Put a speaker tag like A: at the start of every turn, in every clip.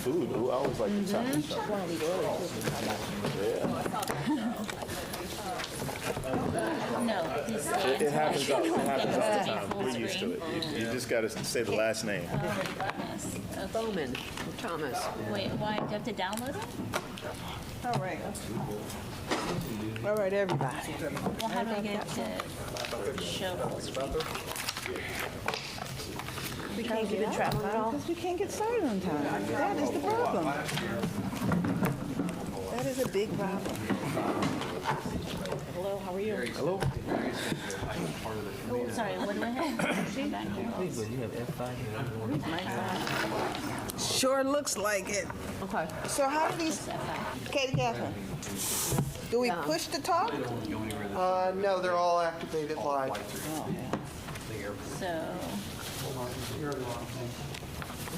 A: food. Ooh, I always like the taco shop.
B: No, he's
A: It happens all the time. We're used to it. You just got to say the last name.
C: Bowman, Thomas.
B: Wait, why? Do you have to download it?
D: All right. All right, everybody.
B: Well, how do I get to show full screen?
D: We can't keep track at all. Because we can't get started on time. That is the problem. That is a big problem.
C: Hello, how are you?
A: Hello.
B: Oh, sorry, what do I have? Back here.
D: Sure looks like it.
C: Okay.
D: So how do these, Katie Catherine, do we push to talk?
E: No, they're all activated live.
B: So,
C: I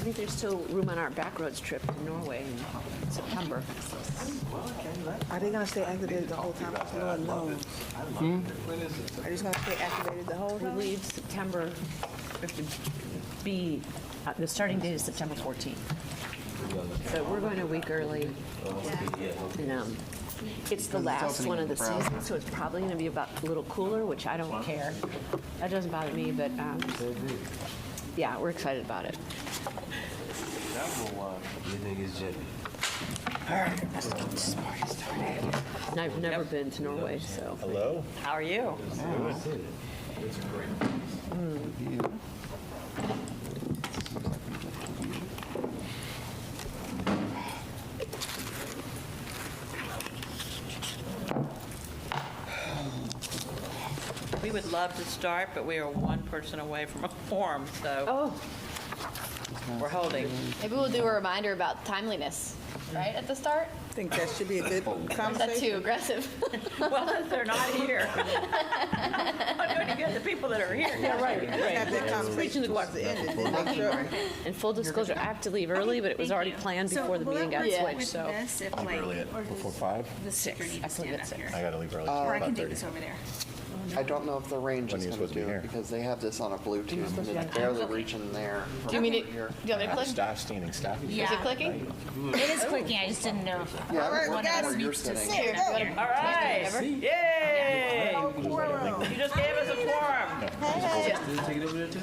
C: think there's still room on our backroads trip to Norway in September.
D: Are they gonna stay activated the whole time? Lord knows. Are they just gonna stay activated the whole
C: We
D: time?
C: leave September, we have to be, the starting date is September 14th. So we're going a week early. And it's the last one of the season, so it's probably going to be about a little cooler, which I don't care. That doesn't bother me, but yeah, we're excited about it. And I've never been to Norway, so.
A: Hello.
F: How are you? We would love to start, but we are one person away from a quorum, so
C: Oh,
F: we're holding.
G: Maybe we'll do a reminder about timeliness, right, at the start?
D: I think that should be a good
G: Or is that
D: conversation.
G: too aggressive?
F: Well, since they're not here. I'm going to get the people that are here.
C: yeah, right,
D: Have that conversation towards the end and then make sure.
C: And full disclosure, I have to leave early, but it was already planned before the meeting got
G: Yeah.
C: switched, so.
A: Early at before 5.
H: The sticker needs
C: I
H: to
C: can leave
H: stand
C: at
H: up
C: 6.
H: here.
A: I got to leave early.
H: Or I can
A: About
H: take
A: 30.
H: this over there.
E: I don't know if the range
A: When
E: is
A: you're
E: going
A: supposed
E: to
A: to be
E: do
A: here.
E: it because they have this on a Bluetooth and it's barely reaching there.
G: Do you mean it?
E: Here.
G: Do you want me to click?
A: Staff standing staff.
G: Is it clicking?
B: it is clicking, I just didn't know.
E: Yeah,
D: All right, we
E: I'm
D: got
E: where
D: it.
E: you're sitting.
D: There you go.
F: All right. Yay!
D: Quorum.
F: You just gave us a quorum.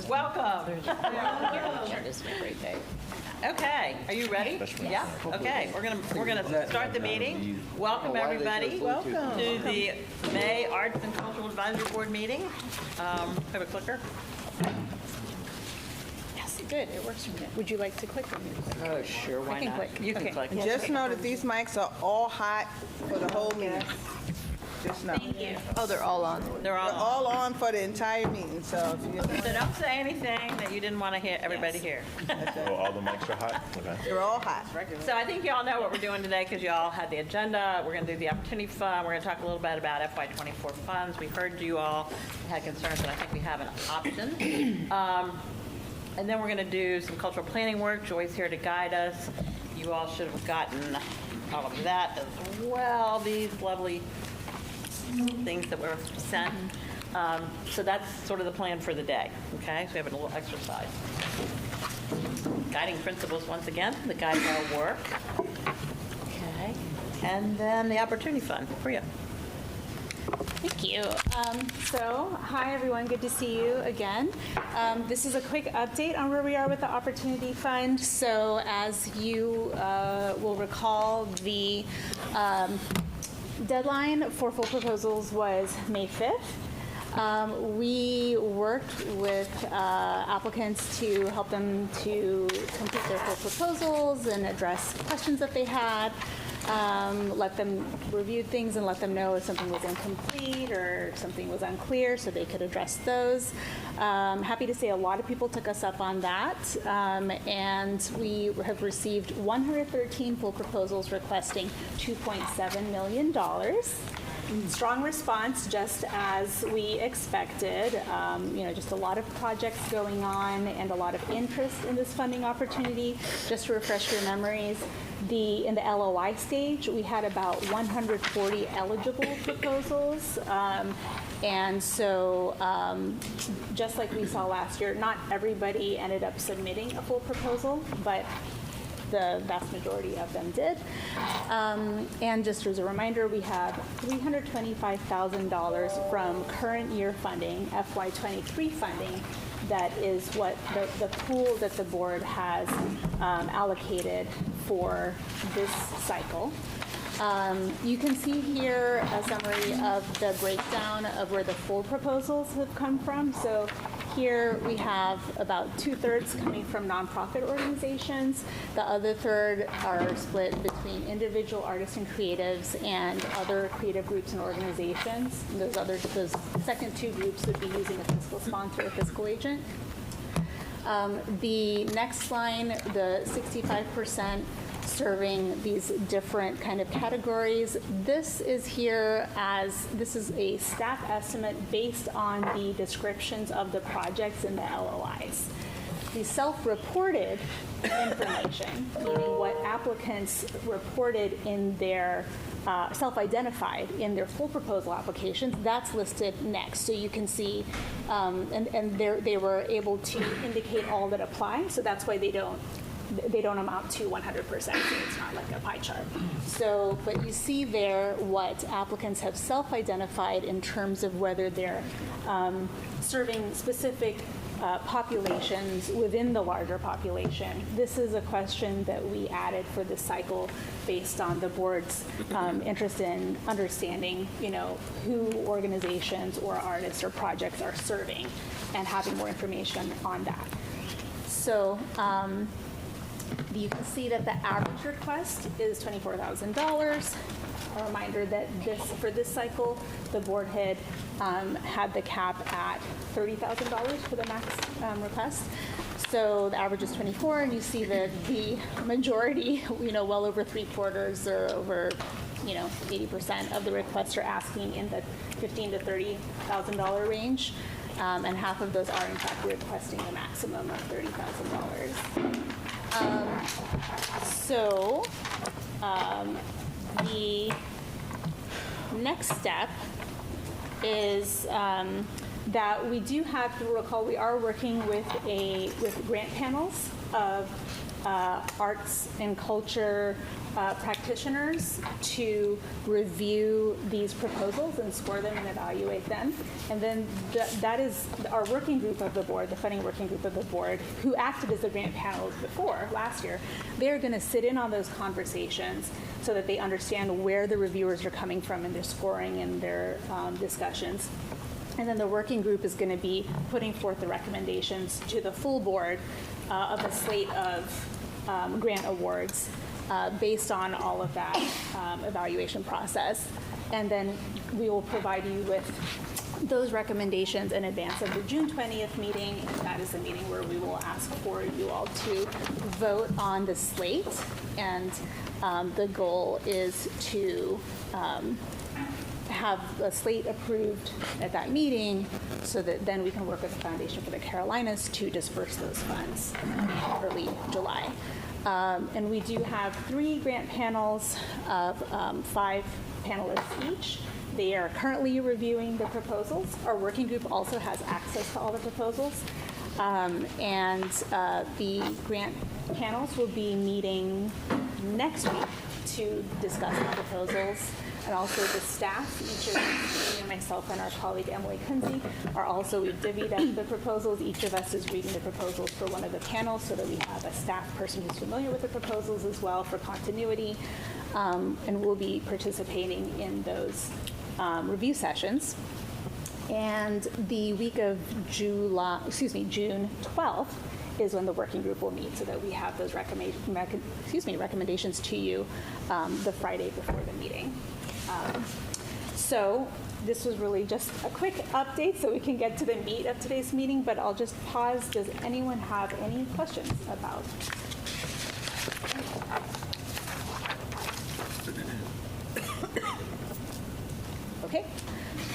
F: Welcome.
C: It's been a great day.
F: Okay, are you ready? Yeah. Okay, we're gonna start the meeting. Welcome
E: why they
F: everybody.
E: chose Bluetooth.
F: To the May Arts and Cultural Advisory Board meeting. Have a clicker.
G: Yes, good. It works for me. Would you like to click on it?
F: Oh, sure. Why not?
G: click.
F: You can click.
D: Just know that these mics are all hot for the whole meeting. Just know.
B: Thank you.
G: Oh, they're all on.
F: They're
D: They're
F: all.
D: all on for the entire meeting, so if you,
F: So don't say anything that you didn't want to hear everybody hear.
A: Oh, all the mics are hot? Okay.
D: they're all hot.
F: So I think y'all know what we're doing today because y'all had the agenda. We're going to do the Opportunity Fund. We're going to talk a little bit about FY24 funds. We heard you all had concerns, but I think we have an option. And then we're going to do some cultural planning work. Joy's here to guide us. You all should have gotten all of that as well, these lovely things that were sent. So that's sort of the plan for the day, okay? So we have a little exercise. Guiding principles once again, the guide our work. Okay, and then the Opportunity Fund for you.
H: Thank you. Hi everyone, good to see you again. This is a quick update on where we are with the Opportunity Fund. So as you will recall, the deadline for full proposals was May 5th. We worked with applicants to help them to complete their full proposals and address questions that they had. Let them review things and let them know if something was incomplete or something was unclear so they could address those. Happy to say a lot of people took us up on that, and we have received 113 full proposals requesting $2.7 million. Strong response, just as we expected. Just a lot of projects going on and a lot of interest in this funding opportunity. Just to refresh your memories, in the LOI stage, we had about 140 eligible proposals. And so, just like we saw last year, not everybody ended up submitting a full proposal, but the vast majority of them did. And just as a reminder, we have $325,000 from current year funding, FY23 funding, that is what the pool that the board has allocated for this cycle. You can see here a summary of the breakdown of where the full proposals have come from. So here we have about 2/3 coming from nonprofit organizations. The other third are split between individual artists and creatives and other creative groups and organizations. And those second two groups would be using a fiscal sponsor or fiscal agent. The next line, the 65% serving these different kind of categories. This is a staff estimate based on the descriptions of the projects in the LOIs. The self-reported information, meaning what applicants reported in their self-identified in their full proposal applications, that's listed next. So you can see, and they were able to indicate all that apply, so that's why they don't amount to 100%, so it's not like a pie chart. So, but you see there what applicants have self-identified in terms of whether they're serving specific populations within the larger population. This is a question that we added for this cycle based on the board's interest in understanding, who organizations or artists or projects are serving and having more information on that. So, you can see that the average request is $24,000. A reminder that for this cycle, the board had the cap at $30,000 for the max request. So the average is 24, and you see that the majority, well over 3/4 or over, 80% of the requests are asking in the $15,000 to $30,000 range. And half of those are in fact requesting a maximum of $30,000. The next step is that we do have to recall we are working with grant panels of arts and culture practitioners to review these proposals and score them and evaluate them. And then that is our working group of the board, the funding working group of the board, who acted as the grant panel before last year. They're going to sit in on those conversations so that they understand where the reviewers are coming from in their scoring and their discussions. And then the working group is going to be putting forth the recommendations to the full board of a slate of grant awards based on all of that evaluation process. And then we will provide you with those recommendations in advance of the June 20th meeting. And that is the meeting where we will ask for you all to vote on the slate. And the goal is to have a slate approved at that meeting so that then we can work with the Foundation for the Carolinas to disperse those funds early July. And we do have 3 grant panels of 5 panelists each. They are currently reviewing the proposals. Our working group also has access to all the proposals. The grant panels will be meeting next week to discuss the proposals. And also the staff, each of us, myself and our colleague Emily Kunze, are also, we've divvied up the proposals. Each of us is reading the proposals for one of the panels so that we have a staff person who's familiar with the proposals as well for continuity. And we'll be participating in those review sessions. And the week of June 12th is when the working group will meet so that we have those recommendations to you the Friday before the meeting. So this was really just a quick update so we can get to the meat of today's meeting, but I'll just pause. Does anyone have any questions about? Okay.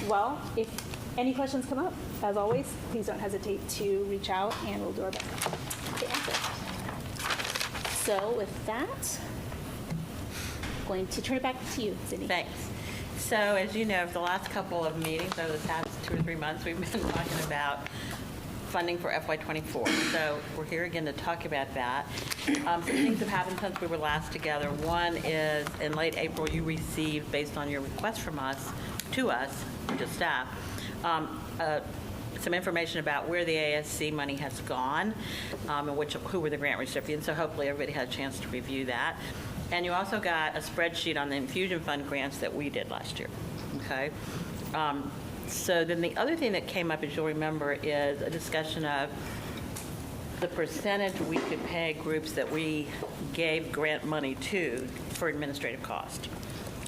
H: Well, if any questions come up, as always, please don't hesitate to reach out and we'll do our best to answer. So with that, I'm going to turn it back to you, Sydney.
F: Thanks. So as you know, for the last couple of meetings over the past 2 or 3 months, we've been talking about funding for FY '24. So we're here again to talk about that. Some things have happened since we were last together. One is in late April, you received, based on your request from us, to staff, some information about where the ASC money has gone and who were the grant recipients. So hopefully everybody had a chance to review that. And you also got a spreadsheet on the infusion fund grants that we did last year. Okay. So then the other thing that came up, as you'll remember, is a discussion of the percentage we could pay groups that we gave grant money to for administrative cost.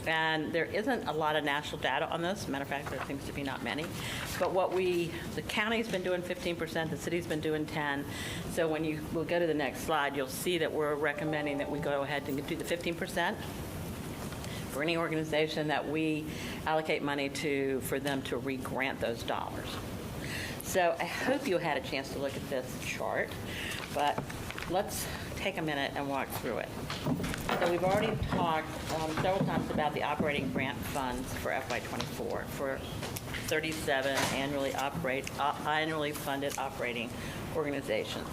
F: And there isn't a lot of national data on this. Matter of fact, there seems to be not many. But the county's been doing 15%, the city's been doing 10. So we'll go to the next slide, you'll see that we're recommending that we go ahead and do the 15% for any organization that we allocate money to for them to re-grant those dollars. So I hope you had a chance to look at this chart, but let's take a minute and walk through it. So we've already talked several times about the operating grant funds for FY24 for 37 annually funded operating organizations.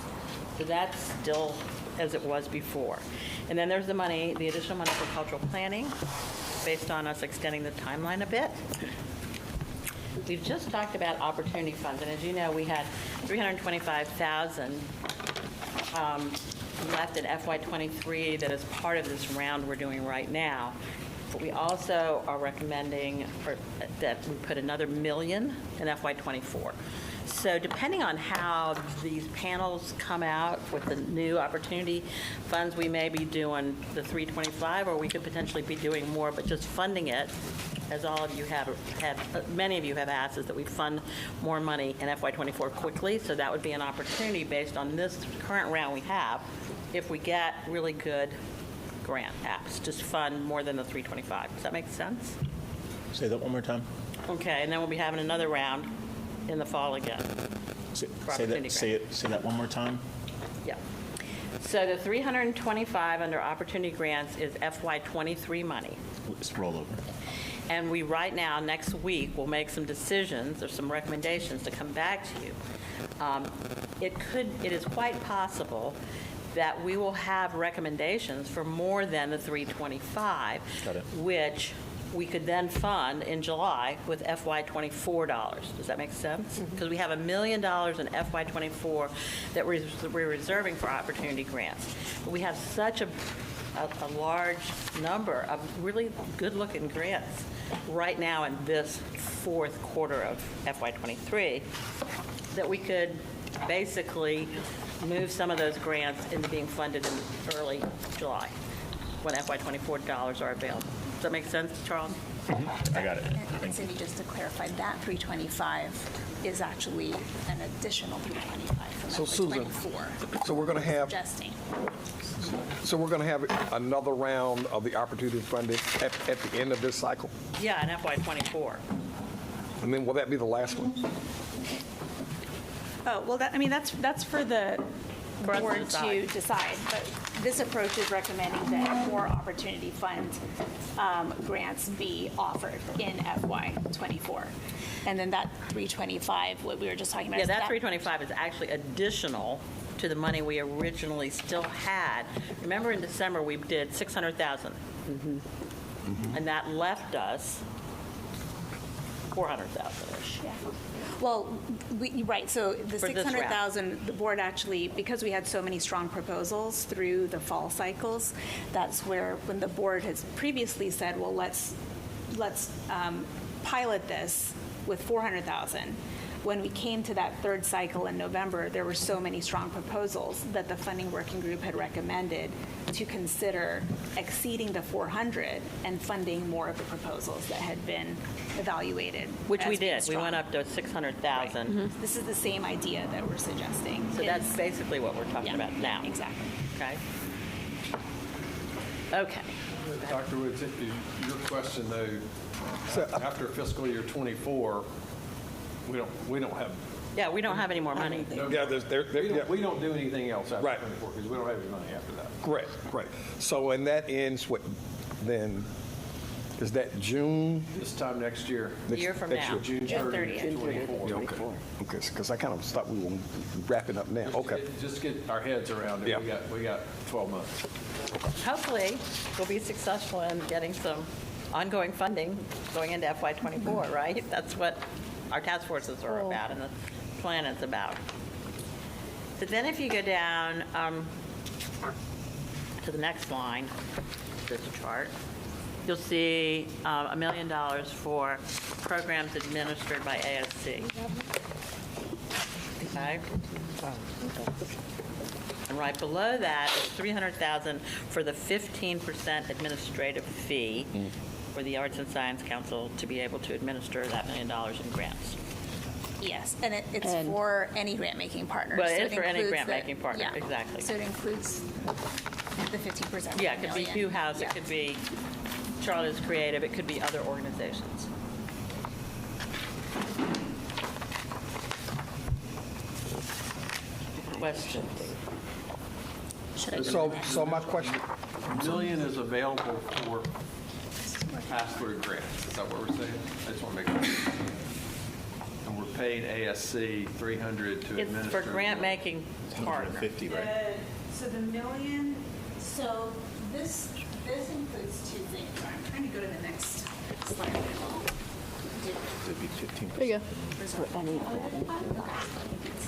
F: So that's still as it was before. And then there's the additional money for cultural planning, based on us extending the timeline a bit. We've just talked about opportunity funds, and as you know, we had $325,000 left in FY23 that is part of this round we're doing right now. But we also are recommending that we put another $1 million in FY24. So depending on how these panels come out with the new opportunity funds, we may be doing the 325, or we could potentially be doing more, but just funding it, as all of you many of you have asked, is that we fund more money in FY24 quickly. So that would be an opportunity based on this current round we have. If we get really good grant apps, just fund more than the 325. Does that make sense?
A: Say that one more time.
F: Okay, and then we'll be having another round in the fall again.
A: Say that one more time.
F: Yeah. So the 325 under opportunity grants is FY23 money.
A: Let's roll over.
F: And we right now, next week, will make some decisions or some recommendations to come back to you. It is quite possible that we will have recommendations for more than the 325, which we could then fund in July with FY24 dollars. Does that make sense? Because we have $1 million in FY24 that we're reserving for opportunity grants. But we have such a large number of really good-looking grants right now in this fourth quarter of FY23 that we could basically move some of those grants into being funded in early July when FY24 dollars are available. Does that make sense, Charles?
A: I got it.
H: And Cindy, just to clarify, that 325 is actually an additional 325 from
I: So Susan,
H: FY24.
I: so we're going to have,
H: Suggesting.
I: so we're going to have another round of the opportunity funding at the end of this cycle?
F: Yeah, in FY24.
I: And then will that be the last one?
H: Oh, well, that's for the
F: For us to
H: board to
F: decide.
H: decide. But this approach is recommending that more opportunity fund grants be offered in FY24. And then that 325, what we were just talking about.
F: Yeah,
H: is
F: that 325 is actually additional to the money we originally still had. Remember in December, we did 600,000. And that left us 400,000-ish.
H: Yeah. Well, right, so the
F: For this round.
H: 600,000, the board actually, because we had so many strong proposals through the fall cycles, that's where, when the board has previously said, well, let's pilot this with 400,000. When we came to that third cycle in November, there were so many strong proposals that the funding working group had recommended to consider exceeding the 400 and funding more of the proposals that had been evaluated.
F: Which we
H: as being
F: did. We
H: strong.
F: went up to 600,000.
H: This is the same idea that we're suggesting.
F: So that's
H: is-
F: basically what we're talking
H: yeah,
F: about now.
H: Exactly.
F: Okay? Okay.
B: Dr. Woods, your question though, after fiscal year '24, we don't have,
F: Yeah, we don't have any more money.
I: Yeah,
B: we don't do anything else after
I: Right.
B: '24 because we don't have any money after that.
I: correct. So, and that ends what, then, Is that June?
B: This time next year,
F: A year from
I: next
F: now.
I: year?
B: June 30th, 24.
I: Yeah, okay. Okay, because I kind of thought we were wrapping up now. Okay.
B: Just get our heads around it.
I: Yeah.
B: We got 12 months.
F: Hopefully, we'll be successful in getting some ongoing funding going into FY '24, right? That's what our task forces are about and the plan is about. So then if you go down to the next line, this chart, you'll see $1 million for programs administered by ASC. Okay? And right below that is $300,000 for the 15% administrative fee for the Arts and Science Council to be able to administer that $1 million in grants.
H: Yes, and it's for any grant-making partner.
F: Well,
H: So
F: it is for any
H: includes
F: grant-making partner,
H: yeah.
F: exactly.
H: So it includes the 15%.
F: Yeah, it could be Hugh House, it
H: Yeah.
F: could be Charlotte's Creative, it could be other organizations. Question?
I: So my question,
B: $1 million is available for pass-through grants. Is that what we're saying? I just want to make sure. And we're paying ASC 300 to
F: It's
B: administer.
F: for grant-making partner.
A: 150, right?
J: So the million, so this includes two things. I'm trying to go to the next slide.
A: It'd be 15%.
G: There you go.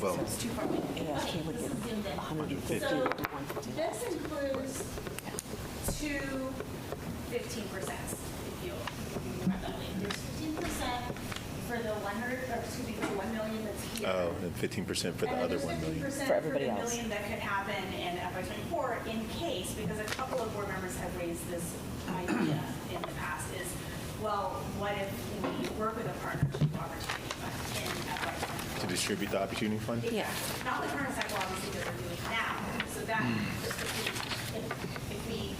A: Well,
J: It's too far.
C: ASK would get 150
J: So
C: to 150.
J: this includes two 15%, if you remember that way. There's 15% for the 100, or excuse me, for the 1 million that's here.
A: oh, and 15% for the other 1 million.
C: For everybody else.
J: For the million that could happen in FY24 in case, because a couple of board members have raised this idea in the past, is, well, what if we work with a partnership opportunity fund in FY24?
A: To distribute the opportunity fund?
J: Yeah, not the current cycle, obviously, that we're doing now. So that, just if we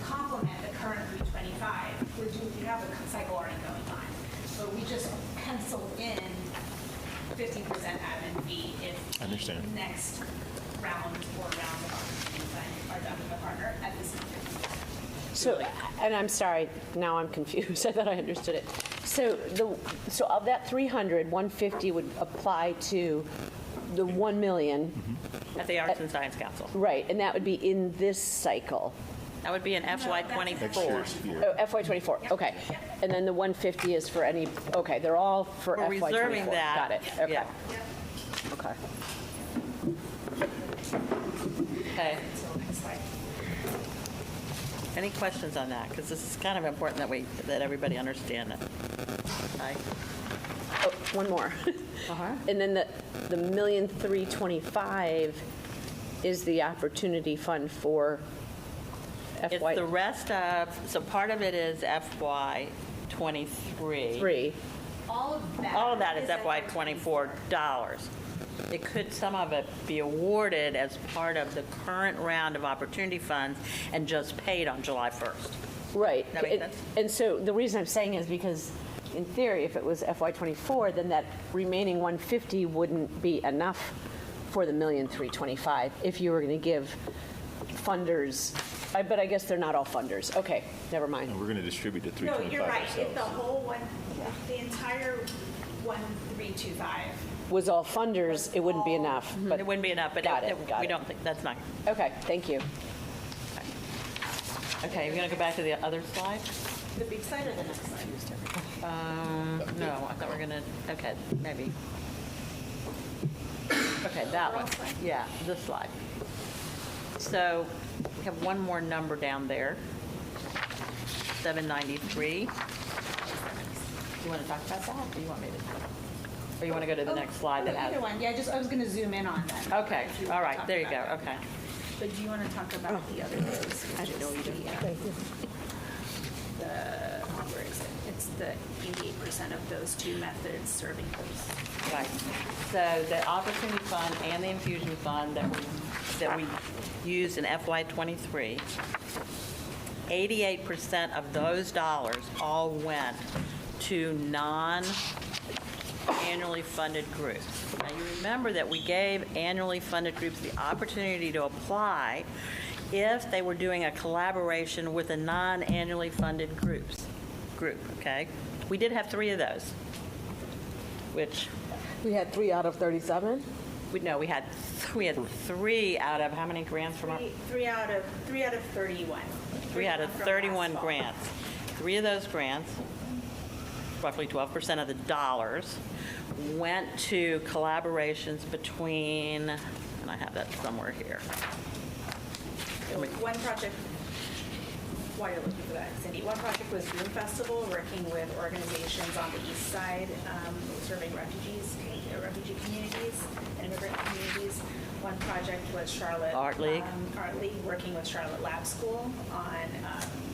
J: complement the current 325, we have a cycle already going on. But we just pencil in 50% admin fee if
A: Understand.
J: the next round or rounds of opportunity fund are done with the partner at this 50%.
C: So, and I'm sorry, now I'm confused. I thought I understood it. So of that 300, 150 would apply to the 1 million,
F: At the Arts and Science Council.
C: right, and that would be in this cycle.
F: That would be in FY
A: Next
F: '24.
A: year's year.
C: Oh, FY24, okay. And then the 150 is for any, okay, they're all for
F: We're
C: FY24.
F: reserving that.
C: Got it, okay.
F: Yeah.
C: Okay.
F: Okay. Any questions on that? Because this is kind of important that everybody understand it. Okay?
C: Oh, one more. And then the $1,325,000 is the opportunity fund for
F: It's
C: FY
F: the rest of, so part of it is FY '23.
C: '3.
J: All of that
F: is FY '24 dollars. It could, some of it be awarded as part of the current round of opportunity funds and just paid on July 1st.
C: Right.
F: That make sense?
C: And so the reason I'm saying is because, in theory, if it was FY '24, then that remaining 150 wouldn't be enough for the $1,325,000 if you were going to give funders, but I guess they're not all funders. Okay, never mind.
A: And we're going to distribute the
J: No,
A: 325
J: you're right. If the
A: ourselves.
J: whole one, if the entire 1,325
C: Was all funders, it wouldn't be enough. But
F: It wouldn't be enough, but
C: Got
F: we
C: it.
F: don't think, that's not.
C: Okay, thank you.
F: Okay, you're going to go back to the other slide?
J: the big side or the next slide?
F: No, I thought we were going to, okay, maybe. Okay, that one. Yeah, this slide. So we have one more number down there, 793. You want to talk about that, or you want me to? Or you want to go to the next slide that
J: Either
F: has?
J: one, yeah, I was going to zoom in on that.
F: Okay,
J: If you
F: all
J: wanna
F: right,
J: talk
F: there you
J: about
F: go,
J: it.
F: okay.
J: But do you want to talk about the other rows? I didn't know you did. Where is it? It's the 88% of those two methods serving those.
F: Right. So the Opportunity Fund and the Infusion Fund that we used in FY '23, 88% of those dollars all went to non-annually funded groups. Now, you remember that we gave annually funded groups the opportunity to apply if they were doing a collaboration with a non-annually funded group, okay? We did have 3 of those, which,
D: We had 3 out of 37.
F: we had 3 out of how many grants from our?
J: Three out of 31.
F: 3 out of
J: from
F: 31
J: last fall.
F: grants. 3 of those grants, roughly 12% of the dollars, went to collaborations between, and I have that somewhere here.
J: One project, while you're looking for that, Cindy, one project was Boom Festival, working with organizations on the east side, serving refugee communities, and immigrant communities. One project was Charlotte.
F: Art League.
J: Art League, working with Charlotte Lab School on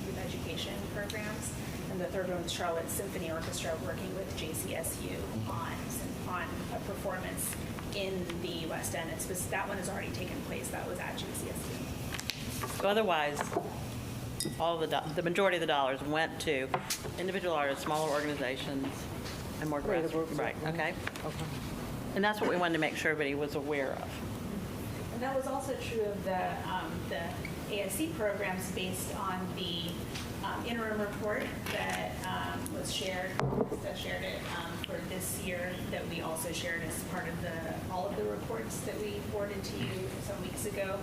J: youth education programs. And the third one was Charlotte Symphony Orchestra, working with JCSU on a performance in the West End. That one has already taken place. That was at JCSU.
F: So otherwise, the majority of the dollars went to individual artists, smaller organizations, and more grassroots. Right, okay? And that's what we wanted to make sure everybody was aware of.
J: And that was also true of the ASC programs based on the interim report that was shared. That shared it for this year, that we also shared as part of all of the reports that we forwarded to you some weeks ago.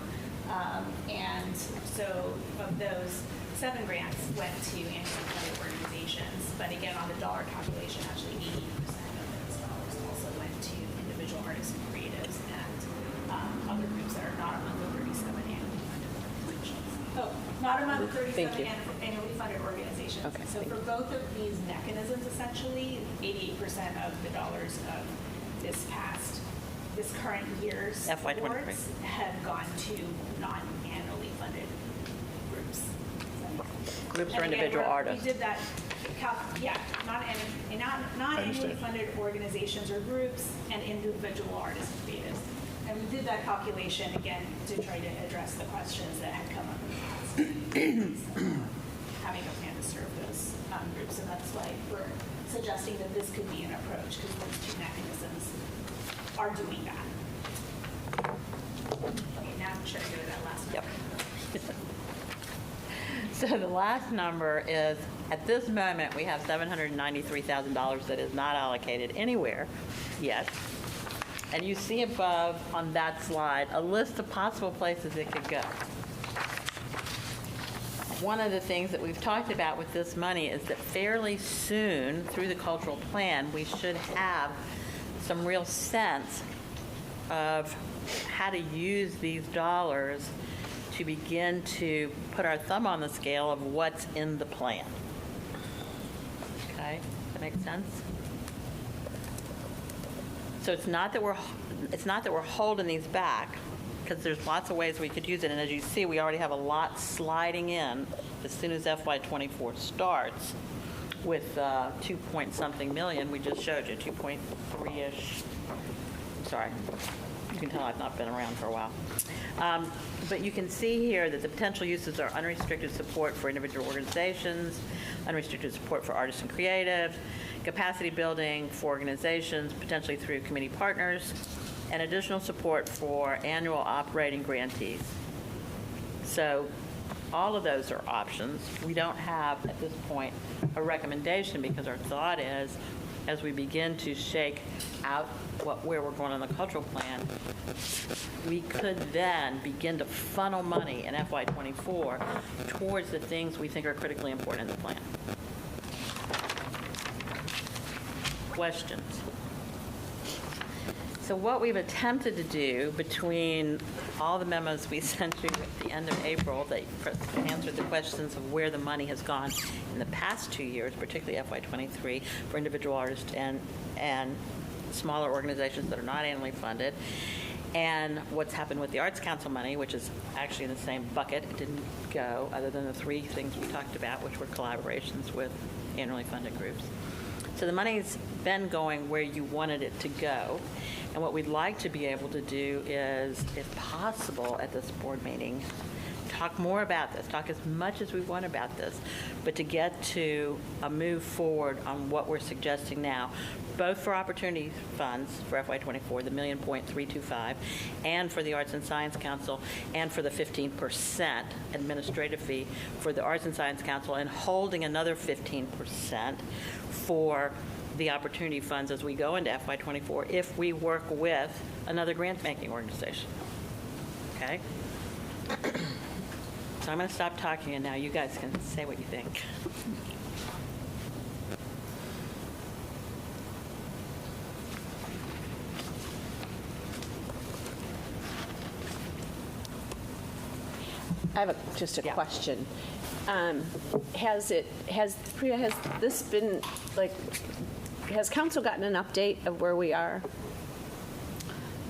J: And so of those, 7 grants went to anti-funded organizations. But again, on the dollar calculation, actually 80% of those dollars also went to individual artists and creatives and other groups that are not among the 37 annually funded organizations. Oh, not among the 37 annually funded organizations.
F: Okay,
J: So for both of these mechanisms, essentially, 88% of the dollars of this current year's
F: FY 23
J: awards have gone to non-annually funded groups.
F: Groups or
J: And again,
F: individual
J: we
F: artists.
J: did that, non-annually funded organizations or groups and individual artists and creatives. And we did that calculation, again, to try to address the questions that had come up in the past. Having a plan to serve those groups, and that's why we're suggesting that this could be an approach, because those 2 mechanisms are doing that. Okay, now should I go to that last one?
F: Yep. So the last number is, at this moment, we have $793,000 that is not allocated anywhere yet. And you see above on that slide a list of possible places it could go. One of the things that we've talked about with this money is that fairly soon, through the cultural plan, we should have some real sense of how to use these dollars to begin to put our thumb on the scale of what's in the plan. Okay, does that make sense? So it's not that we're holding these back, because there's lots of ways we could use it. And as you see, we already have a lot sliding in as soon as FY24 starts with 2-point-something million. We just showed you 2.3-ish. Sorry, you can tell I've not been around for a while. But you can see here that the potential uses are unrestricted support for individual organizations, unrestricted support for artists and creative, capacity building for organizations, potentially through committee partners, and additional support for annual operating grantees. So all of those are options. We don't have, at this point, a recommendation, because our thought is, as we begin to shake out where we're going on the cultural plan, we could then begin to funnel money in FY24 towards the things we think are critically important in the plan. Questions? So what we've attempted to do between all the memos we sent you at the end of April that answered the questions of where the money has gone in the past 2 years, particularly FY23, for individual artists and smaller organizations that are not annually funded, and what's happened with the Arts Council money, which is actually in the same bucket. It didn't go, other than the 3 things we talked about, which were collaborations with annually funded groups. So the money's been going where you wanted it to go. And what we'd like to be able to do is, if possible, at this board meeting, talk more about this, talk as much as we want about this, but to get to a move forward on what we're suggesting now, both for opportunity funds for FY24, the $1.325 million, and for the Arts and Science Council, and for the 15% administrative fee for the Arts and Science Council, and holding another 15% for the opportunity funds as we go into FY24 if we work with another grant-making organization. Okay? So I'm going to stop talking, and now you guys can say what you think.
C: I have just a question. Priya, has this been, like, has council gotten an update of where we are?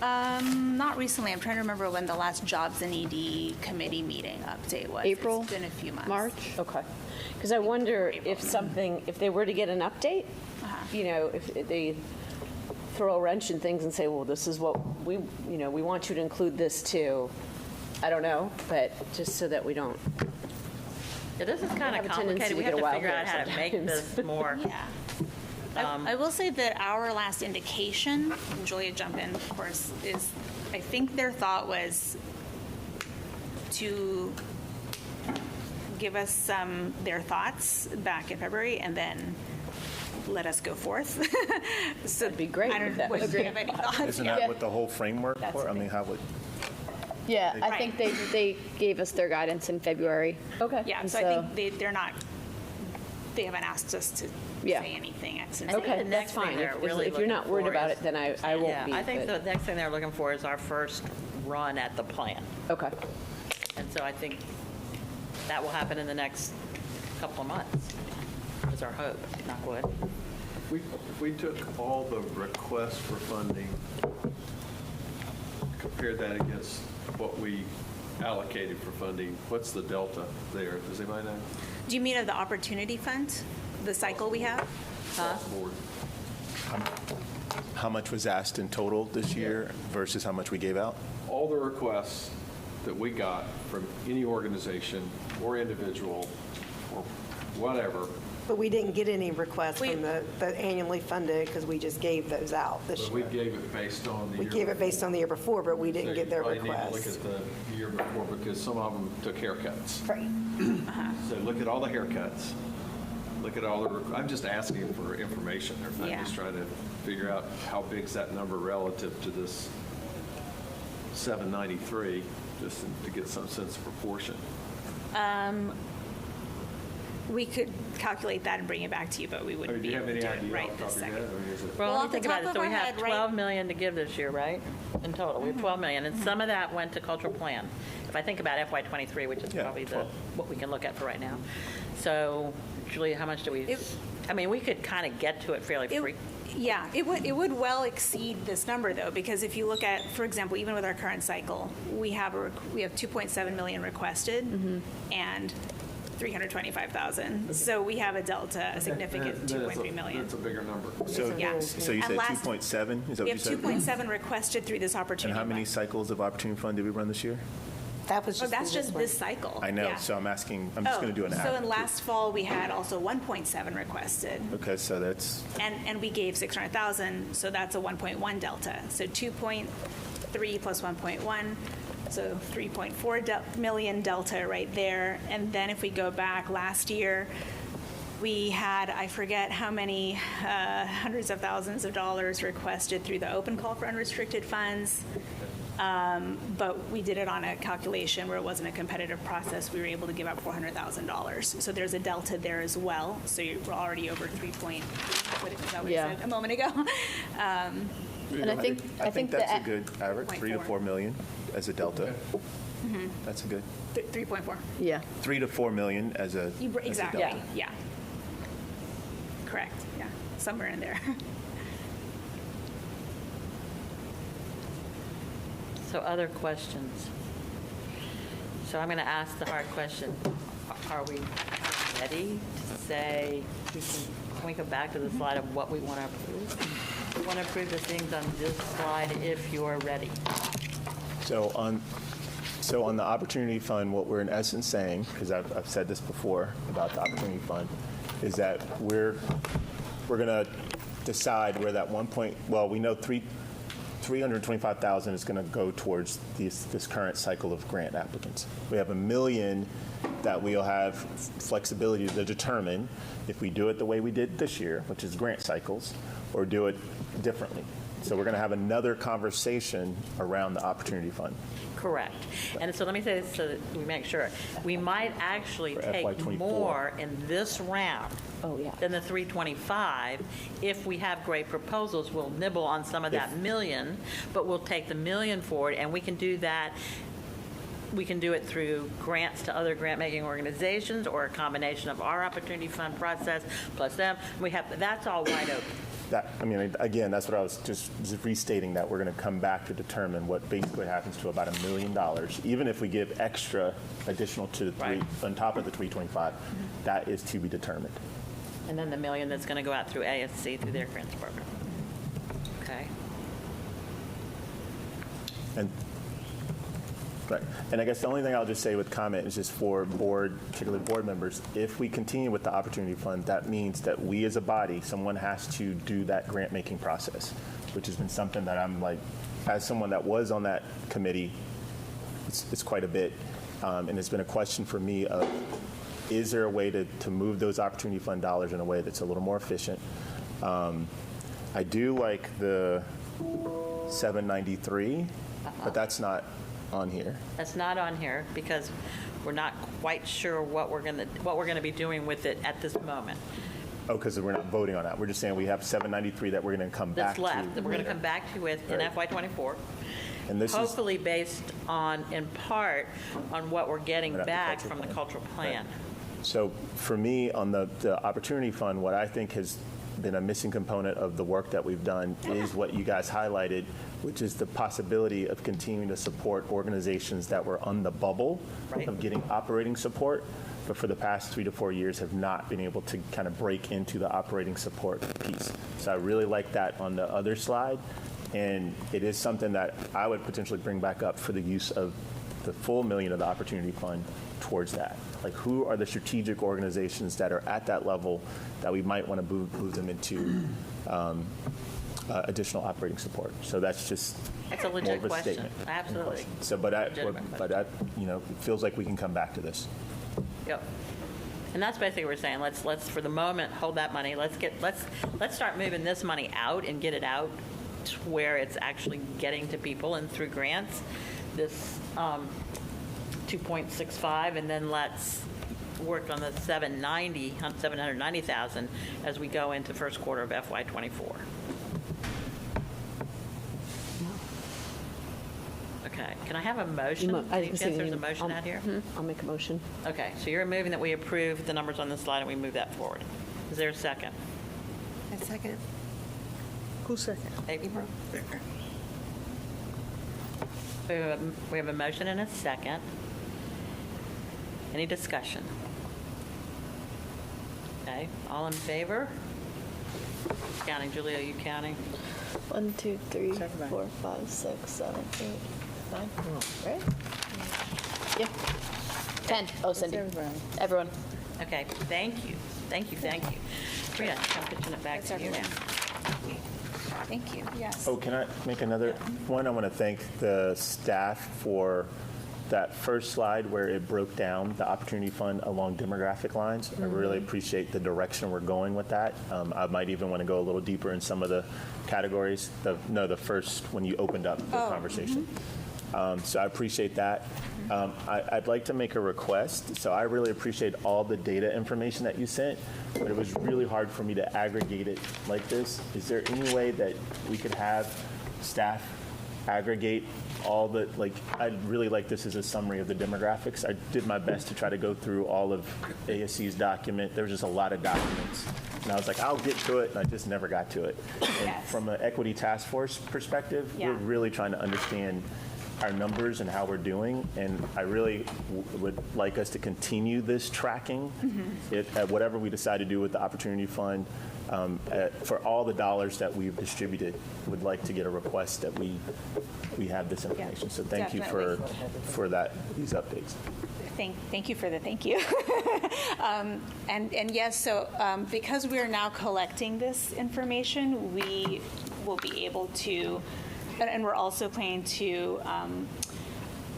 H: Not recently. I'm trying to remember when the last Jobs and ED committee meeting update was.
C: April?
H: It's been a few months.
C: March? Okay. Because I wonder if they were to get an update, if they throw a wrench in things and say, well, this is what we want you to include this too. I don't know, but just so that we don't.
F: Yeah, this is kind
C: have
F: of
C: a tendency
F: complicated. We
C: to
F: have
C: get a
F: to
C: wild
F: figure
C: hair
F: out how to make
C: sometimes.
F: this more.
H: Yeah. I will say that our last indication, and Julia, jump in, of course, is I think their thought was to give us their thoughts back in February and then let us go forth. So
C: That'd be great
H: I
C: if
H: don't
C: that
H: know
C: was
H: if you have any thoughts.
A: Isn't that what the whole framework
H: That's
A: for? I
H: the
A: mean, how would,
G: Yeah, I
H: Right.
G: think they gave us their guidance in February.
C: Okay.
H: Yeah,
C: And
H: so I think they haven't asked us to
C: Yeah.
H: say anything.
F: think
C: Okay,
F: the
C: that's
F: next thing
C: fine.
F: they're
C: If
F: really
C: you're not
F: looking
C: worried
F: for
C: about
F: is-
C: it, then I won't be.
F: Yeah, I think
C: but-
F: the next thing they're looking for is our first run at the plan.
C: Okay.
F: And so I think that will happen in the next couple of months, is our hope, knock wood.
B: We took all the requests for funding, compared that against what we allocated for funding. What's the delta there? Does anybody know?
H: Do you mean of the opportunity fund, the cycle we have?
B: Across the board.
A: how much was asked in total this year versus how much we gave out?
B: All the requests that we got from any organization or individual or whatever,
K: But we didn't get any requests
H: We-
K: from the annually funded because we just gave those out this
B: but we
K: year.
B: gave it based on the
K: We
B: year.
K: gave it based on the year before, but we
B: So
K: didn't
B: you
K: get their
B: probably need to
K: requests.
B: look at the year before because some of them took haircuts.
K: Right.
B: So look at all the haircuts. Look at all the, I'm just asking for information. I'm
H: Yeah.
B: just trying to figure out how big's that number relative to this 793, just to get some sense of proportion.
H: We could calculate that and bring it back to you, but we
B: I mean,
H: wouldn't
B: do
H: be
B: you
H: able
B: have
H: to
B: any
H: do it
B: idea
H: right
B: off the top
H: this
B: of your head?
H: second.
B: I mean, is it-
F: Well,
H: off
F: let me
H: the
F: think about
H: top
F: it.
H: of
F: So we
H: our
F: have
H: head, right-
F: 12 million to give this year, right? In total, we have 12 million, and some of that went to cultural plan. If I think about FY23, which is
A: Yeah,
F: probably
A: 12.
F: what we can look at for right now. So Julia, how much do we,
H: It-
F: I mean, we could kind of get to it fairly free.
H: Yeah, it would well exceed this number though, because if you look at, for example, even with our current cycle, we have 2.7 million requested and 325,000. So we have a delta, a significant
B: Then it's
H: 2.3 million.
B: That's a bigger number.
A: So,
H: Yeah.
A: so you
H: And
A: said
H: last-
A: 2.7? Is that
H: We
A: what you
H: have
A: said?
H: 2.7 requested through this
A: And
H: opportunity.
A: how many
H: fund.
A: cycles of Opportunity Fund did we run this year?
K: That was
H: Oh,
K: just.
H: that's
K: through
H: just
K: one.
H: this cycle.
A: I know,
H: Yeah.
A: so I'm asking, I'm just going to do an
H: So
A: average.
H: in last fall, we had also 1.7 requested.
A: Okay, so that's,
H: And we gave 600,000, so that's a 1.1 delta. So 2.3 plus 1.1, so 3.4 million delta right there. And then if we go back last year, we had, I forget how many hundreds of thousands of dollars requested through the open call for unrestricted funds. But we did it on a calculation where it wasn't a competitive process. We were able to give out $400,000. So there's a delta there as well. So you're already over 3.3. What is that what you
C: Yeah.
H: said a moment ago?
G: And I think
A: that's a
G: that
A: good average, 3 to
H: 0.4.
A: 4 million as a delta. That's a good,
H: 3.4.
C: Yeah.
A: 3 to 4 million as a. as a
H: Exactly,
A: delta.
H: yeah. Correct, yeah, somewhere in there.
F: So other questions? So I'm going to ask the hard question. Are we ready to say, can we go back to the slide of what we want to approve? We want to approve the things on this slide if you're ready.
A: So So on the Opportunity Fund, what we're in essence saying, because I've said this before about the Opportunity Fund, is that we're going to decide where that we know 325,000 is going to go towards this current cycle of grant applicants. We have $1 million that we'll have flexibility to determine if we do it the way we did this year, which is grant cycles, or do it differently. So we're going to have another conversation around the Opportunity Fund.
F: Correct. And so let me say this so that we make sure. We might actually
A: For
F: take
A: FY24.
F: more in this round than the 325. If we have great proposals, we'll nibble on some of that million, but we'll take the million forward, and we can do that. We can do it through grants to other grant-making organizations or a combination of our Opportunity Fund process plus them. That's all wide open.
A: Again, that's what I was just restating, that we're going to come back to determine what basically happens to about $1 million, even if we give extra additional to the on top of the 325. That is to be determined.
F: And then the million that's going to go out through ASC through their grants program. Okay.
A: Right. And I guess the only thing I'll just say with comment is just for particularly board members, if we continue with the Opportunity Fund, that means that we as a body, someone has to do that grant-making process, which has been something that I'm like, as someone that was on that committee, it's quite a bit. And it's been a question for me of, is there a way to move those Opportunity Fund dollars in a way that's a little more efficient? I do like the 793, but that's not on here.
F: That's not on here because we're not quite sure what we're going to be doing with it at this moment.
A: Oh, because we're not voting on that. We're just saying we have 793 that we're going to come back
F: That's
A: to.
F: left that we're going to come back to with in
A: Right.
F: FY24.
A: And this
F: Hopefully based on, in part, on what we're getting
A: Right, the
F: back
A: cultural
F: from the
A: plan.
F: cultural plan.
A: So for me, on the Opportunity Fund, what I think has been a missing component of the work that we've done is what you guys highlighted, which is the possibility of continuing to support organizations that were on the bubble of getting operating support, but for the past 3 to 4 years have not been able to kind of break into the operating support piece. So I really like that on the other slide, and it is something that I would potentially bring back up for the use of the full $1 million of the Opportunity Fund towards that. Like, who are the strategic organizations that are at that level that we might want to move them into additional operating support? So that's just
F: It's a
A: more
F: legit
A: of a
F: question.
A: statement.
F: Absolutely.
A: So,
F: Legitimate
A: it feels like we can come back to this.
F: Yep. And that's basically what we're saying. Let's for the moment hold that money. Let's start moving this money out and get it out to where it's actually getting to people and through grants. This 2.65, and then let's work on the 790,000 as we go into first quarter of FY24. Okay, can I have a motion? Any chance there's a motion out here?
C: I'll make a motion.
F: Okay, so you're moving that we approve the numbers on this slide and we move that forward. Is there a second?
K: A second.
D: Who's second?
F: April? We have a motion and a second. Any discussion? Okay, all in favor? Counting, Julia, are you counting?
G: 1, 2, 3, 4, 5, 6, 7, 8, 9. Right? Yeah. 10. Oh, Cindy. Everyone.
F: Okay, thank you. Rita, I'm pitching it back to you now.
G: Thank you.
H: Yes.
A: Oh, can I make another one? I want to thank the staff for that first slide where it broke down the Opportunity Fund along demographic lines. I really appreciate the direction we're going with that. I might even want to go a little deeper in some of the categories. The first when you opened up the conversation. So I appreciate that. I'd like to make a request. So I really appreciate all the data information that you sent, but it was really hard for me to aggregate it like this. Is there any way that we could have staff aggregate all the, I'd really like this as a summary of the demographics. I did my best to try to go through all of ASC's document. There was just a lot of documents. And I was like, I'll get to it, and I just never got to it. And from an equity task force perspective, we're really trying to understand our numbers and how we're doing, and I really would like us to continue this tracking. At whatever we decide to do with the Opportunity Fund, for all the dollars that we've distributed, would like to get a request that we have this information. So thank you for these updates.
H: Thank you for the thank you. And yes, so because we are now collecting this information, we will be able to, and we're also planning to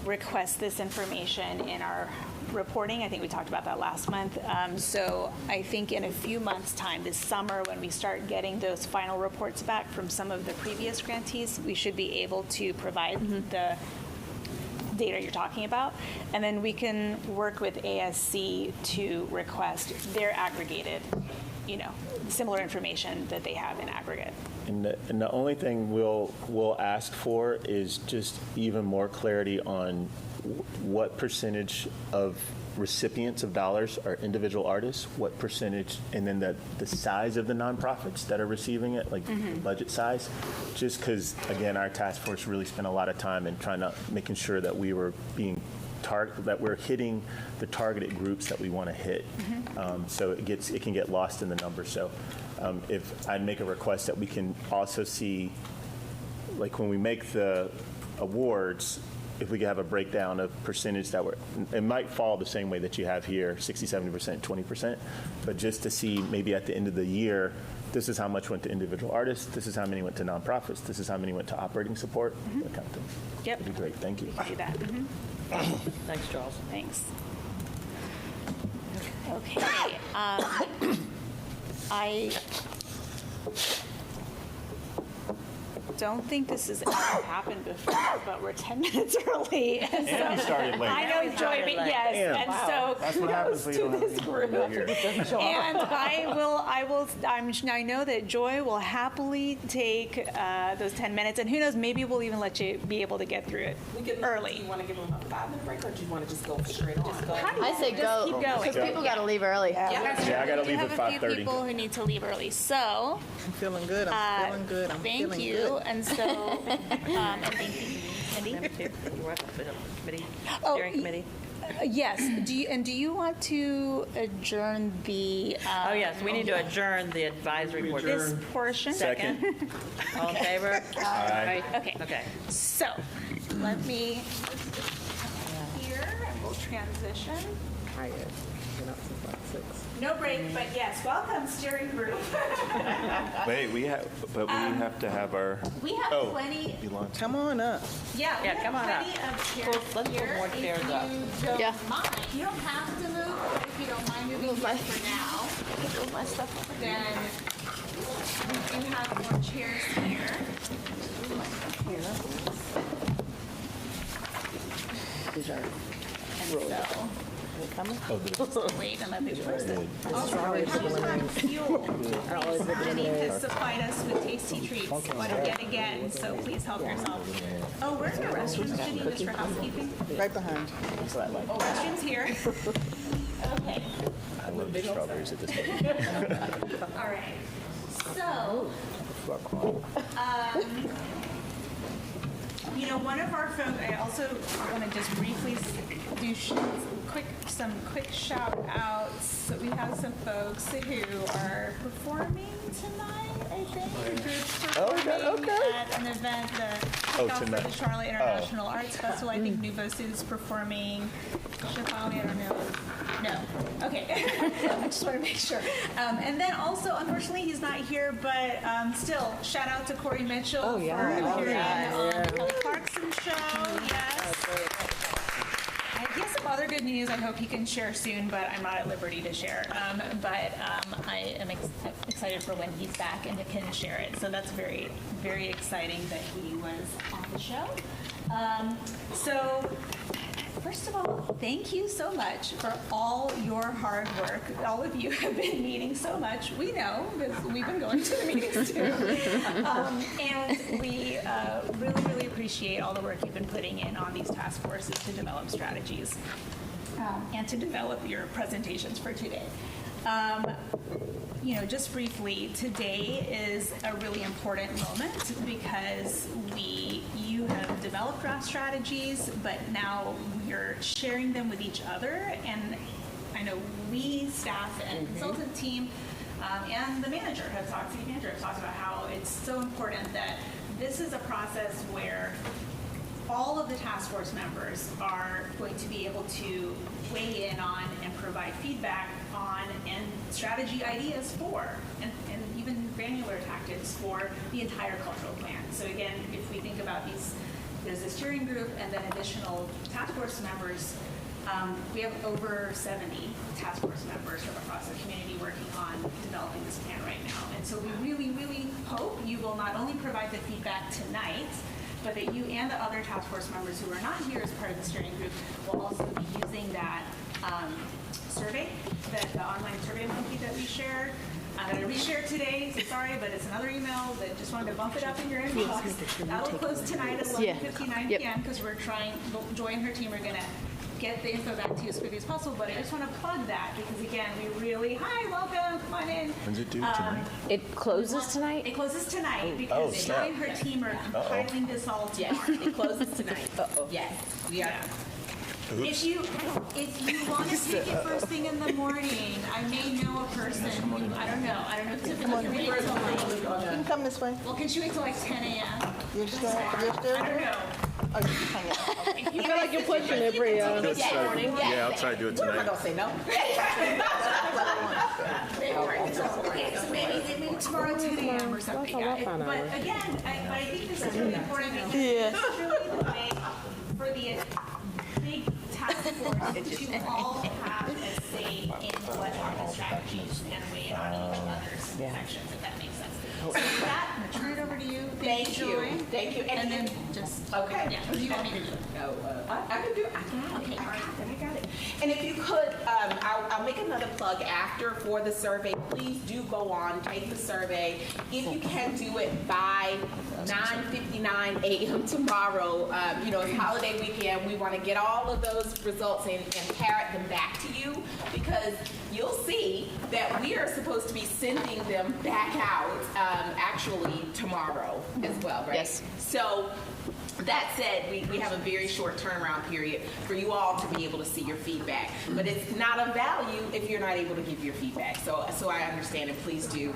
H: request this information in our reporting. I think we talked about that last month. So I think in a few months' time, this summer, when we start getting those final reports back from some of the previous grantees, we should be able to provide the data you're talking about, and then we can work with ASC to request their aggregated, similar information that they have in aggregate.
A: And the only thing we'll ask for is just even more clarity on what percentage of recipients of dollars are individual artists, what percentage, and then the size of the nonprofits that are receiving it, like budget size. Just because, again, our task force really spent a lot of time in making sure that we were that we're hitting the targeted groups that we want to hit. So it can get lost in the numbers. So if I'd make a request that we can also see, like when we make the awards, if we could have a breakdown of percentage it might fall the same way that you have here, 60, 70%, 20%, but just to see maybe at the end of the year, this is how much went to individual artists, this is how many went to nonprofits, this is how many went to operating support, that kind of thing.
H: Yep.
A: That'd be great, thank you.
H: We can do that.
F: Thanks, Charles.
H: Thanks. Okay. I don't think this has ever happened before, but we're 10 minutes early.
A: And we started late.
H: I know, Joy, but yes, and so
A: That's what happens when you don't have
H: this
A: people
H: group.
A: here.
H: And I know that Joy will happily take those 10 minutes, and who knows, maybe we'll even let you be able to get through it early.
D: Do you want to give them a 5-minute break, or do you want to just go straight on?
G: I say go,
H: keep going.
G: because people got to leave early.
A: Yeah, I gotta leave at
H: We have a few
A: 5:30.
H: people who need to leave early, so
D: I'm feeling good. I'm feeling good. I'm
H: thank
D: feeling
H: you.
D: good.
H: And so, and thank you, Cindy.
F: Committee,
H: Oh,
F: steering committee.
H: Yes. Do you want to adjourn the?
F: Oh, yes, we need to adjourn the advisory board.
H: This portion.
A: Second.
F: All in favor?
A: Aye.
H: Okay.
F: Okay.
H: So, let me here, and we'll transition. No break, but yes, welcome steering group.
A: Wait, we have to have our.
H: We have
A: Oh.
H: plenty.
D: Come on up.
H: Yeah,
F: Yeah,
H: we
F: come
H: have
F: on up.
H: plenty of chairs
F: Let's put
H: here.
F: more chairs up.
H: If you don't
G: Yeah.
H: mind, you don't have to move, but if you don't mind moving here for now,
G: Move my stuff over here.
H: then we do have more chairs here. Wait, and let me first. Also, we have fuel. Jenny has supplied us with tasty treats yet again, so please help yourself. Oh, where's the restrooms, Jenny, just for housekeeping?
D: Right behind.
H: Oh, restrooms here. Okay,
A: I love the strawberries at this point.
H: all right. So, one of our folks, I also want to just briefly do some quick shout outs. So we have some folks who are performing tonight, I think. A group's performing at an event, the kickoff for
A: tonight.
H: the Charlotte International Arts Festival. I think Nuvos is performing. Shefali, I don't know. No. Okay. I just want to make sure. And then also, unfortunately, he's not here, but still, shout out to Corey Mitchell for appearing on the Kelly Clarkson show. Yes. He has some other good news I hope he can share soon, but I'm not at liberty to share. But I am excited for when he's back and can share it. So that's very, very exciting that he was on the show. So first of all, thank you so much for all your hard work. All of you have been meeting so much. We know, because we've been going to the meetings too. And we really, really appreciate all the work you've been putting in on these task forces to develop strategies and to develop your presentations for today.
J: just briefly, today is a really important moment because you have developed draft strategies, but now we're sharing them with each other. And I know we, staff and consultant team, and the manager city manager have talked about how it's so important that this is a process where all of the task force members are going to be able to weigh in on and provide feedback on and strategy ideas for, and even granular tactics for the entire cultural plan. So again, if we think about there's a steering group and then additional task force members. We have over 70 task force members from across the community working on developing this plan right now. And so we really, really hope you will not only provide the feedback tonight, but that you and the other task force members who are not here as part of the steering group will also be using that survey, the online survey monkey that we shared. I'm going to reshare today, so sorry, but it's another email that just wanted to bump it up in your inbox. That will close tonight at 11:59 p.m. because we're trying, Joy and her team are going to get the info back to you as quickly as possible, but I just want to plug that because again, hi, welcome, come on in.
A: When's it due tonight?
C: It closes tonight?
J: It closes tonight because Joy and her team are compiling this all tomorrow.
L: Yes, it closes tonight. Yes, we are.
J: If you want to take it first thing in the morning, I may know a person who, I don't know if Tiffany can wait till
D: You can come this way.
J: well, can she wait till like 10 a.m.?
D: You're still
J: I don't know.
D: Oh, you can hang it.
L: You feel like you're pushing it, Bria.
A: Yeah, I'll try to do it
L: I'm not
A: tonight.
L: gonna say no.
J: Maybe tomorrow 10 a.m. or something. But again, I think this is really important because this is really the way for the big task force to all have a say in what are the strategies and weigh in on each other's sections, if that makes sense. So with that, I'm going to turn it over to you.
L: Thank you.
J: Joy.
L: Thank you.
J: And then just,
L: Okay.
J: yeah, what do you want me to do?
L: No, I can do it. I got it.
J: Okay, all right.
L: I got it. And if you could, I'll make another plug after for the survey. Please do go on, take the survey. If you can do it by 9:59 a.m. tomorrow, it's holiday weekend. We want to get all of those results and parrot them back to you because you'll see that we are supposed to be sending them back out actually tomorrow as well, right?
C: Yes.
L: So that said, we have a very short turnaround period for you all to be able to see your feedback. But it's not of value if you're not able to give your feedback. So I understand, and please do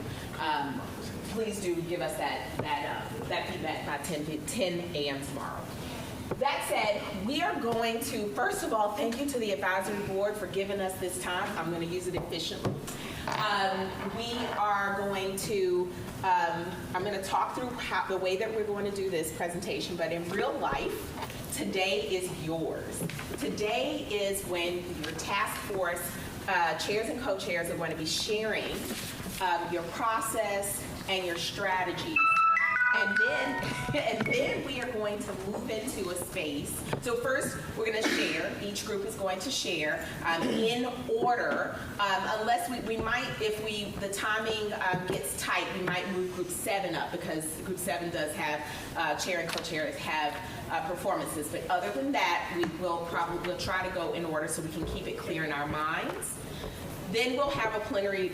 L: give us that feedback by 10 a.m. tomorrow. That said, we are going to, first of all, thank you to the advisory board for giving us this time. I'm going to use it efficiently. We are going to, I'm going to talk through the way that we're going to do this presentation, but in real life, today is yours. Today is when your task force chairs and co-chairs are going to be sharing your process and your strategies. And then we are going to move into a space. So first, we're going to share. Each group is going to share in order. Unless we might, if the timing gets tight, we might move Group 7 up because Group 7 does have chair and co-chairs have performances. But other than that, we'll try to go in order so we can keep it clear in our minds. Then we'll have a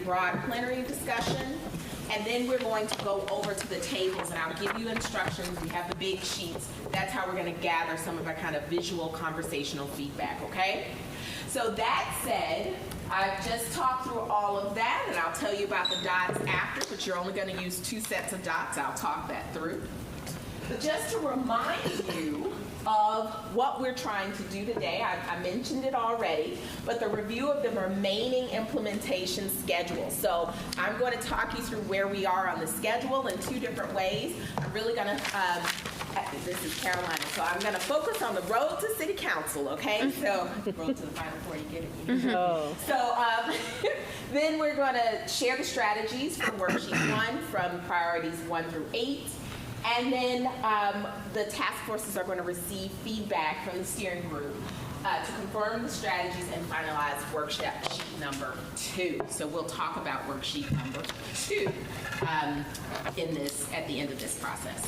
L: broad plenary discussion. And then we're going to go over to the tables, and I'll give you instructions. We have the big sheets. That's how we're going to gather some of our kind of visual conversational feedback, okay? So that said, I've just talked through all of that, and I'll tell you about the dots after, but you're only going to use 2 sets of dots. I'll talk that through. But just to remind you of what we're trying to do today, I mentioned it already, but the review of the remaining implementation schedule. So I'm going to talk you through where we are on the schedule in 2 different ways. I'm really going to, this is Carolina, so I'm going to focus on the road to City Council, okay? So road to the Final Four, you get it?
C: Oh.
L: So then we're going to share the strategies from worksheet 1 from priorities 1 through 8. And then the task forces are going to receive feedback from the steering group to confirm the strategies and finalize worksheet number 2. So we'll talk about worksheet number 2 at the end of this process.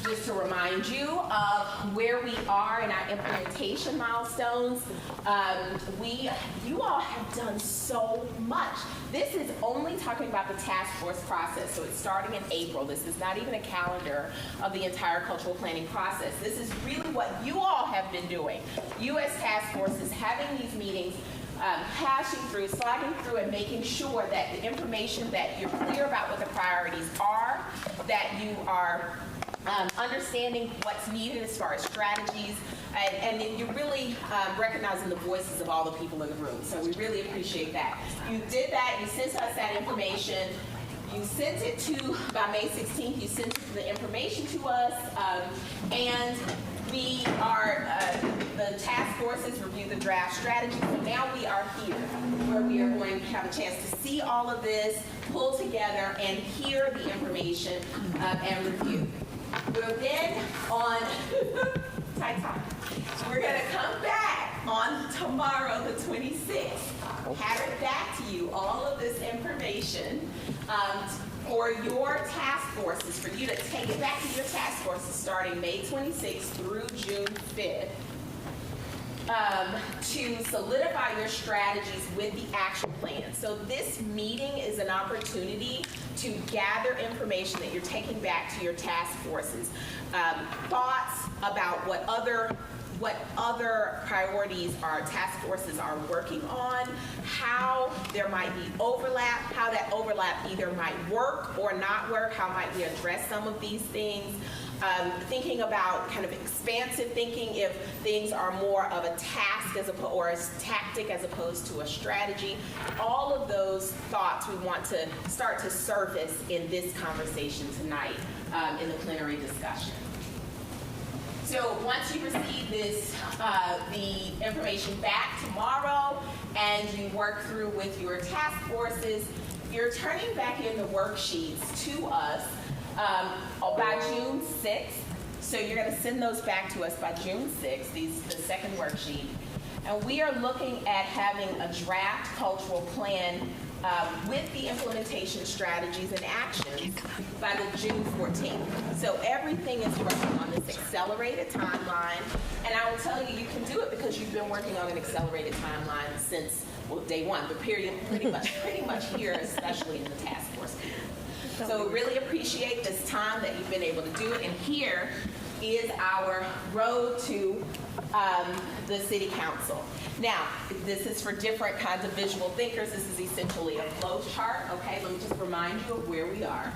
L: just to remind you of where we are in our implementation milestones. You all have done so much. This is only talking about the task force process, so it's starting in April. This is not even a calendar of the entire cultural planning process. This is really what you all have been doing. You as task forces having these meetings, hashing through, slogging through, and making sure that the information that you're clear about what the priorities are, that you are understanding what's needed as far as strategies, and then you're really recognizing the voices of all the people in the room. So we really appreciate that. You did that. You sent us that information. You sent it to, by May 16th, you sent the information to us, and we are, the task forces review the draft strategy, so now we are here, where we are going to have a chance to see all of this, pull together, and hear the information and review. We're then on, tight time, we're gonna come back on tomorrow, the 26th, have it back to you, all of this information, for your task forces, for you to take it back to your task forces starting May 26th through June 5th, to solidify your strategies with the action plan. So this meeting is an opportunity to gather information that you're taking back to your task forces, thoughts about what other priorities our task forces are working on, how there might be overlap, how that overlap either might work or not work, how might we address some of these things, thinking about kind of expansive thinking if things are more of a task or a tactic as opposed to a strategy. All of those thoughts we want to start to surface in this conversation tonight in the plenary discussion. So once you receive this, the information back tomorrow, and you work through with your task forces, you're turning back in the worksheets to us by June 6th. So you're going to send those back to us by June 6th, the second worksheet. And we are looking at having a draft cultural plan with the implementation strategies and actions by the June 14th. So everything is working on this accelerated timeline. And I will tell you, you can do it because you've been working on an accelerated timeline since, well, day one, but period, pretty much here, especially in the task force. So we really appreciate this time that you've been able to do it. And here is our road to the city council. Now, this is for different kinds of visual thinkers. This is essentially a flow chart, okay? Let me just remind you of where we are.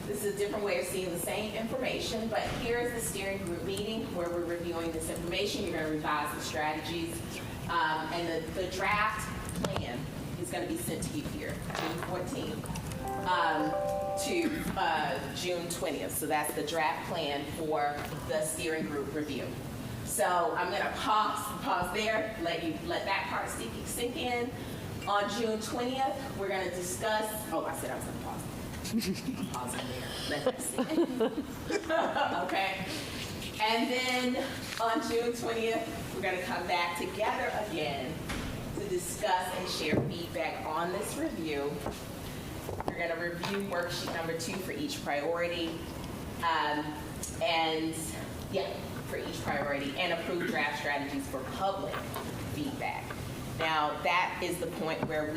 L: This is a different way of seeing the same information, but here's the steering group meeting where we're reviewing this information. You're going to revise the strategies, and the draft plan is going to be sent to you here, June 14th to June 20th. So that's the draft plan for the steering group review. So I'm going to pause there, let that part sink in. On June 20th, we're going to discuss, I said I was going to pause. Pause there, let that sink in. Okay. And then on June 20th, we're going to come back together again to discuss and share feedback on this review. We're going to review worksheet number 2 for each priority. For each priority, and approve draft strategies for public feedback. Now, that is the point where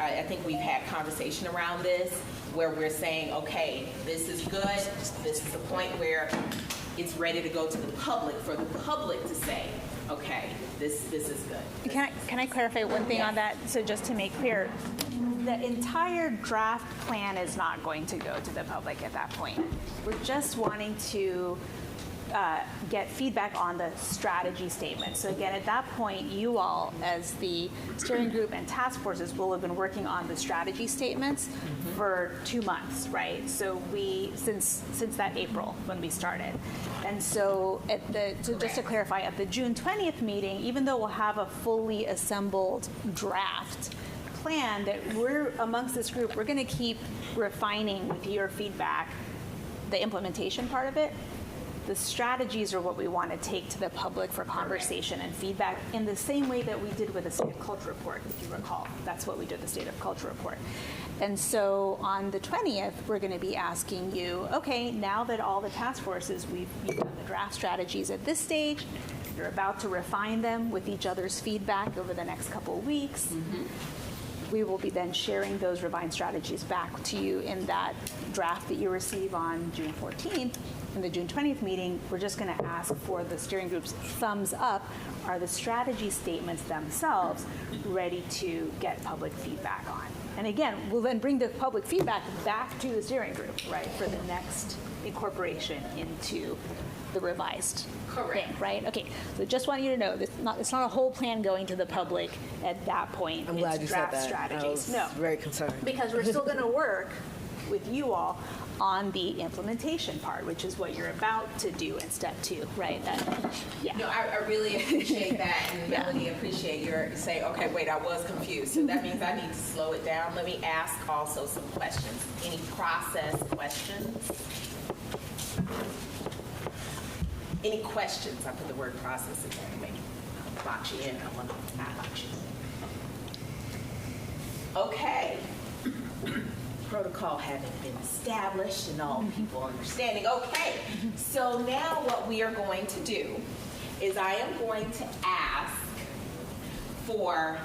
L: I think we've had conversation around this, where we're saying, okay, this is good. This is the point where it's ready to go to the public, for the public to say, okay, this is good.
H: Can I clarify one thing on that? So just to make clear, the entire draft plan is not going to go to the public at that point. We're just wanting to get feedback on the strategy statement. So again, at that point, you all, as the steering group and task forces, will have been working on the strategy statements for 2 months, right? So since that April when we started. And so just to clarify, at the June 20th meeting, even though we'll have a fully assembled draft plan, that we're amongst this group, we're going to keep refining with your feedback the implementation part of it. the strategies are what we want to take to the public for conversation and feedback in the same way that we did with the State of Culture Report, if you recall. That's what we did, the State of Culture Report. And so on the 20th, we're going to be asking you, okay, now that all the task forces, you've done the draft strategies at this stage, you're about to refine them with each other's feedback over the next couple of weeks. We will be then sharing those refined strategies back to you in that draft that you receive on June 14th. In the June 20th meeting, we're just going to ask for the steering group's thumbs up. Are the strategy statements themselves ready to get public feedback on? And again, we'll then bring the public feedback back to the steering group, right, for the next incorporation into the revised thing, right? Okay, so just want you to know, it's not a whole plan going to the public at that point.
D: I'm glad
H: It's
D: you said
H: draft
D: that.
H: strategies.
D: I was very concerned.
H: Because we're still going to work with you all on the implementation part, which is what you're about to do in step 2, right? Yeah.
L: No, I really appreciate that, and Melanie, appreciate your say, okay, wait, I was confused. So that means I need to slow it down. Let me ask also some questions. Any process questions? Any questions? I put the word process in there to make box you in. I want to not box you in. Okay. Protocol having been established and all people understanding. Okay, so now what we are going to do is I am going to ask for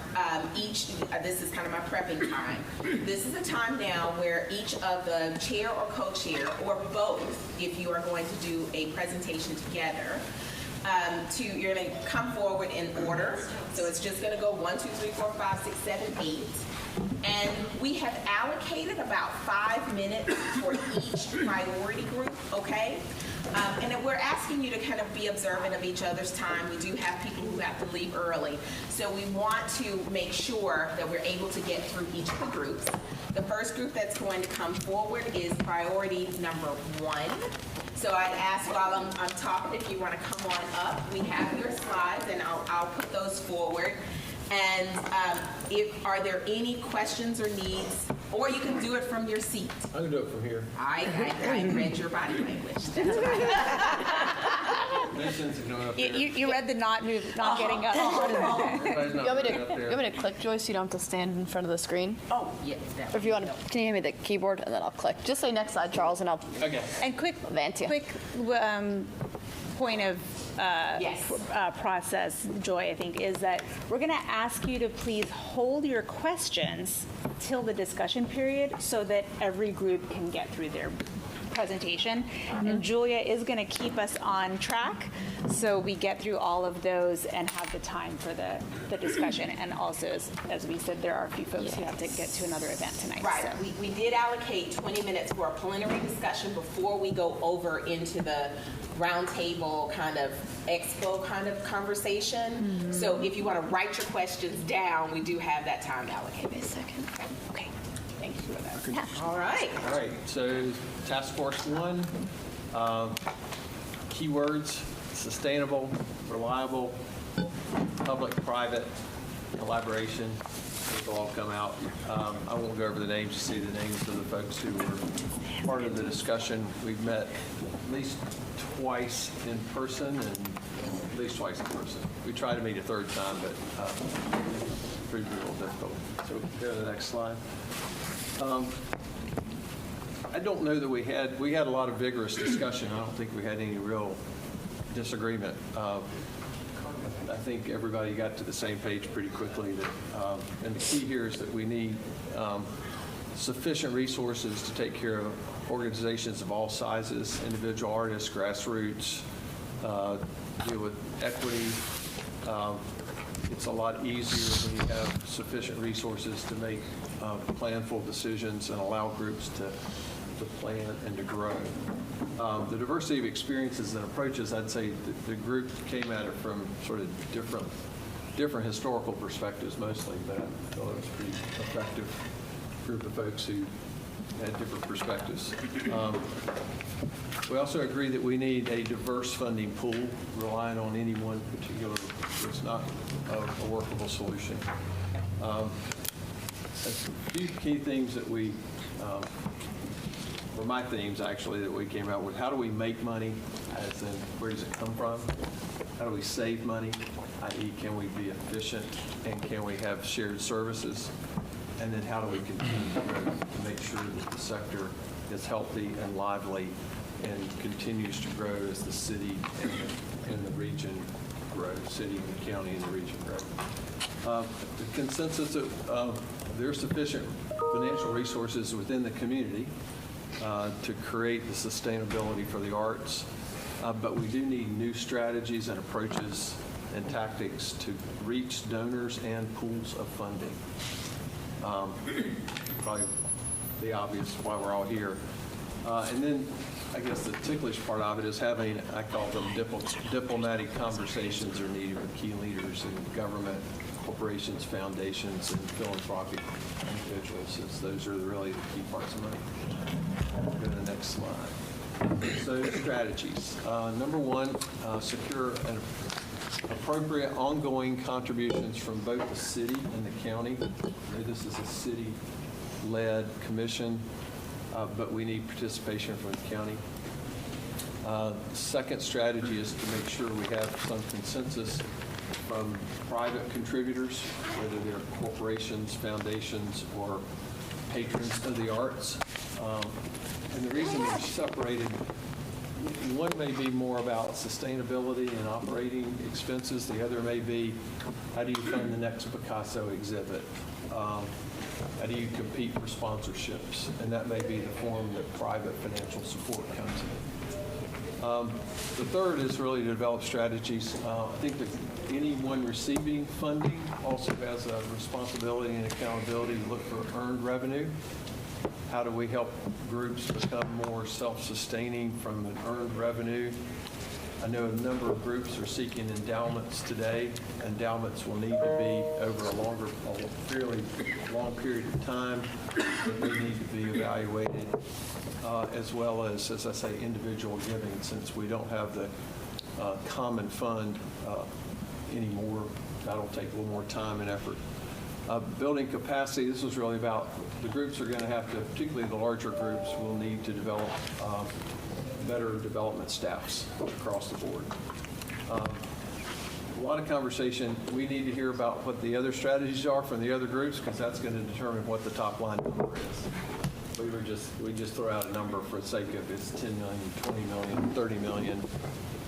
L: each, this is kind of my prepping time. This is a time now where each of the chair or co-chair, or both, if you are going to do a presentation together, you're going to come forward in order. So it's just going to go 1, 2, 3, 4, 5, 6, 7, 8. And we have allocated about 5 minutes for each priority group, okay? And then we're asking you to kind of be observant of each other's time. We do have people who have to leave early. So we want to make sure that we're able to get through each of the groups. The first group that's going to come forward is priority number 1. So I'd ask while I'm talking, if you want to come on up, we have your slides, and I'll put those forward. And are there any questions or needs, or you can do it from your seat.
I: I can do it from here.
L: I read your body language. That's what I
H: You read the not getting up.
G: You want me to click, Joyce? You don't have to stand in front of the screen.
L: Oh, yeah.
G: Or if you want to, can you hand me the keyboard and then I'll click? Just say next slide, Charles, and I'll.
B: Okay.
H: And quick
G: Vantia.
H: Point of
L: Yes.
H: process, Joy, I think, is that we're going to ask you to please hold your questions till the discussion period so that every group can get through their presentation. And Julia is going to keep us on track so we get through all of those and have the time for the discussion. And also, as we said, there are a few folks who have to get to another event tonight.
L: Right.
H: So.
L: We did allocate 20 minutes for a preliminary discussion before we go over into the roundtable kind of expo kind of conversation. So if you want to write your questions down, we do have that time allocated.
G: Wait a second.
L: Okay. Thank you for that. All right.
B: All right, so Task Force 1, keywords: sustainable, reliable, public-private collaboration. Those will all come out. I won't go over the names. You see the names of the folks who were part of the discussion. We've met at least twice in person and at least twice in person. We tried to meet a third time, but proved a little difficult. So go to the next slide. I don't know that we had a lot of vigorous discussion. I don't think we had any real disagreement. I think everybody got to the same page pretty quickly. And the key here is that we need sufficient resources to take care of organizations of all sizes, individual artists, grassroots, deal with equity. It's a lot easier when you have sufficient resources to make planful decisions and allow groups to plan and to grow. The diversity of experiences and approaches, I'd say the group came at it from sort of different historical perspectives mostly, but I thought it was a pretty effective group of folks who had different perspectives. We also agree that we need a diverse funding pool. Relying on any one particular is not a workable solution. A few key things that we were my themes actually that we came out with. How do we make money, as in where does it come from? How do we save money, i.e. can we be efficient and can we have shared services? And then how do we continue to grow to make sure that the sector is healthy and lively and continues to grow as the city and the region grow, city and the county and the region grow. The consensus that there are sufficient financial resources within the community to create the sustainability for the arts, but we do need new strategies and approaches and tactics to reach donors and pools of funding. Probably the obvious why we're all here. And then I guess the ticklish part of it is having, I call them diplomatic conversations are needed with key leaders in government, corporations, foundations, and philanthropic individuals, since those are really the key parts of money. Go to the next slide. So strategies. Number one, secure an appropriate ongoing contributions from both the city and the county. This is a city-led commission, but we need participation from the county. Second strategy is to make sure we have some consensus from private contributors, whether they're corporations, foundations, or patrons of the arts. And the reason they're separated, one may be more about sustainability and operating expenses. The other may be, how do you fund the next Picasso exhibit? How do you compete for sponsorships? And that may be the form that private financial support comes in. The third is really to develop strategies. I think that anyone receiving funding also has a responsibility and accountability to look for earned revenue. How do we help groups become more self-sustaining from an earned revenue? I know a number of groups are seeking endowments today. Endowments will need to be over a fairly long period of time. They need to be evaluated, as well as I say, individual giving, since we don't have the common fund anymore. That'll take a little more time and effort. Building capacity, this was really about the groups are going to have to, particularly the larger groups, will need to develop better development staffs across the board. A lot of conversation. We need to hear about what the other strategies are from the other groups, because that's going to determine what the top line number is. We just throw out a number for the sake of it's 10 million, 20 million, 30 million.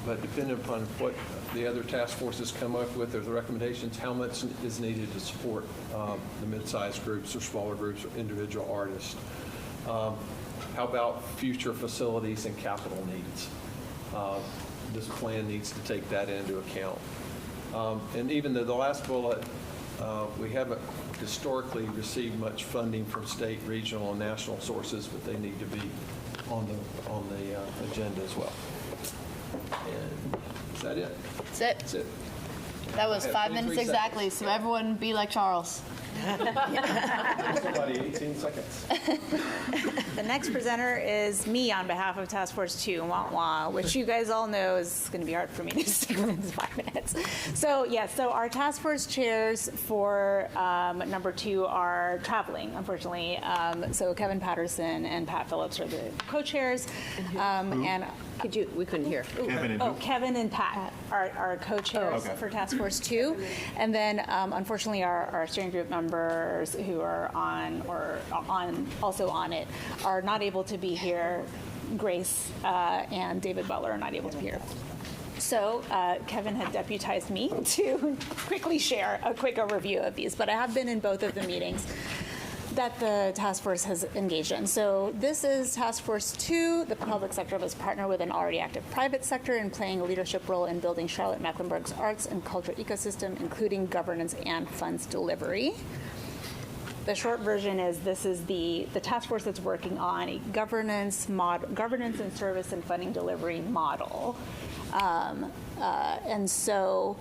B: But depending upon what the other task forces come up with, or the recommendations, how much is needed to support the mid-sized groups or smaller groups or individual artists. How about future facilities and capital needs? This plan needs to take that into account. And even though the last bullet, we haven't historically received much funding from state, regional, and national sources, but they need to be on the agenda as well. And is that it?
G: That's it.
B: That's it.
G: That was
B: Okay,
G: 5 minutes
B: 23
G: exactly, so everyone be like Charles.
B: Somebody, 18 seconds.
H: The next presenter is me on behalf of Task Force 2, wah wah, which you guys all know is going to be hard for me to stick within 5 minutes. So so our Task Force chairs for number 2 are traveling, unfortunately. So Kevin Patterson and Pat Phillips are the co-chairs. And
C: we couldn't hear.
H: Kevin and Pat are co-chairs for Task Force 2. And then, unfortunately, our steering group members who are also on it are not able to be here. Grace and David Butler are not able to be here. So Kevin had deputized me to quickly share a quick overview of these, but I have been in both of the meetings that the task force has engaged in. So this is Task Force 2. The public sector must partner with an already active private sector in playing a leadership role in building Charlotte-Mecklenburg's arts and culture ecosystem, including governance and funds delivery. The short version is this is the task force that's working on a governance and service and funding delivery model. And so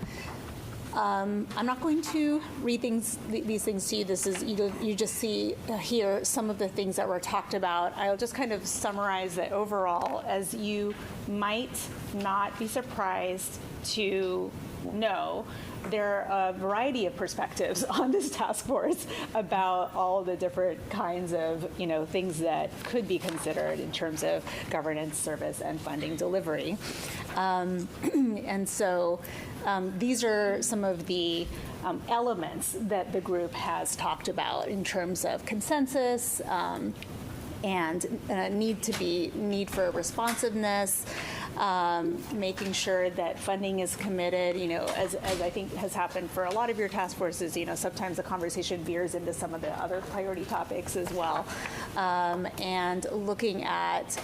H: I'm not going to read these things to you. This is you just see here some of the things that were talked about. I'll just kind of summarize that overall, as you might not be surprised to know, there are a variety of perspectives on this task force about all the different kinds of, things that could be considered in terms of governance, service, and funding delivery. And so these are some of the elements that the group has talked about in terms of consensus and need for responsiveness, making sure that funding is committed, as I think has happened for a lot of your task forces, sometimes the conversation veers into some of the other priority topics as well. And looking at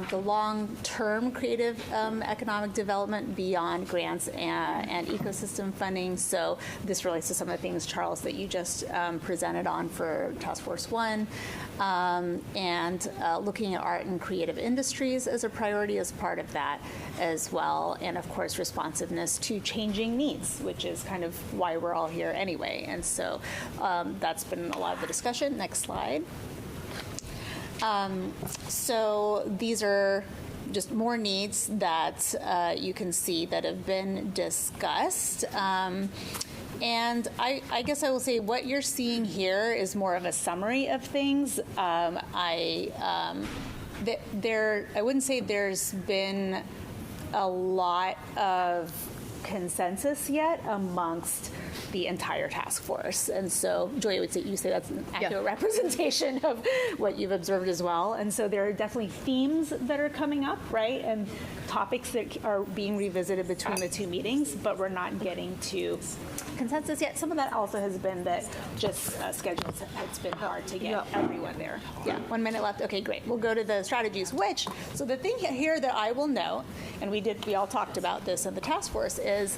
H: the long-term creative economic development beyond grants and ecosystem funding. So this relates to some of the things, Charles, that you just presented on for Task Force 1. And looking at art and creative industries as a priority as part of that as well. And of course, responsiveness to changing needs, which is kind of why we're all here anyway. And so that's been a lot of the discussion. Next slide. So these are just more needs that you can see that have been discussed. And I guess I will say what you're seeing here is more of a summary of things. I wouldn't say there's been a lot of consensus yet amongst the entire task force. And so, Joy, would say you say that's an accurate representation of what you've observed as well. And so there are definitely themes that are coming up, right? And topics that are being revisited between the two meetings, but we're not getting to consensus yet. Some of that also has been that just schedules, it's been hard to get everyone there. Yeah, 1 minute left. Okay, great. We'll go to the strategies, so the thing here that I will note, and we all talked about this in the task force, is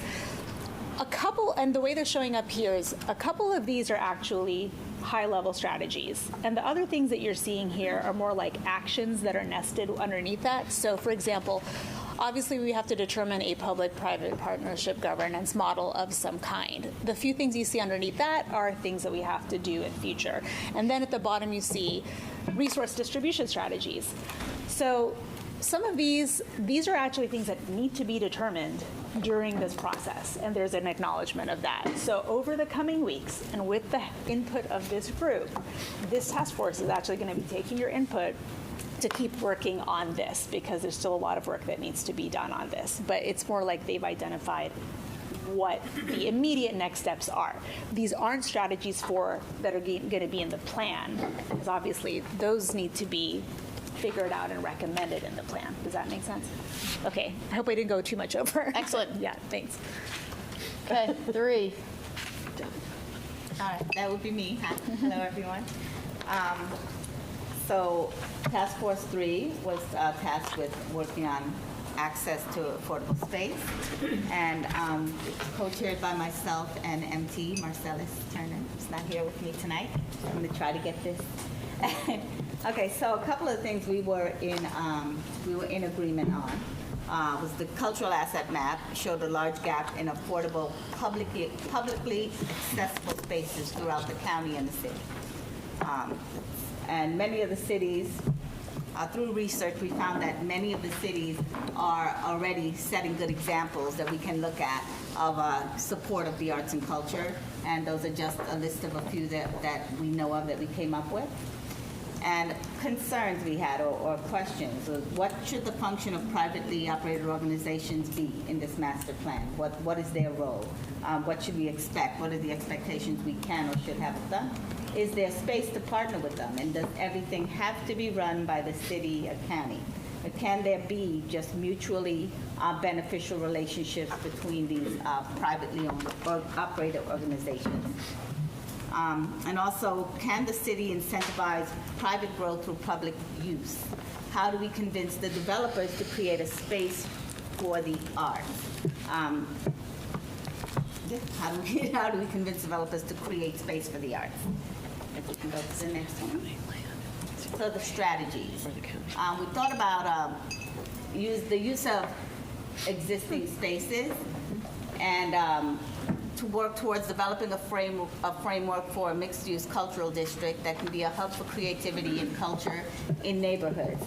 H: a couple, and the way they're showing up here is a couple of these are actually high-level strategies. And the other things that you're seeing here are more like actions that are nested underneath that. So, for example, obviously we have to determine a public-private partnership governance model of some kind. The few things you see underneath that are things that we have to do in future. And then at the bottom you see resource distribution strategies. So some of these are actually things that need to be determined during this process, and there's an acknowledgement of that. So over the coming weeks, and with the input of this group, this task force is actually going to be taking your input to keep working on this, because there's still a lot of work that needs to be done on this. But it's more like they've identified what the immediate next steps are. These aren't strategies that are going to be in the plan, because obviously those need to be figured out and recommended in the plan. Does that make sense? Okay, I hope I didn't go too much over.
G: Excellent.
H: Yeah, thanks.
G: Okay, 3.
M: All right, that would be me. Hi. Hello, everyone. So Task Force 3 was tasked with working on access to affordable space, and co-chaired by myself and MT Marcellus Turner, who's not here with me tonight. I'm going to try to get this. Okay, so a couple of things we were in agreement on was the cultural asset map showed a large gap in affordable, publicly accessible spaces throughout the county and the city. And many of the cities, through research, we found that many of the cities are already setting good examples that we can look at of support of the arts and culture. And those are just a list of a few that we know of that we came up with. And concerns we had, or questions, was what should the function of privately operated organizations be in this master plan? What is their role? What should we expect? What are the expectations we can or should have of them? Is there space to partner with them? And does everything have to be run by the city or county? Or can there be just mutually beneficial relationships between these privately owned or operated organizations? And also, can the city incentivize private growth through public use? How do we convince the developers to create a space for the arts? How do we convince developers to create space for the arts? If we can go to the next one. So the strategies. We thought about the use of existing spaces and to work towards developing a framework for a mixed-use cultural district that can be a hub for creativity and culture in neighborhoods.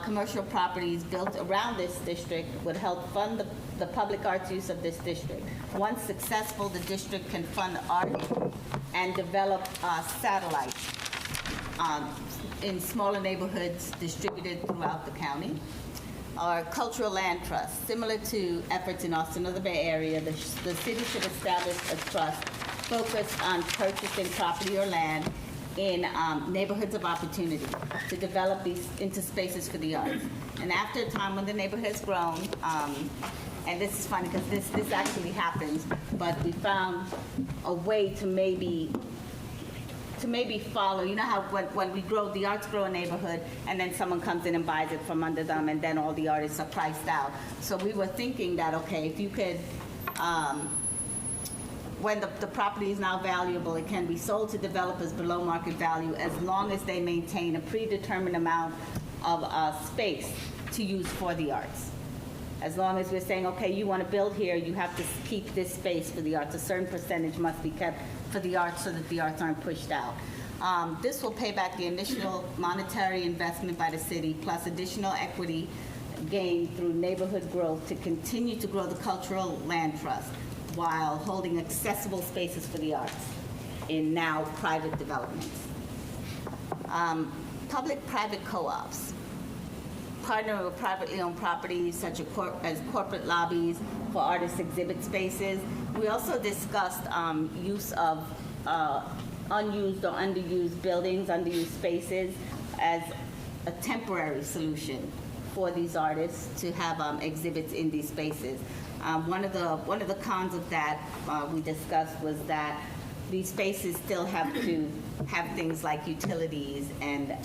M: Commercial properties built around this district would help fund the public arts use of this district. Once successful, the district can fund art and develop satellites in smaller neighborhoods distributed throughout the county. Our cultural land trust, similar to efforts in Austin or the Bay Area, the city should establish a trust focused on purchasing property or land in neighborhoods of opportunity to develop these into spaces for the arts. And after a time when the neighborhood's grown, and this is funny because this actually happens, but we found a way to maybe follow, you know how when we grow, the arts grow a neighborhood, and then someone comes in and buys it from under them, and then all the artists are priced out. So we were thinking that, okay, if you could, when the property is now valuable, it can be sold to developers below market value as long as they maintain a predetermined amount of space to use for the arts. As long as we're saying, okay, you want to build here, you have to keep this space for the arts. A certain percentage must be kept for the arts so that the arts aren't pushed out. This will pay back the initial monetary investment by the city, plus additional equity gained through neighborhood growth to continue to grow the cultural land trust while holding accessible spaces for the arts in now private developments. Public-private co-ops. Partner with privately owned properties such as corporate lobbies for artist exhibit spaces. We also discussed use of unused or underused buildings, underused spaces as a temporary solution for these artists to have exhibits in these spaces. One of the cons of that we discussed was that these spaces still have to have things like utilities and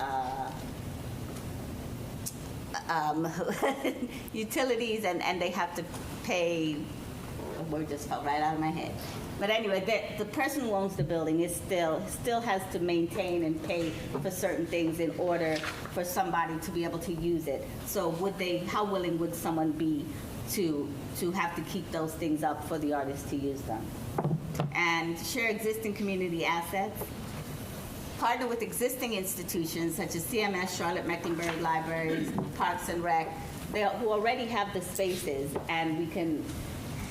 M: and they have to pay. A word just fell right out of my head. But anyway, the person who owns the building is still has to maintain and pay for certain things in order for somebody to be able to use it. So how willing would someone be to have to keep those things up for the artists to use them? And share existing community assets. Partner with existing institutions such as CMS, Charlotte Mecklenburg Libraries, Parks and Rec, who already have the spaces, and we can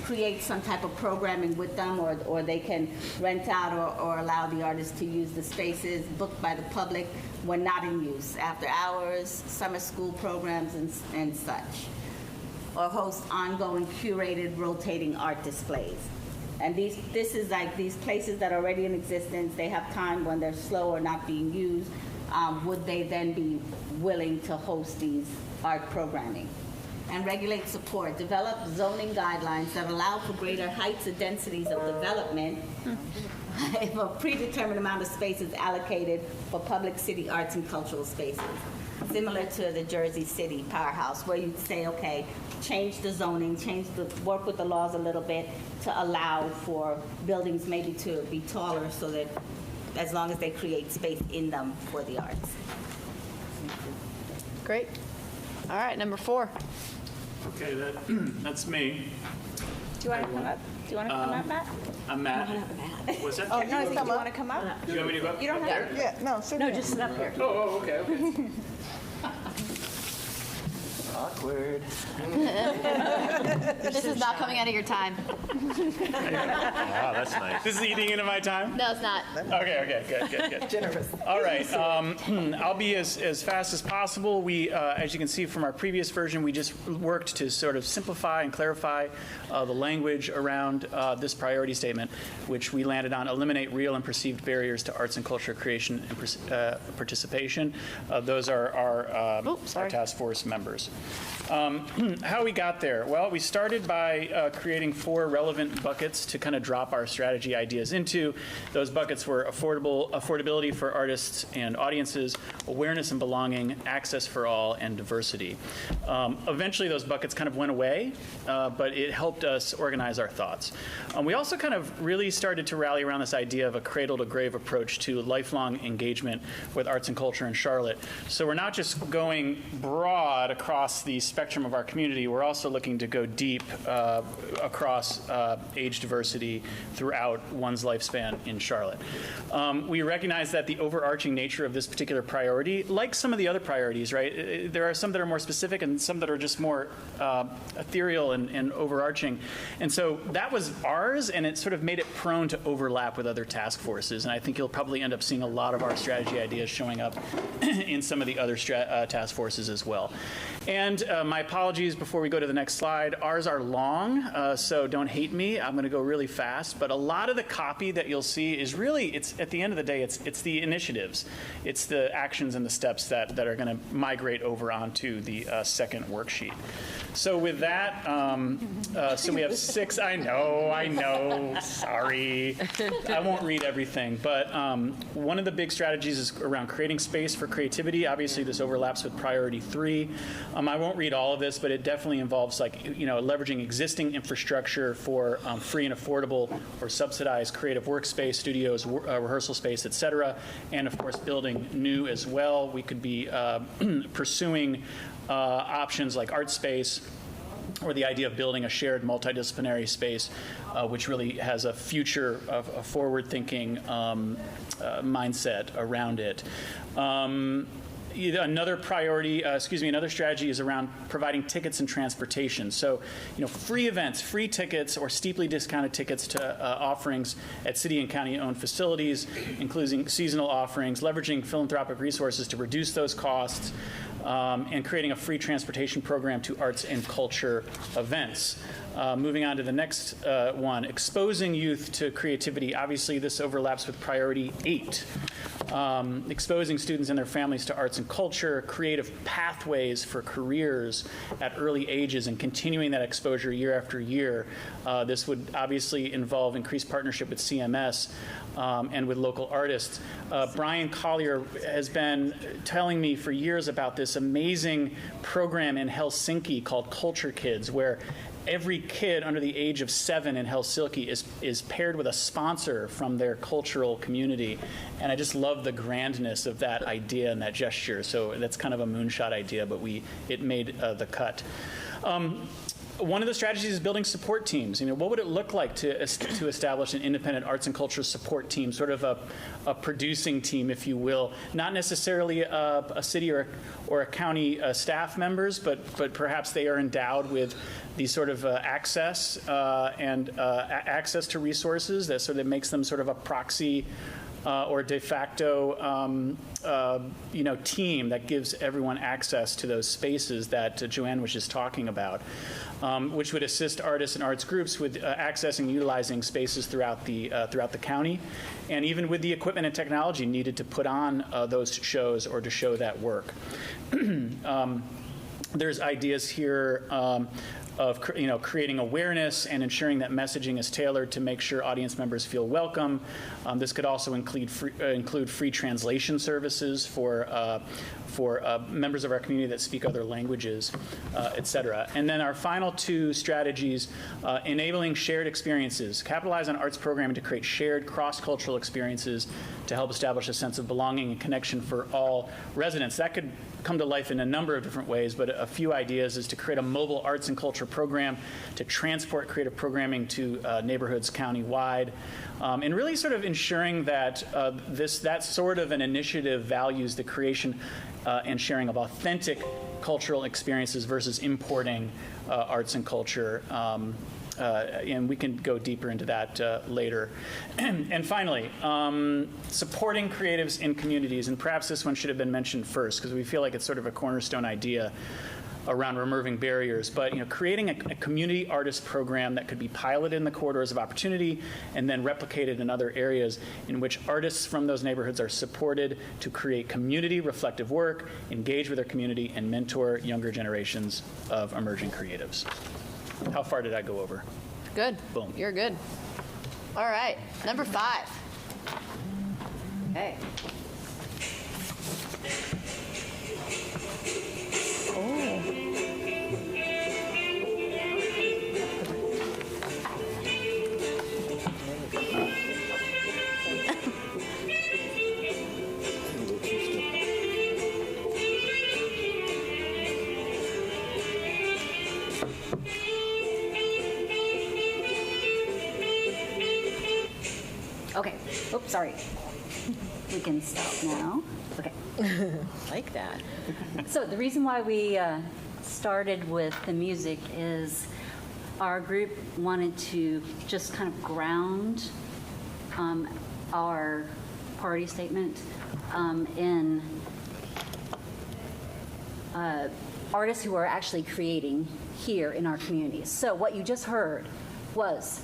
M: create some type of programming with them, or they can rent out or allow the artists to use the spaces booked by the public when not in use, after hours, summer school programs, and such. Or host ongoing curated rotating art displays. And this is like these places that are already in existence, they have time when they're slow or not being used. Would they then be willing to host these art programming? And regulate support. Develop zoning guidelines that allow for greater heights and densities of development if a predetermined amount of space is allocated for public city arts and cultural spaces. Similar to the Jersey City powerhouse, where you'd say, okay, change the zoning, work with the laws a little bit to allow for buildings maybe to be taller so that as long as they create space in them for the arts.
G: Great. All right, number 4.
N: Okay, that's me.
H: Do you want to come up? Matt?
N: I'm Matt. What's that?
D: Oh, no,
H: Do you want to come up?
N: Do you want me to go up?
H: You don't have to.
D: Yeah, no, sit
C: No,
D: down.
C: just sit up here.
N: Oh, okay.
E: Awkward.
G: This is not coming out of your time.
A: Wow, that's nice.
N: This is eating into my time?
G: No, it's not.
N: Okay, good.
D: Generous.
N: All right, I'll be as fast as possible. We, as you can see from our previous version, we just worked to sort of simplify and clarify the language around this priority statement, which we landed on: eliminate real and perceived barriers to arts and culture creation and participation. Those are our task force members. How we got there? Well, we started by creating 4 relevant buckets to kind of drop our strategy ideas into. Those buckets were affordability for artists and audiences, awareness and belonging, access for all, and diversity. Eventually, those buckets kind of went away, but it helped us organize our thoughts. We also kind of really started to rally around this idea of a cradle-to-grave approach to lifelong engagement with arts and culture in Charlotte. So we're not just going broad across across the spectrum of our community, we're also looking to go deep across age diversity throughout one's lifespan in Charlotte. We recognize that the overarching nature of this particular priority, like some of the other priorities, right, there are some that are more specific and some that are just more ethereal and overarching. And so that was ours, and it sort of made it prone to overlap with other task forces. And I think you'll probably end up seeing a lot of our strategy ideas showing up in some of the other task forces as well. And my apologies before we go to the next slide. Ours are long, so don't hate me. I'm going to go really fast. But a lot of the copy that you'll see is really, it's at the end of the day, it's the initiatives. It's the actions and the steps that are going to migrate over onto the second worksheet. So with that, so we have 6. I know, sorry. I won't read everything. But one of the big strategies is around creating space for creativity. Obviously, this overlaps with priority 3. I won't read all of this, but it definitely involves, like, leveraging existing infrastructure for free and affordable or subsidized creative workspace, studios, rehearsal space, et cetera, and of course building new as well. We could be pursuing options like art space, or the idea of building a shared multidisciplinary space, which really has a future of a forward-thinking mindset around it. Another priority, another strategy is around providing tickets and transportation. So, free events, free tickets, or steeply discounted tickets to offerings at city and county-owned facilities, including seasonal offerings, leveraging philanthropic resources to reduce those costs, and creating a free transportation program to arts and culture events. Moving on to the next one, exposing youth to creativity. Obviously, this overlaps with priority 8. Exposing students and their families to arts and culture, creative pathways for careers at early ages, and continuing that exposure year after year. This would obviously involve increased partnership with CMS and with local artists. Brian Collier has been telling me for years about this amazing program in Helsinki called Culture Kids, where every kid under the age of 7 in Helsinki is paired with a sponsor from their cultural community. And I just love the grandness of that idea and that gesture. So that's kind of a moonshot idea, but it made the cut. One of the strategies is building support teams. What would it look like to establish an independent arts and culture support team, sort of a producing team, if you will, not necessarily a city or a county staff members, but perhaps they are endowed with the sort of access access to resources that sort of makes them sort of a proxy or de facto team that gives everyone access to those spaces that Joanne was just talking about, which would assist artists and arts groups with accessing and utilizing spaces throughout the county, and even with the equipment and technology needed to put on those shows or to show that work. There's ideas here of creating awareness and ensuring that messaging is tailored to make sure audience members feel welcome. This could also include free translation services for members of our community that speak other languages, et cetera. And then our final 2 strategies, enabling shared experiences. Capitalize on arts programming to create shared cross-cultural experiences to help establish a sense of belonging and connection for all residents. That could come to life in a number of different ways, but a few ideas is to create a mobile arts and culture program to transport creative programming to neighborhoods county-wide, and really sort of ensuring that that sort of an initiative values the creation and sharing of authentic cultural experiences versus importing arts and culture. And we can go deeper into that later. And finally, supporting creatives in communities. And perhaps this one should have been mentioned first, because we feel like it's sort of a cornerstone idea around removing barriers. But creating a community artist program that could be piloted in the corridors of opportunity and then replicated in other areas, in which artists from those neighborhoods are supported to create community reflective work, engage with their community, and mentor younger generations of emerging creatives. How far did I go over?
G: Good.
N: Boom.
G: You're good. All right. Number 5. Okay.
O: Oops, sorry. We can stop now. Okay.
C: Like that.
O: So the reason why we started with the music is our group wanted to just kind of ground our priority statement in artists who are actually creating here in our communities. So what you just heard was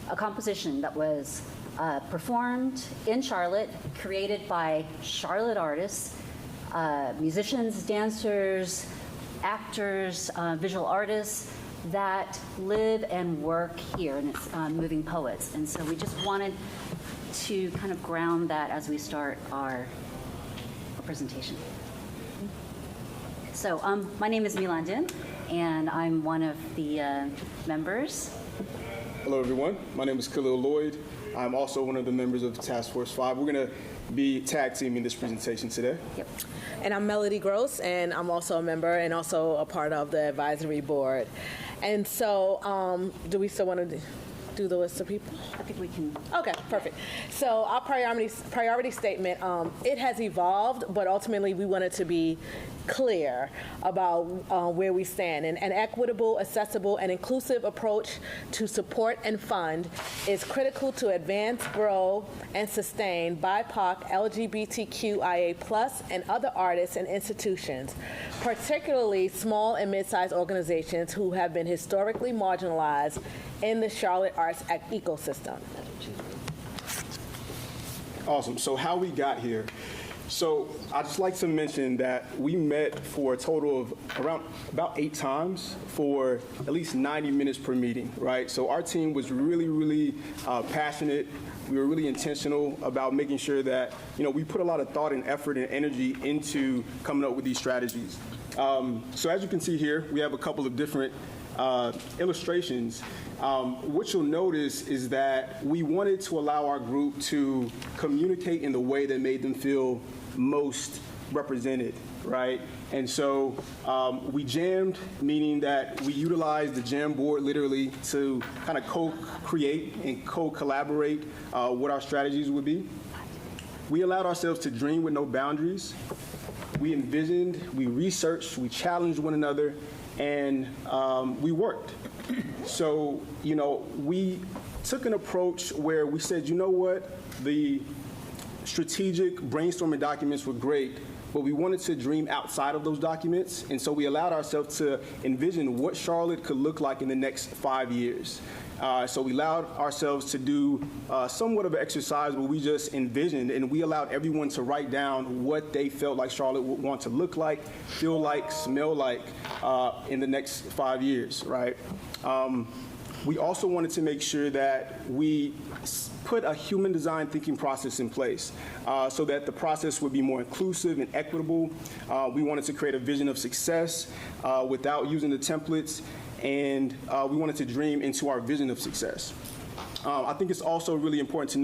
O: a composition that was performed in Charlotte, created by Charlotte artists, musicians, dancers, actors, visual artists that live and work here, and it's Moving Poets. And so we just wanted to kind of ground that as we start our presentation. So my name is Milan Din, and I'm one of the members.
P: Hello, everyone. My name is Khalil Lloyd. I'm also one of the members of Task Force 5. We're going to be tag teaming this presentation today.
O: Yep.
D: And I'm Melody Gross, and I'm also a member and also a part of the advisory board. And so, do we still want to do the list of people?
O: I think we can.
D: Okay, perfect. So our priority statement, it has evolved, but ultimately we want it to be clear about where we stand. And an equitable, accessible, and inclusive approach to support and fund is critical to advance, grow, and sustain BIPOC, LGBTQIA+, and other artists and institutions, particularly small and mid-sized organizations who have been historically marginalized in the Charlotte arts ecosystem.
P: Awesome. So how we got here. So I'd just like to mention that we met for a total of about 8 times for at least 90 minutes per meeting, right? So our team was really passionate. We were really intentional about making sure that, we put a lot of thought and effort and energy into coming up with these strategies. So as you can see here, we have a couple of different illustrations. What you'll notice is that we wanted to allow our group to communicate in the way that made them feel most represented, right? And so we jammed, meaning that we utilized the jam board literally to kind of co-create and co-collaborate what our strategies would be. We allowed ourselves to dream with no boundaries. We envisioned, we researched, we challenged one another, and we worked. So, we took an approach where we said, you know what, the strategic brainstorming documents were great, but we wanted to dream outside of those documents, and so we allowed ourselves to envision what Charlotte could look like in the next 5 years. So we allowed ourselves to do somewhat of an exercise where we just envisioned, and we allowed everyone to write down what they felt like Charlotte would want to look like, feel like, smell like in the next 5 years, right? We also wanted to make sure that we put a human design thinking process in place so that the process would be more inclusive and equitable. We wanted to create a vision of success without using the templates, and we wanted to dream into our vision of success. I think it's also really important to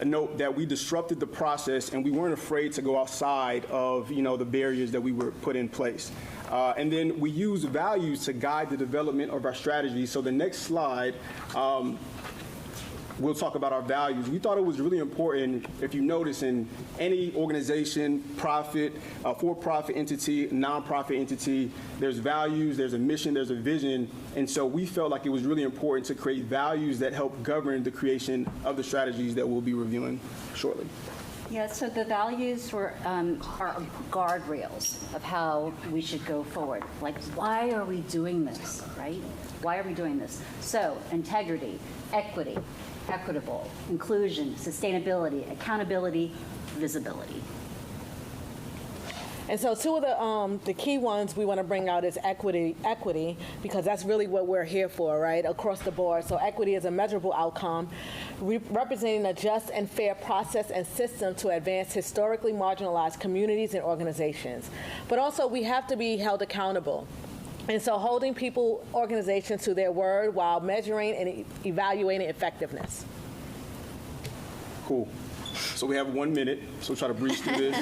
P: note that we disrupted the process and we weren't afraid to go outside of the barriers that we were put in place. And then we use values to guide the development of our strategy. So the next slide, we'll talk about our values. We thought it was really important, if you notice, in any organization, profit, for-profit entity, nonprofit entity, there's values, there's a mission, there's a vision. And so we felt like it was really important to create values that help govern the creation of the strategies that we'll be reviewing shortly.
O: Yeah, so the values are guardrails of how we should go forward. Like, why are we doing this, right? Why are we doing this? So, integrity, equity, equitable, inclusion, sustainability, accountability, visibility.
D: And so two of the key ones we want to bring out is equity, because that's really what we're here for, right, across the board. So equity is a measurable outcome, representing a just and fair process and system to advance historically marginalized communities and organizations. But also we have to be held accountable. And so holding people, organizations to their word while measuring and evaluating effectiveness.
P: Cool. So we have 1 minute, so we'll try to breeze through this.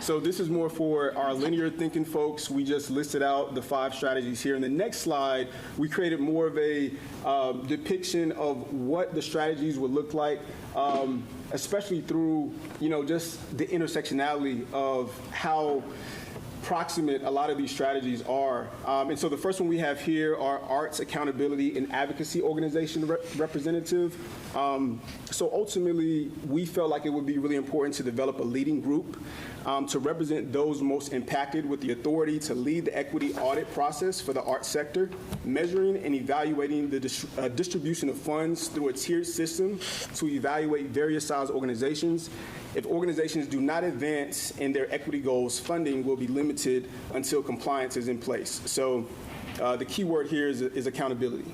P: So this is more for our linear thinking folks. We just listed out the 5 strategies here. In the next slide, we created more of a depiction of what the strategies would look like. especially through, just the intersectionality of how proximate a lot of these strategies are. And so the first one we have here are Arts Accountability and Advocacy Organization representative. So ultimately, we felt like it would be really important to develop a leading group to represent those most impacted with the authority to lead the equity audit process for the arts sector, measuring and evaluating the distribution of funds through a tiered system to evaluate various size organizations. If organizations do not advance in their equity goals, funding will be limited until compliance is in place. So the key word here is accountability.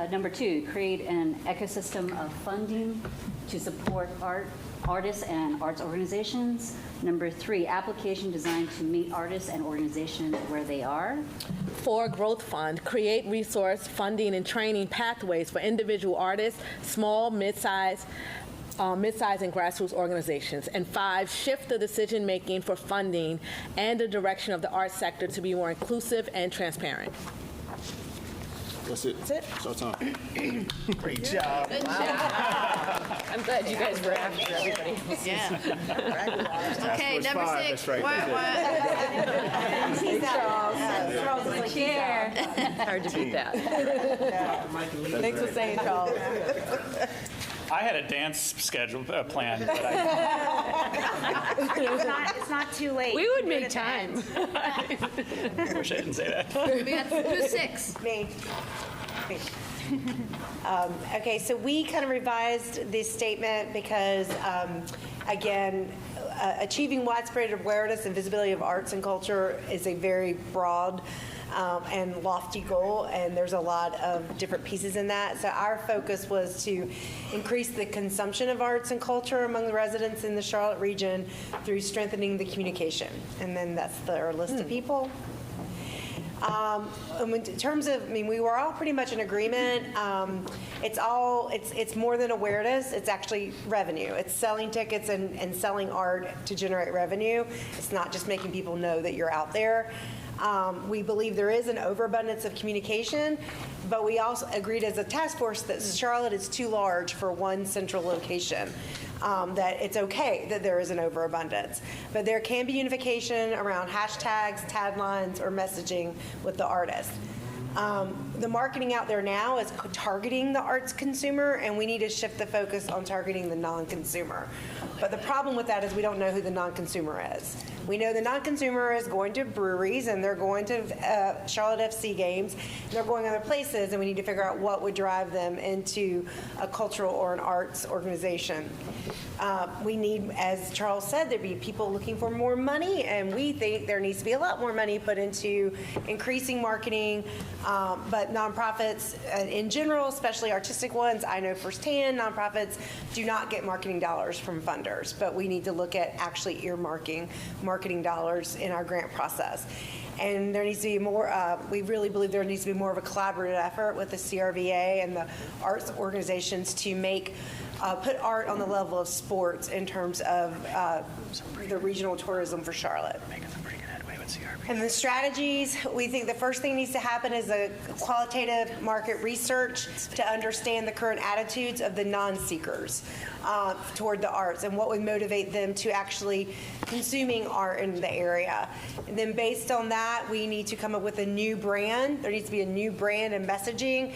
O: Number 2, create an ecosystem of funding to support artists and arts organizations. Number 3, application designed to meet artists and organizations where they are.
D: 4, growth fund, create resource funding and training pathways for individual artists, small, mid-size and grassroots organizations. And 5, shift the decision-making for funding and the direction of the arts sector to be more inclusive and transparent.
P: That's it.
D: That's it.
P: It's our time.
A: Great job.
C: Good job. I'm glad you guys were after everybody else.
G: Yeah. Okay, number 6.
A: That's right.
C: Chair. Hard to beat that.
D: Thanks for saying, Charles.
N: I had a dance schedule planned, but
J: It's not too late.
C: We would make time.
N: wish I didn't say that.
G: We got who's 6?
K: Me. Okay, so we kind of revised this statement because, again, achieving widespread awareness and visibility of arts and culture is a very broad and lofty goal, and there's a lot of different pieces in that. So our focus was to increase the consumption of arts and culture among the residents in the Charlotte region through strengthening the communication. And then that's our list of people. In terms of, we were all pretty much in agreement. It's more than awareness. It's actually revenue. It's selling tickets and selling art to generate revenue. It's not just making people know that you're out there. We believe there is an overabundance of communication, but we also agreed as a task force that Charlotte is too large for one central location. That it's okay that there is an overabundance. But there can be unification around hashtags, taglines, or messaging with the artist. The marketing out there now is targeting the arts consumer, and we need to shift the focus on targeting the non-consumer. But the problem with that is we don't know who the non-consumer is. We know the non-consumer is going to breweries, and they're going to Charlotte FC games, and they're going other places, and we need to figure out what would drive them into a cultural or an arts organization. We need, as Charles said, there be people looking for more money, and we think there needs to be a lot more money put into increasing marketing, but nonprofits in general, especially artistic ones, I know firsthand, nonprofits do not get marketing dollars from funders, but we need to look at actually earmarking marketing dollars in our grant process. And there needs to be more, we really believe there needs to be more of a collaborative effort with the CRVA and the arts organizations to make put art on the level of sports in terms of the regional tourism for Charlotte. And the strategies, we think the first thing needs to happen is a qualitative market research to understand the current attitudes of the non-seekers toward the arts and what would motivate them to actually consuming art in the area. And then based on that, we need to come up with a new brand. There needs to be a new brand and messaging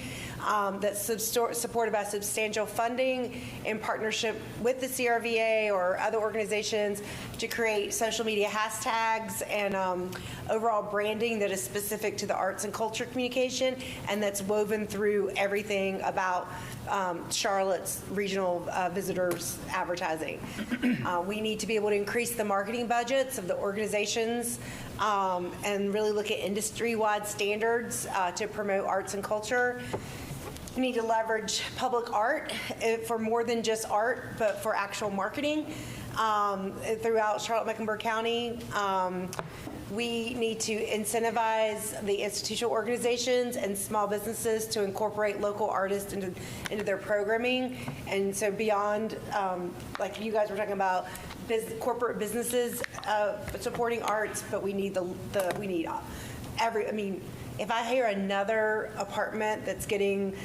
K: that's supported by substantial funding in partnership with the CRVA or other organizations to create social media hashtags and overall branding that is specific to the arts and culture communication and that's woven through everything about Charlotte's regional visitors advertising. We need to be able to increase the marketing budgets of the organizations and really look at industry-wide standards to promote arts and culture. We need to leverage public art for more than just art, but for actual marketing throughout Charlotte-Mecklenburg County. We need to incentivize the institutional organizations and small businesses to incorporate local artists into their programming. And so beyond, like you guys were talking about, corporate businesses supporting arts, but we need If I hear another apartment that's getting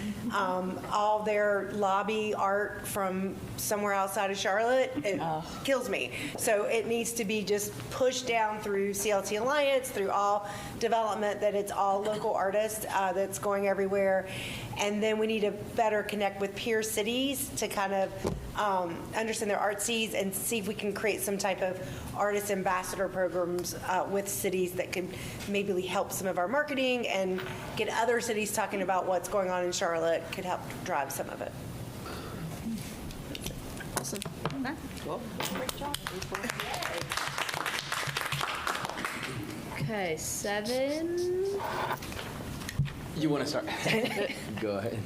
K: all their lobby art from somewhere outside of Charlotte, it kills me. So it needs to be just pushed down through CLT Alliance, through all development, that it's all local artists that's going everywhere. And then we need to better connect with peer cities to kind of understand their art scenes and see if we can create some type of artist ambassador programs with cities that could maybe help some of our marketing and get other cities talking about what's going on in Charlotte, could help drive some of it.
G: Awesome.
C: Cool. Great job.
G: Okay, 7.
Q: You want to start? Go ahead.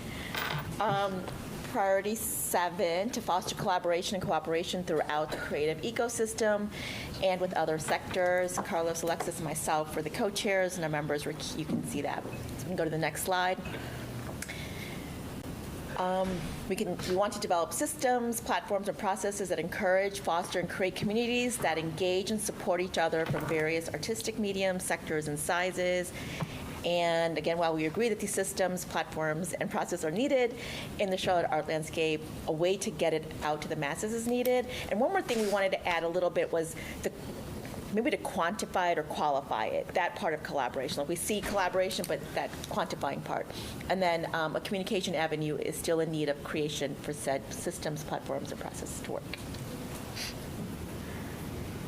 R: Priority 7, to foster collaboration and cooperation throughout the creative ecosystem and with other sectors. Carlos, Alexis, and myself were the co-chairs, and our members were, you can see that. So we can go to the next slide. We want to develop systems, platforms, and processes that encourage, foster, and create communities that engage and support each other from various artistic mediums, sectors, and sizes. And again, while we agree that these systems, platforms, and processes are needed in the Charlotte art landscape, a way to get it out to the masses is needed. And one more thing we wanted to add a little bit was maybe to quantify it or qualify it, that part of collaboration. Like we see collaboration, but that quantifying part. And then a communication avenue is still in need of creation for said systems, platforms, and processes to work.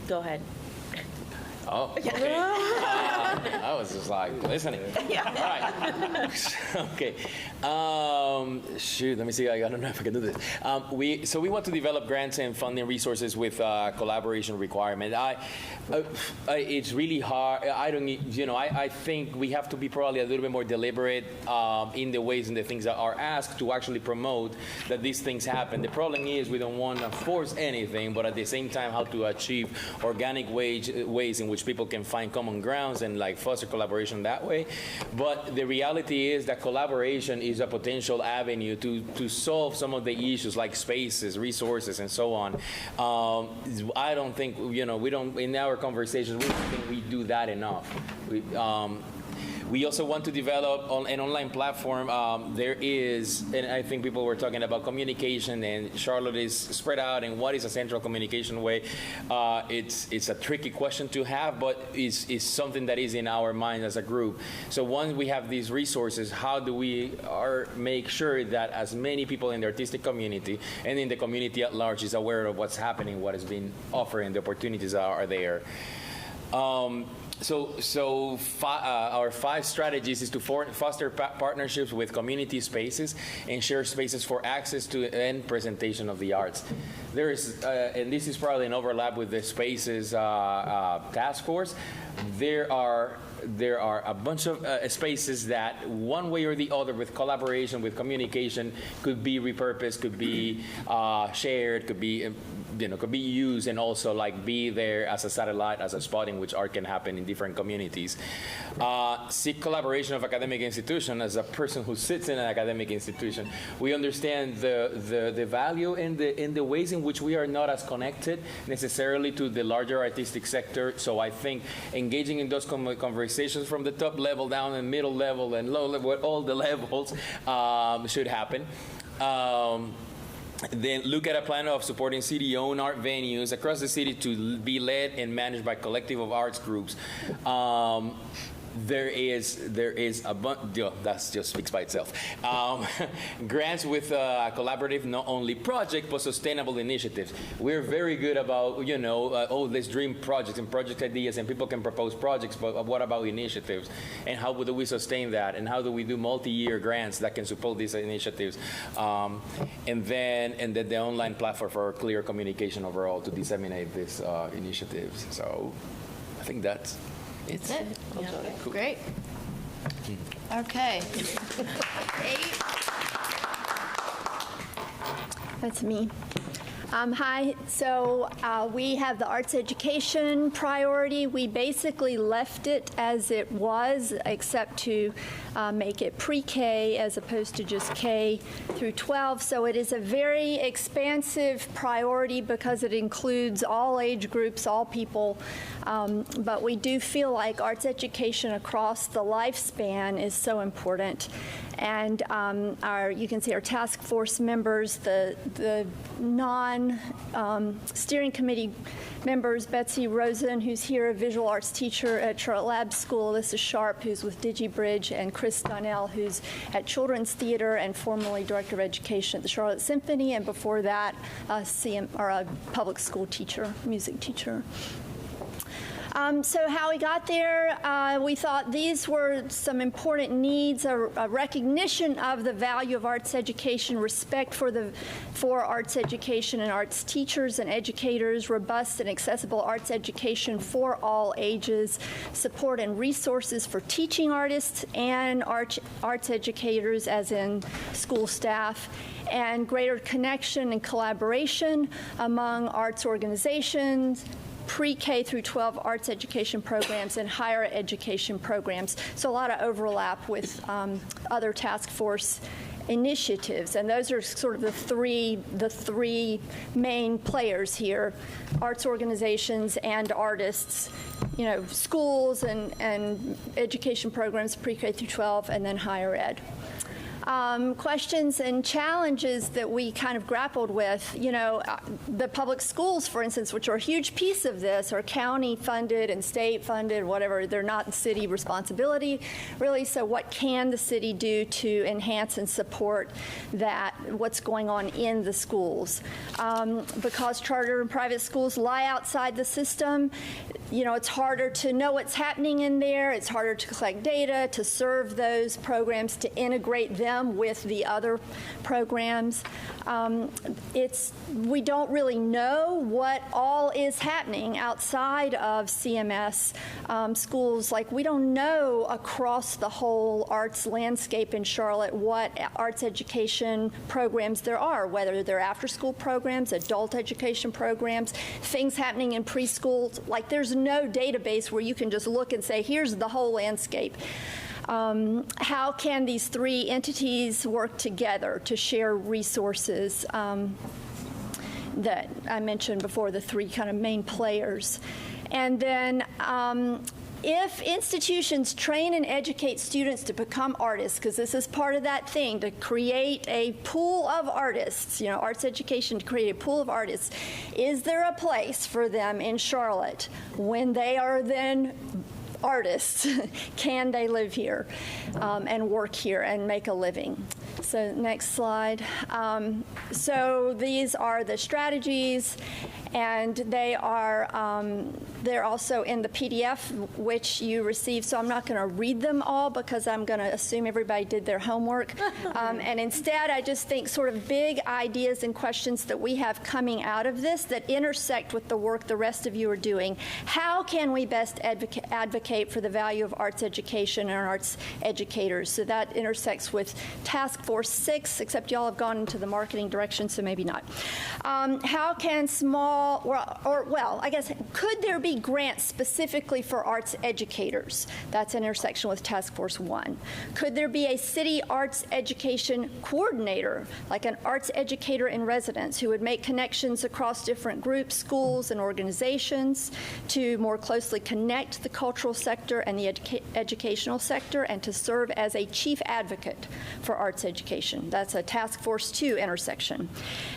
R: Go ahead.
Q: Oh, okay. I was just like listening.
R: Yeah.
Q: All right. Okay. Shoot, let me see. I don't know if I can do this. So we want to develop grants and funding resources with collaboration requirement. It's really hard. I think we have to be probably a little bit more deliberate in the ways and the things that are asked to actually promote that these things happen. The problem is we don't want to force anything, but at the same time, how to achieve organic ways in which people can find common grounds and like foster collaboration that way. But the reality is that collaboration is a potential avenue to solve some of the issues like spaces, resources, and so on. I don't think, we don't, in our conversations, we don't think we do that enough. We also want to develop an online platform. There is, and I think people were talking about communication, and Charlotte is spread out, and what is a central communication way? It's a tricky question to have, but it's something that is in our mind as a group. So once we have these resources, how do we make sure that as many people in the artistic community and in the community at large is aware of what's happening, what is being offered, and the opportunities are there? So our 5 strategies is to foster partnerships with community spaces and share spaces for access to and presentation of the arts. There is, and this is probably an overlap with the Spaces Task Force. There are a bunch of spaces that one way or the other with collaboration, with communication, could be repurposed, could be shared, could be used, and also like be there as a satellite, as a spot in which art can happen in different communities. Seek collaboration of academic institution. As a person who sits in an academic institution, we understand the value in the ways in which we are not as connected necessarily to the larger artistic sector. So I think engaging in those conversations from the top level down and middle level and low level, all the levels should happen. Then look at a plan of supporting city-owned art venues across the city to be led and managed by collective of arts groups. There is a bunch, that just speaks by itself. Grants with collaborative, not only project, but sustainable initiatives. We're very good about, let's dream projects and project ideas, and people can propose projects, but what about initiatives? And how do we sustain that? And how do we do multi-year grants that can support these initiatives? And then the online platform for clear communication overall to disseminate these initiatives. So I think that's
G: it.
Q: Yeah.
G: Cool. Great. Okay. 8. That's me.
S: Hi. So we have the arts education priority. We basically left it as it was, except to make it pre-K as opposed to just K through 12. So it is a very expansive priority because it includes all age groups, all people. But we do feel like arts education across the lifespan is so important. And you can see our task force members, the non-steering committee members, Betsy Rosen, who's here, a visual arts teacher at Charlotte Lab School, Alyssa Sharp, who's with DigiBridge, and Chris Donnell, who's at Children's Theater and formerly Director of Education at the Charlotte Symphony, and before that, a public school teacher, music teacher. So how we got there, we thought these were some important needs, a recognition of the value of arts education, respect for arts education and arts teachers and educators, robust and accessible arts education for all ages, support and resources for teaching artists and arts educators, as in school staff, and greater connection and collaboration among arts organizations, pre-K through 12 arts education programs, and higher education programs. So a lot of overlap with other task force initiatives, and those are sort of the three main players here: arts organizations and artists, schools and education programs, pre-K through 12, and then higher ed. Questions and challenges that we kind of grappled with, the public schools, for instance, which are a huge piece of this, are county funded and state funded, whatever. They're not city responsibility, really. So what can the city do to enhance and support that, what's going on in the schools? Because charter and private schools lie outside the system, it's harder to know what's happening in there. It's harder to collect data, to serve those programs, to integrate them with the other programs. We don't really know what all is happening outside of CMS schools. Like, we don't know across the whole arts landscape in Charlotte what arts education programs there are, whether they're after-school programs, adult education programs, things happening in preschool. Like, there's no database where you can just look and say, here's the whole landscape. How can these three entities work together to share resources that I mentioned before, the three kind of main players? And then if institutions train and educate students to become artists, because this is part of that thing, to create a pool of artists, arts education, to create a pool of artists, is there a place for them in Charlotte when they are then artists? Can they live here and work here and make a living? So next slide. So these are the strategies, and they're also in the PDF which you received. So I'm not going to read them all because I'm going to assume everybody did their homework. And instead, I just think sort of big ideas and questions that we have coming out of this that intersect with the work the rest of you are doing. How can we best advocate for the value of arts education and arts educators? So that intersects with Task Force 6, except y'all have gone into the marketing direction, so maybe not. How can could there be grants specifically for arts educators? That's an intersection with Task Force 1. Could there be a city arts education coordinator, like an arts educator in residence, who would make connections across different groups, schools, and organizations to more closely connect the cultural sector and the educational sector, and to serve as a chief advocate for arts education? That's a Task Force 2 intersection.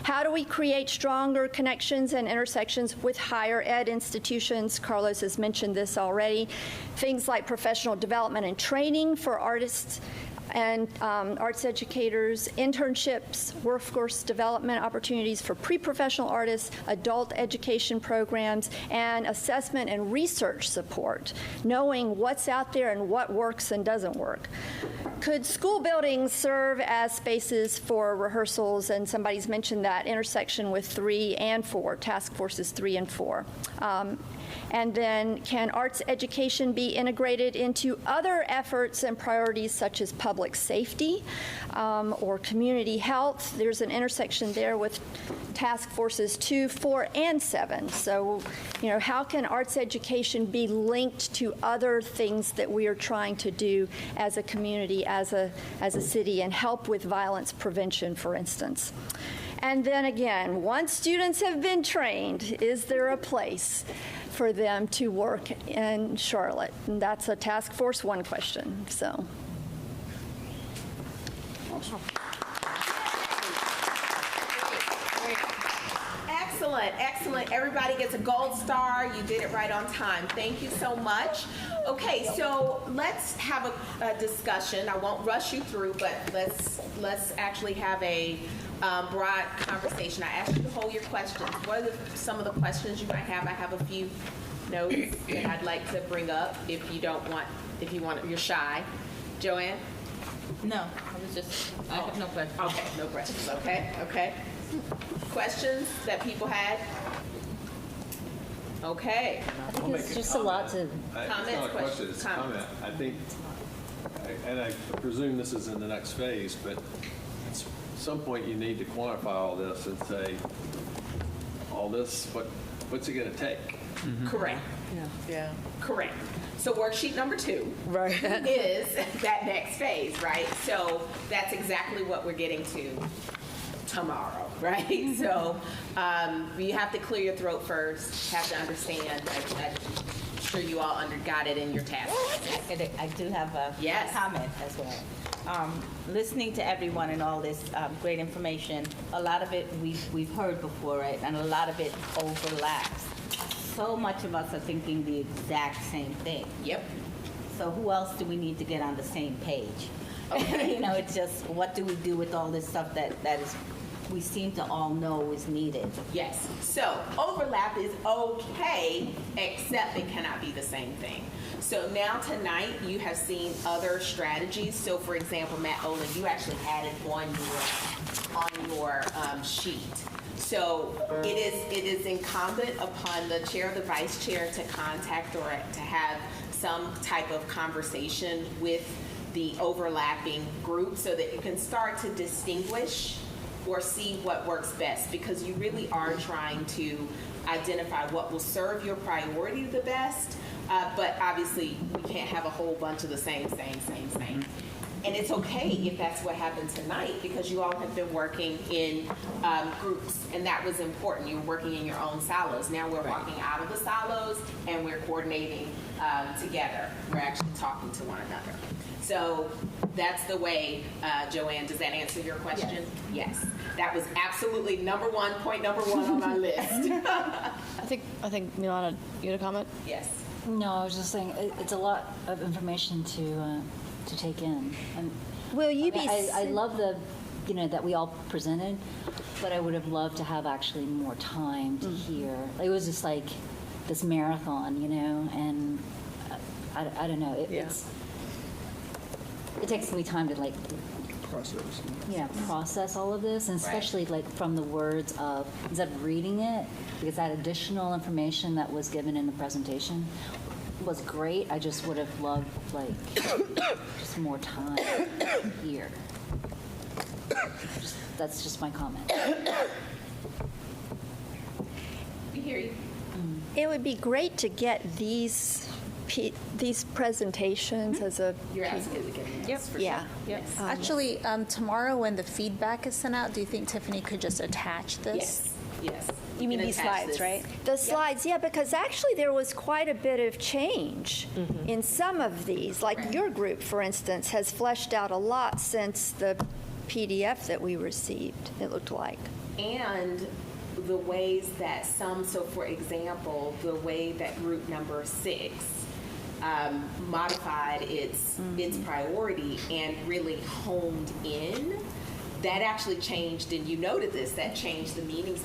S: How do we create stronger connections and intersections with higher ed institutions? Carlos has mentioned this already. Things like professional development and training for artists and arts educators, internships, workforce development opportunities for pre-professional artists, adult education programs, and assessment and research support, knowing what's out there and what works and doesn't work. Could school buildings serve as spaces for rehearsals? And somebody's mentioned that intersection with 3 and 4, task forces 3 and 4. And then, can arts education be integrated into other efforts and priorities such as public public safety or community health. There's an intersection there with task forces 2, 4, and 7. So, how can arts education be linked to other things that we are trying to do as a community, as a city, and help with violence prevention, for instance? And then again, once students have been trained, is there a place for them to work in Charlotte? And that's a Task Force 1 question, so.
L: Excellent, excellent. Everybody gets a gold star. You did it right on time. Thank you so much. Okay, so let's have a discussion. I won't rush you through, but let's actually have a broad conversation. I asked you to hold your questions. What are some of the questions you might have? I have a few notes that I'd like to bring up if you're shy. Joanne?
F: No, I have no questions.
L: Okay, no questions. Okay. Questions that people had? Okay.
O: I think it's just a lot to.
B: It's not a question, it's a comment. I think, and I presume this is in the next phase, but at some point you need to quantify all this and say, all this, what's it going to take?
L: Mm-hmm. Correct.
K: Yeah.
L: Correct. So worksheet number 2
K: Right.
L: is that next phase, right? So that's exactly what we're getting to tomorrow, right? So you have to clear your throat first, have to understand. I'm sure you all got it in your task.
M: I do have a comment as well. Listening to everyone and all this great information, a lot of it we've heard before, right? And a lot of it overlaps. So much of us are thinking the exact same thing.
L: Yep.
M: So who else do we need to get on the same page? Okay. It's just, what do we do with all this stuff that is, we seem to all know is needed?
L: Yes. So overlap is okay, except it cannot be the same thing. So now tonight you have seen other strategies. So for example, Matt Olin, you actually had it on your sheet. So it is incumbent upon the chair or the vice chair to contact or to have some type of conversation with the overlapping group so that you can start to distinguish or see what works best, because you really are trying to identify what will serve your priority the best, but obviously we can't have a whole bunch of the same. And it's okay if that's what happened tonight, because you all have been working in groups, and that was important. You were working in your own silos. Now we're walking out of the silos, and we're coordinating together. We're actually talking to one another. So that's the way, Joanne, does that answer your question? Yes. That was absolutely point number one on my list.
G: I think Milana, you had a comment?
L: Yes.
O: No, I was just saying, it's a lot of information to take in. And
S: Will you be?
O: I love that we all presented, but I would have loved to have actually more time to hear. It was just like this marathon, and I don't know. It takes me time to process all of this, and especially from the words of, instead of reading it, because that additional information that was given in the presentation was great. I just would have loved just more time here. That's just my comment.
L: We hear you.
S: It would be great to get these presentations as a.
L: You're absolutely getting it.
H: Yep.
L: For
S: Yeah.
L: Sure.
H: Yep.
L: Yes.
H: Actually, tomorrow when the feedback is sent out, do you think Tiffany could just attach this?
L: Yes.
D: You mean
L: can
D: these
L: attach
D: slides,
L: this.
D: right?
S: The slides, yeah, because actually there was quite a bit of change in some of these. Like your group, for instance, has fleshed out a lot since the PDF that we received, it looked like.
L: And the ways that so for example, the way that group number 6 modified its priority and really honed in, that actually changed, and you noted this, that changed the meaning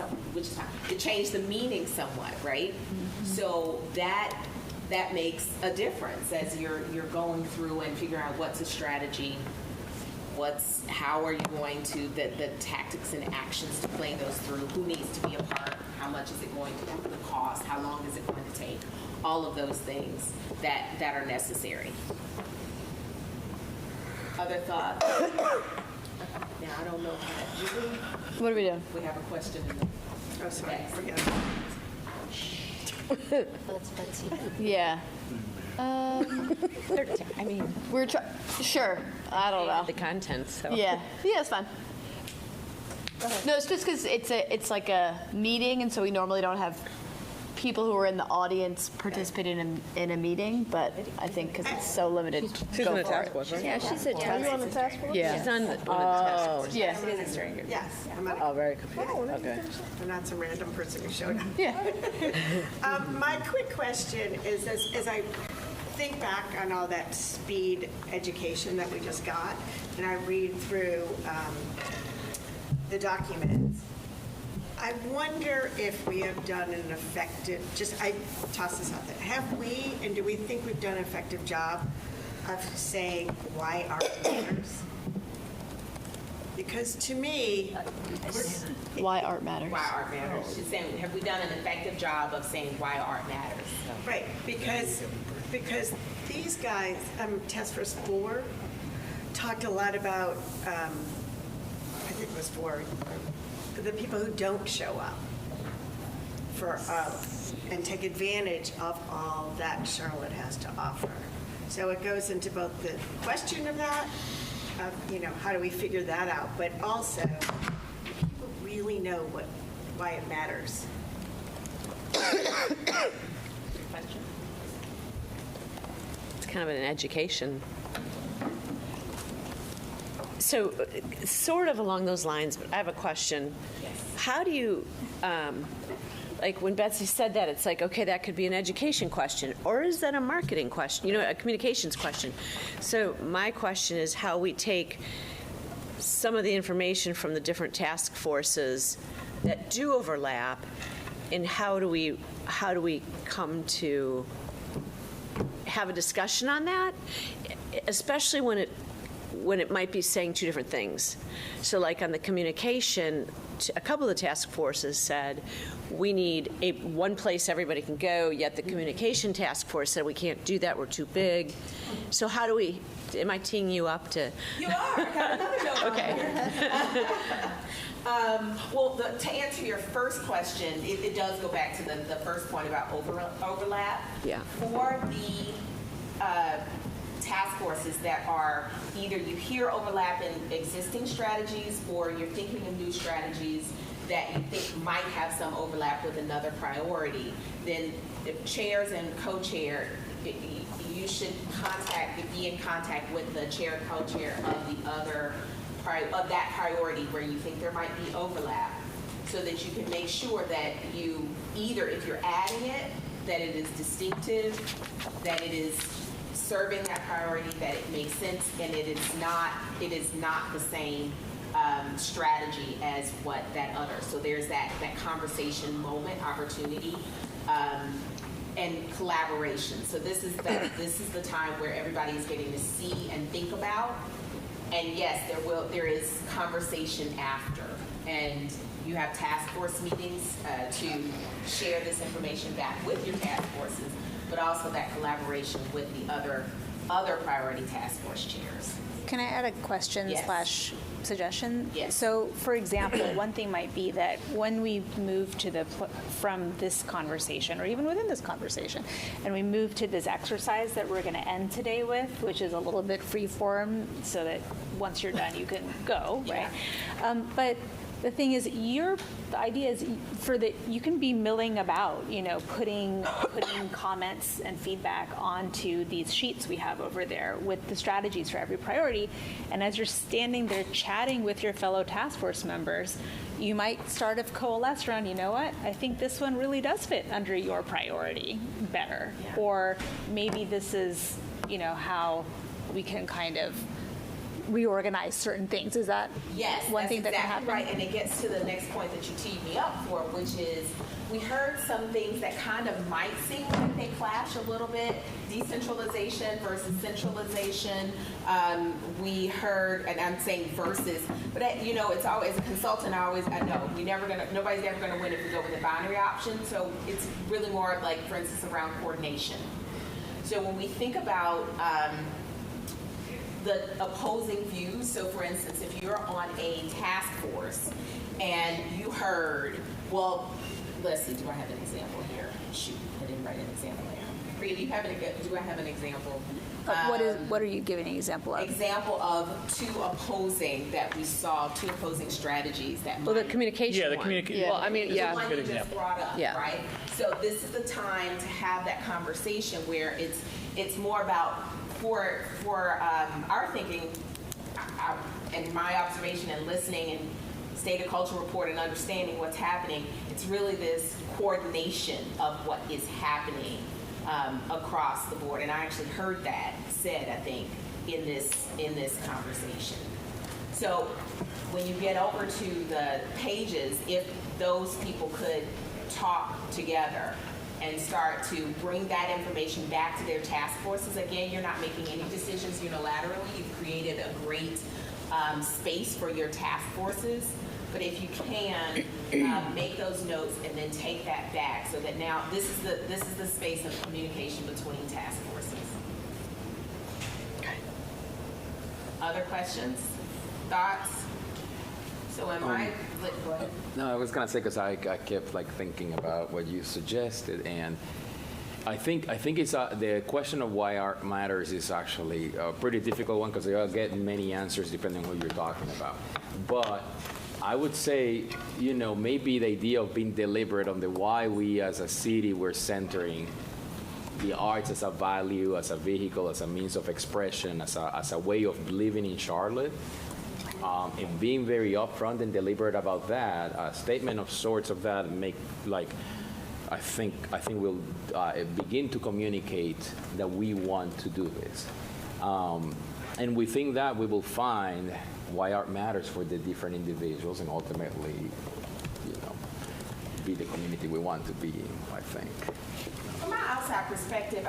L: it changed the meaning somewhat, right? So that makes a difference as you're going through and figuring out what's a strategy, how are you going to, the tactics and actions to play those through, who needs to be a part, how much is it going to cost, how long is it going to take, all of those things that are necessary. Other thoughts? Now, I don't know how to.
G: What are we doing?
L: We have a question in the. Oh, sorry.
G: Yeah. I mean, we're sure. I don't know
C: the contents. So.
G: Yeah, it's fine. No, it's just because it's like a meeting, and so we normally don't have people who are in the audience participating in a meeting. But I think because it's so limited,
D: She's
G: go
D: on the
G: for
D: task
G: it.
D: force, right?
G: Yeah, she's a task.
D: Are you on the task force?
G: Yeah.
C: She's on one of the task forces.
G: Yeah.
T: Yes.
D: Oh, very confused. Okay.
T: I'm not some random person who showed up.
G: Yeah.
T: My quick question is, as I think back on all that speed education that we just got, and I read through the documents, I wonder if we have done an effective, I toss this out there, have we, and do we think we've done an effective job of saying why art matters? Because to me,
G: why art matters.
L: Why art matters. She's saying, have we done an effective job of saying why art matters?
T: right, because these guys, Task Force 4, talked a lot about, I think it was 4, the people who don't show up and take advantage of all that Charlotte has to offer. So it goes into both the question of that, how do we figure that out, but also, do people really know why it matters?
C: It's kind of an education. So, sort of along those lines, but I have a question. How do you, like when Betsy said that, it's like, okay, that could be an education question, or is that a marketing question, a communications question? So my question is how we take some of the information from the different task forces that do overlap, and how do we come to have a discussion on that, especially when it might be saying two different things. So like on the communication, a couple of the task forces said, we need one place everybody can go, yet the communication task force said we can't do that, we're too big. So how do we, am I teeing you up to?
L: You are. I got another note.
C: Okay.
L: Well, to answer your first question, it does go back to the first point about overlap.
C: Yeah.
L: For the task forces that are either you hear overlap in existing strategies or you're thinking of new strategies that you think might have some overlap with another priority, then the chairs and co-chair, you should be in contact with the chair, co-chair of that priority where you think there might be overlap, so that you can make sure that you either, if you're adding it, that it is distinctive, that it is serving that priority, that it makes sense, and it is not the same strategy as what that other. So there's that conversation moment, opportunity, and collaboration. So this is the time where everybody is getting to see and think about. And yes, there is conversation after, and you have task force meetings to share this information back with your task forces, but also that collaboration with the other priority task force chairs.
H: Can I add a question
L: Yes.
H: / suggestion?
L: Yes.
H: So, for example, one thing might be that when we move from this conversation, or even within this conversation, and we move to this exercise that we're going to end today with, which is a little bit free form, so that once you're done, you can go, right? But the thing is, the idea is you can be milling about, putting comments and feedback onto these sheets we have over there with the strategies for every priority. And as you're standing there chatting with your fellow task force members, you might start to coalesce around, you know what, I think this one really does fit under your priority better. Yeah. Or maybe this is, how we can kind of reorganize certain things. Is that one thing that can happen?
L: Right, and it gets to the next point that you teed me up for, which is we heard some things that kind of might seem like they clash a little bit, decentralization versus centralization. We heard, and I'm saying versus, but it's always, as a consultant, I know nobody's ever gonna win if we go with a binary option. So it's really more like, for instance, around coordination. So when we think about the opposing views. So for instance, if you're on a task force and you heard, well, let's see, do I have an example here? Shoot, I didn't write an example there. Priya, do I have an example?
H: What are you giving an example of?
L: Example of two opposing strategies that
D: Well, the communication
N: Yeah, the
D: one.
N: communication.
D: Well, I mean,
L: the
D: yeah.
L: one
N: Good
L: you just
N: example.
L: brought up,
D: Yeah.
L: right? So this is the time to have that conversation where it's more about for our thinking, and my observation and listening and State of Culture report and understanding what's happening. It's really this coordination of what is happening across the board, and I actually heard that said, I think, in this conversation. So when you get over to the pages, if those people could talk together and start to bring that information back to their task forces. Again, you're not making any decisions unilaterally. You've created a great space for your task forces. But if you can make those notes and then take that back, so that now this is the space of communication between task forces. Okay. Other questions, thoughts? So go ahead.
Q: No, I was gonna say, because I kept like thinking about what you suggested, and I think it's the question of why art matters is actually a pretty difficult one, because you'll get many answers depending on who you're talking about. But I would say, maybe the idea of being deliberate on the why we as a city were centering the arts as a value, as a vehicle, as a means of expression, as a way of living in Charlotte. And being very upfront and deliberate about that, a statement of sorts of that I think we'll begin to communicate that we want to do this. And within that, we will find why art matters for the different individuals and ultimately, be the community we want to be in, I think.
L: From my outside perspective,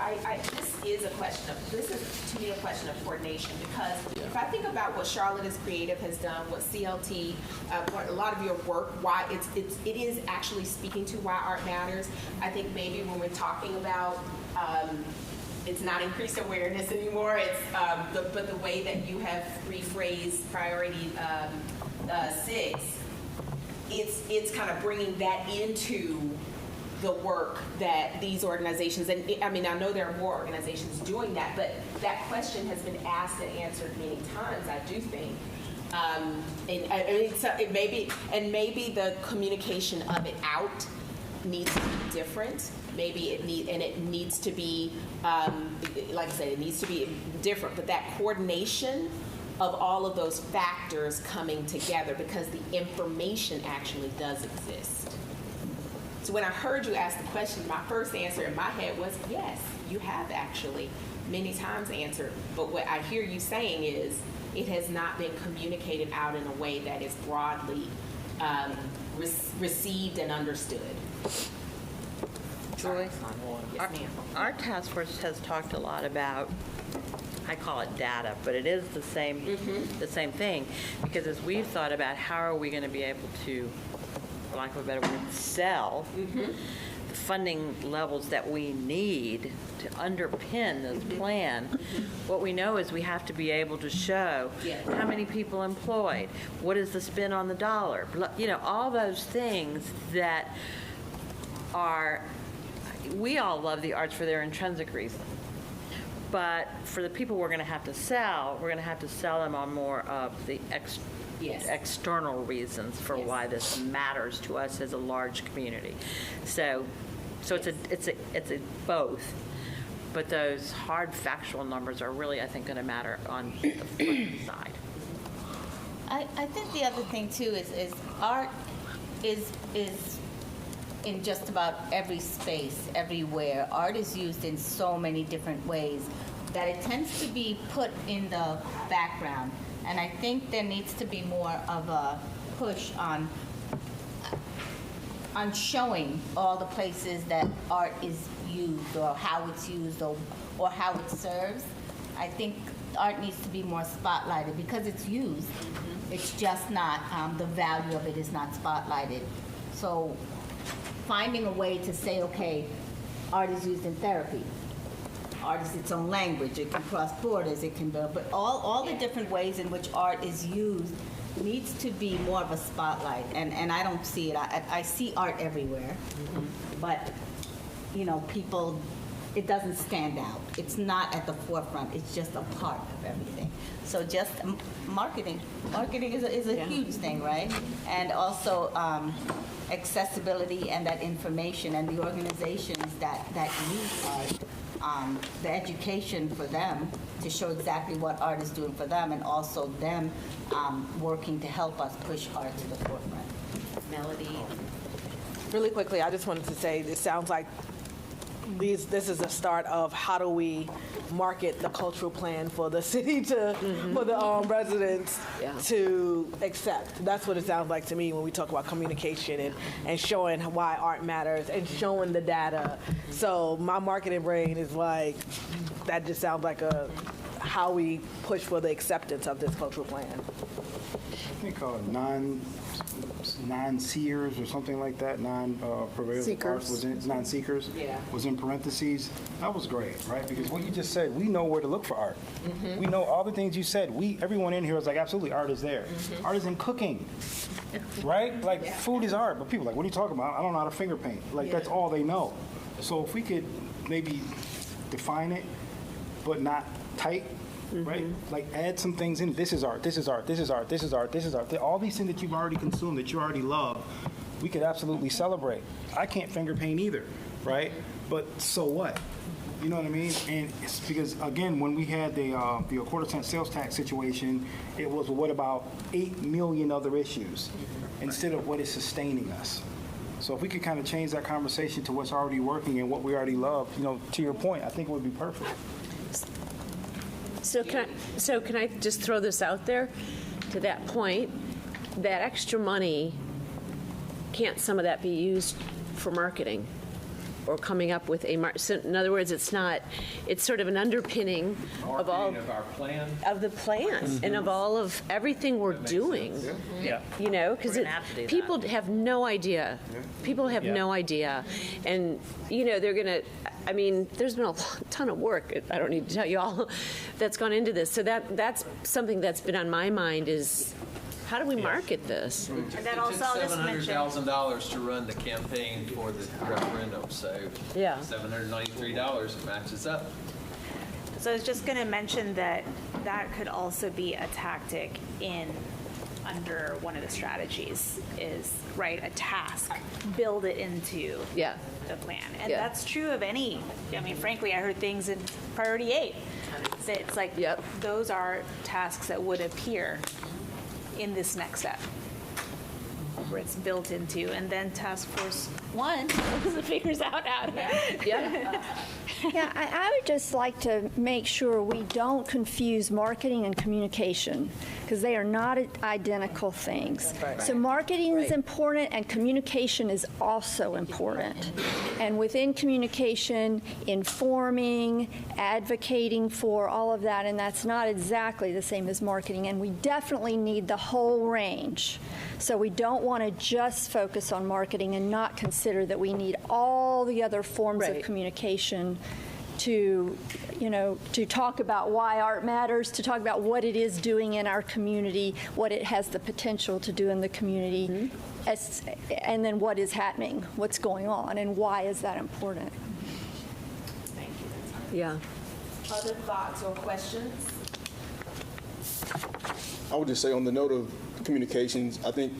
L: this is to me a question of coordination, because if I think about what Charlotte is Creative has done, what CLT, a lot of your work, why it is actually speaking to why art matters. I think maybe when we're talking about it's not increased awareness anymore. It's but the way that you have rephrased priority 6, it's kind of bringing that into the work that these organizations, and I mean, I know there are more organizations doing that, but that question has been asked and answered many times, I do think. Maybe the communication of it out needs to be different. Maybe it needs to be, like I said, it needs to be different, but that coordination of all of those factors coming together, because the information actually does exist. So when I heard you ask the question, my first answer in my head was, yes, you have actually many times answered. But what I hear you saying is it has not been communicated out in a way that is broadly received and understood.
F: Julie?
L: Yes, ma'am.
F: Our task force has talked a lot about, I call it data, but it is the same thing, because as we've thought about how are we going to be able to, for lack of a better word, sell the funding levels that we need to underpin this plan, what we know is we have to be able to show how many people employed, what is the spin on the dollar, all those things that are, we all love the arts for their intrinsic reason. But for the people we're going to have to sell them on more of the external reasons for why this matters to us as a large community. So it's a both. But those hard factual numbers are really, I think, going to matter on the funding side.
M: I think the other thing too is art is in just about every space, everywhere. Art is used in so many different ways that it tends to be put in the background. And I think there needs to be more of a push on showing all the places that art is used, or how it's used, or how it serves. I think art needs to be more spotlighted because it's used. It's just not, the value of it is not spotlighted. So finding a way to say, okay, art is used in therapy. art is its own language, it can cross borders, it can build, but all the different ways in which art is used needs to be more of a spotlight, and I don't see it. I see art everywhere, but, you know, people, it doesn't stand out. It's not at the forefront, it's just a part of everything. So just marketing is a huge thing, right? And also accessibility and that information and the organizations that use art, the education for them to show exactly what art is doing for them, and also them working to help us push art to the forefront.
D: Melody. Really quickly, I just wanted to say, this sounds like this is a start of how do we market the cultural plan for the city for the residents to accept. That's what it sounds like to me when we talk about communication and showing why art matters and showing the data. So my marketing brain is like, that just sounds like how we push for the acceptance of this cultural plan.
U: I think non-seers or something like that, non-prevailing arts was in, non-seekers was in parentheses. That was great, right? Because what you just said, we know where to look for art. We know all the things you said. Everyone in here is like, absolutely, art is there. Art is in cooking, right? Like food is art, but people are like, what are you talking about? I don't know how to finger paint. Like that's all they know. So if we could maybe define it, but not tight, right? Like add some things in. This is art, this is art, this is art, this is art, this is art. All these things that you've already consumed, that you already love, we could absolutely celebrate. I can't finger paint either, right? But so what? You know what I mean? And it's because, again, when we had the quarter-cent sales tax situation, it was, what about 8 million other issues instead of what is sustaining us? So if we could kind of change that conversation to what's already working and what we already love, you know, to your point, I think it would be perfect.
C: So can I just throw this out there? To that point, that extra money, can't some of that be used for marketing or coming up with so in other words, it's sort of an underpinning of all
B: of our plan,
C: of the plan and of all of everything we're doing. You know, because people have no idea. People have no idea, and you know they're gonna. I mean, there's been a ton of work, I don't need to tell you all, that's gone into this. So that's something that's been on my mind is, how do we market this?
B: And then also $700,000 to run the campaign for the referendum, so $793 matches up.
H: So I was just going to mention that could also be a tactic under one of the strategies is, right, a task, build it into the plan. And that's true of any, I mean, frankly, I heard things in Priority 8. It's like, those are tasks that would appear in this next step, where it's built into, and then Task Force 1 figures out how to.
S: Yeah, I would just like to make sure we don't confuse marketing and communication, because they are not identical things. So marketing is important and communication is also important. And within communication, informing, advocating for all of that, and that's not exactly the same as marketing, and we definitely need the whole range. So we don't want to just focus on marketing and not consider that we need all the other forms of communication to, you know, to talk about why art matters, to talk about what it is doing in our community, what it has the potential to do in the community, and then what is happening, what's going on, and why is that important.
R: Thank you. Other thoughts or questions?
P: I would just say on the note of communications, I think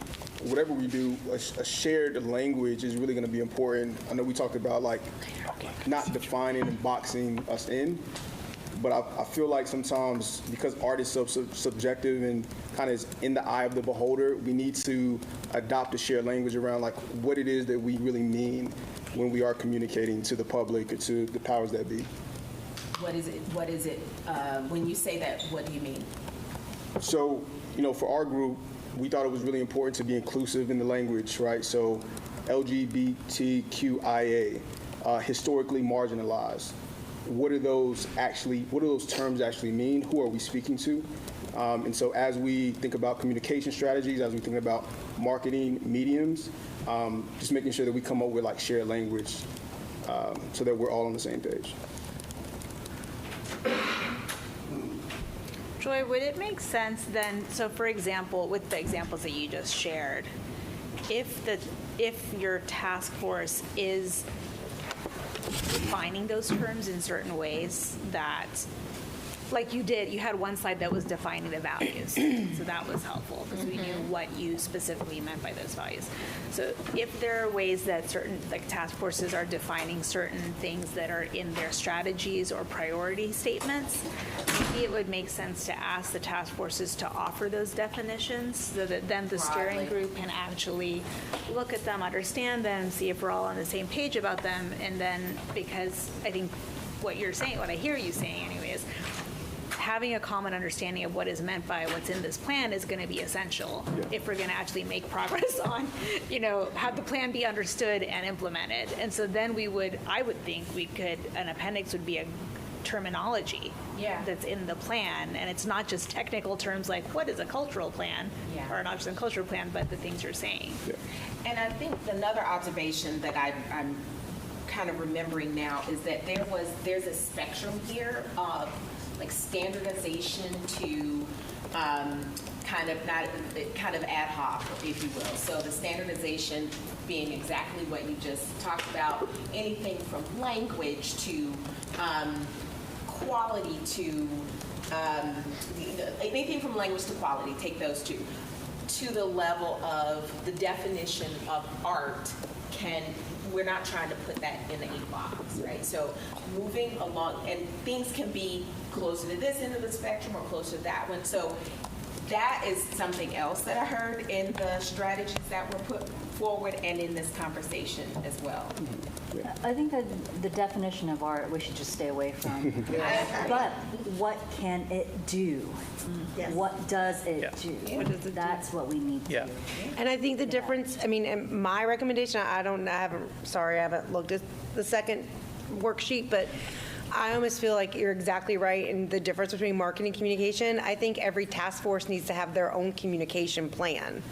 P: whatever we do, a shared language is really going to be important. I know we talked about like not defining and boxing us in, but I feel like sometimes because art is so subjective and kind of is in the eye of the beholder, we need to adopt a shared language around like what it is that we really mean when we are communicating to the public or to the powers that be.
L: What is it? When you say that, what do you mean?
P: So, you know, for our group, we thought it was really important to be inclusive in the language, right? So LGBTQIA, historically marginalized. What do those terms actually mean? Who are we speaking to? And so as we think about communication strategies, as we think about marketing mediums, just making sure that we come up with like shared language so that we're all on the same page.
H: Joy, would it make sense then, so for example, with the examples that you just shared, if your task force is defining those terms in certain ways that, like you had one slide that was defining the values. So that was helpful because we knew what you specifically meant by those values. So if there are ways that certain, like task forces are defining certain things that are in their strategies or priority statements, maybe it would make sense to ask the task forces to offer those definitions so that then the steering group can actually look at them, understand them, see if we're all on the same page about them. And then, because I think what you're saying, what I hear you saying anyways, having a common understanding of what is meant by what's in this plan is going to be essential if we're going to actually make progress on, have the plan be understood and implemented. And so then I would think an appendix would be a terminology that's in the plan. And it's not just technical terms like what is a cultural plan or not just a cultural plan, but the things you're saying.
L: And I think another observation that I'm kind of remembering now is that there's a spectrum here of like standardization to kind of ad hoc, if you will. So the standardization being exactly what you just talked about, anything from language to quality to anything from language to quality, take those two, to the level of the definition of art we're not trying to put that in a box, right? So moving along, and things can be closer to this end of the spectrum or closer to that one. So that is something else that I heard in the strategies that were put forward and in this conversation as well.
O: I think that the definition of art we should just stay away from. But what can it do? What does it do? That's what we need to do.
K: And I think the difference, and my recommendation, I haven't looked at the second worksheet, but I almost feel like you're exactly right in the difference between marketing and communication. I think every task force needs to have their own communication plan.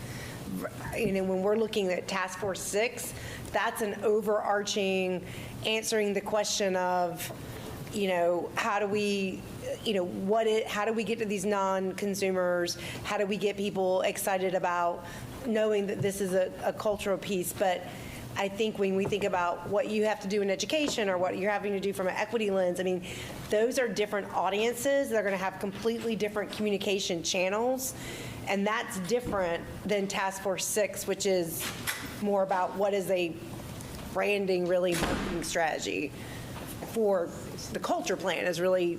K: When we're looking at Task Force 6, that's an overarching answering the question of, how do we get to these non-consumers? How do we get people excited about knowing that this is a cultural piece? But I think when we think about what you have to do in education or what you're having to do from an equity lens, those are different audiences. They're going to have completely different communication channels. And that's different than Task Force 6, which is more about what is a branding, really marketing strategy. For the culture plan is really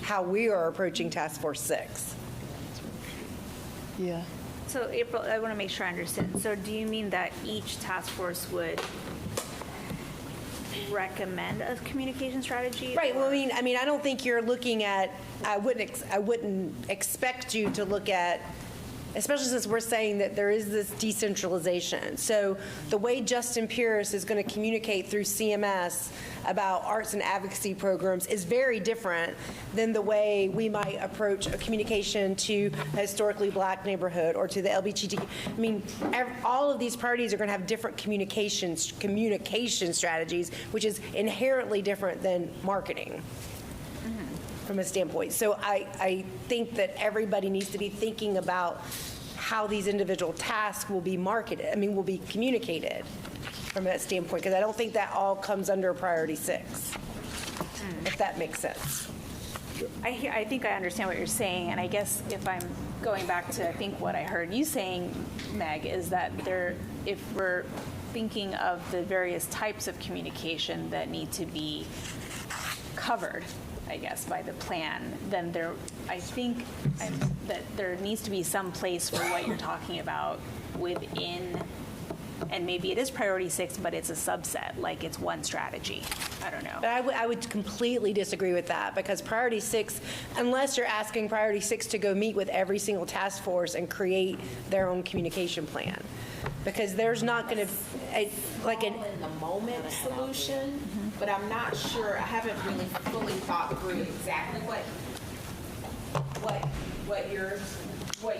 K: how we are approaching Task Force 6.
H: Yeah. So April, I want to make sure I understand. So do you mean that each task force would recommend a communication strategy?
K: Right. Well, I don't think you're looking at. I wouldn't expect you to look at, especially since we're saying that there is this decentralization. So the way Justin Pierce is going to communicate through CMS about arts and advocacy programs is very different than the way we might approach a communication to a historically Black neighborhood or to the LGBTQ. All of these priorities are going to have different communication strategies, which is inherently different than marketing. From a standpoint. So I think that everybody needs to be thinking about how these individual tasks will be marketed, will be communicated from that standpoint, because I don't think that all comes under priority 6, if that makes sense.
H: I think I understand what you're saying, and I guess if I'm going back to, I think what I heard you saying, Meg, is that if we're thinking of the various types of communication that need to be covered, I guess, by the plan, then I think that there needs to be some place for what you're talking about within, and maybe it is priority 6, but it's a subset, like it's one strategy. I don't know.
K: But I would completely disagree with that, because priority 6, unless you're asking priority 6 to go meet with every single task force and create their own communication plan, because there's not going to like an
L: in the moment solution, but I'm not sure. I haven't really fully thought through exactly what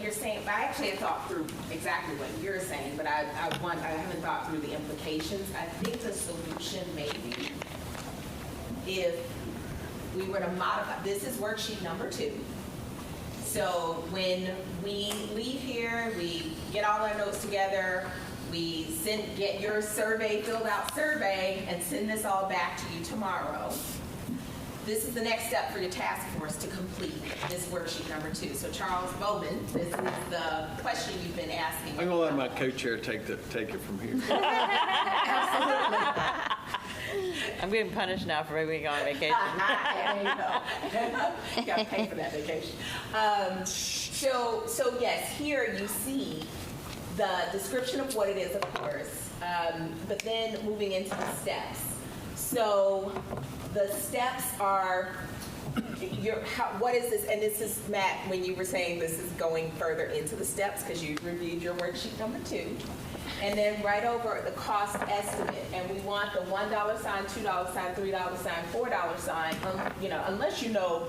L: you're saying. I actually have thought through exactly what you're saying, but I haven't thought through the implications. I think the solution may be if we were to modify. This is worksheet number 2. So when we leave here, we get all our notes together, we get your filled out survey, and send this all back to you tomorrow. This is the next step for your task force to complete this worksheet number 2. So Charles Bowman, this is the question you've been asking.
B: I'm gonna let my co-chair take it from here.
F: I'm getting punished now for maybe going on vacation.
L: There you go. You got to pay for that vacation. So yes, here you see the description of what it is, of course, but then moving into the steps. So the steps are, what is this? And this is, Matt, when you were saying this is going further into the steps because you reviewed your worksheet number 2. And then right over the cost estimate, and we want the $1 sign, $2 sign, $3 sign, $4 sign, unless you know,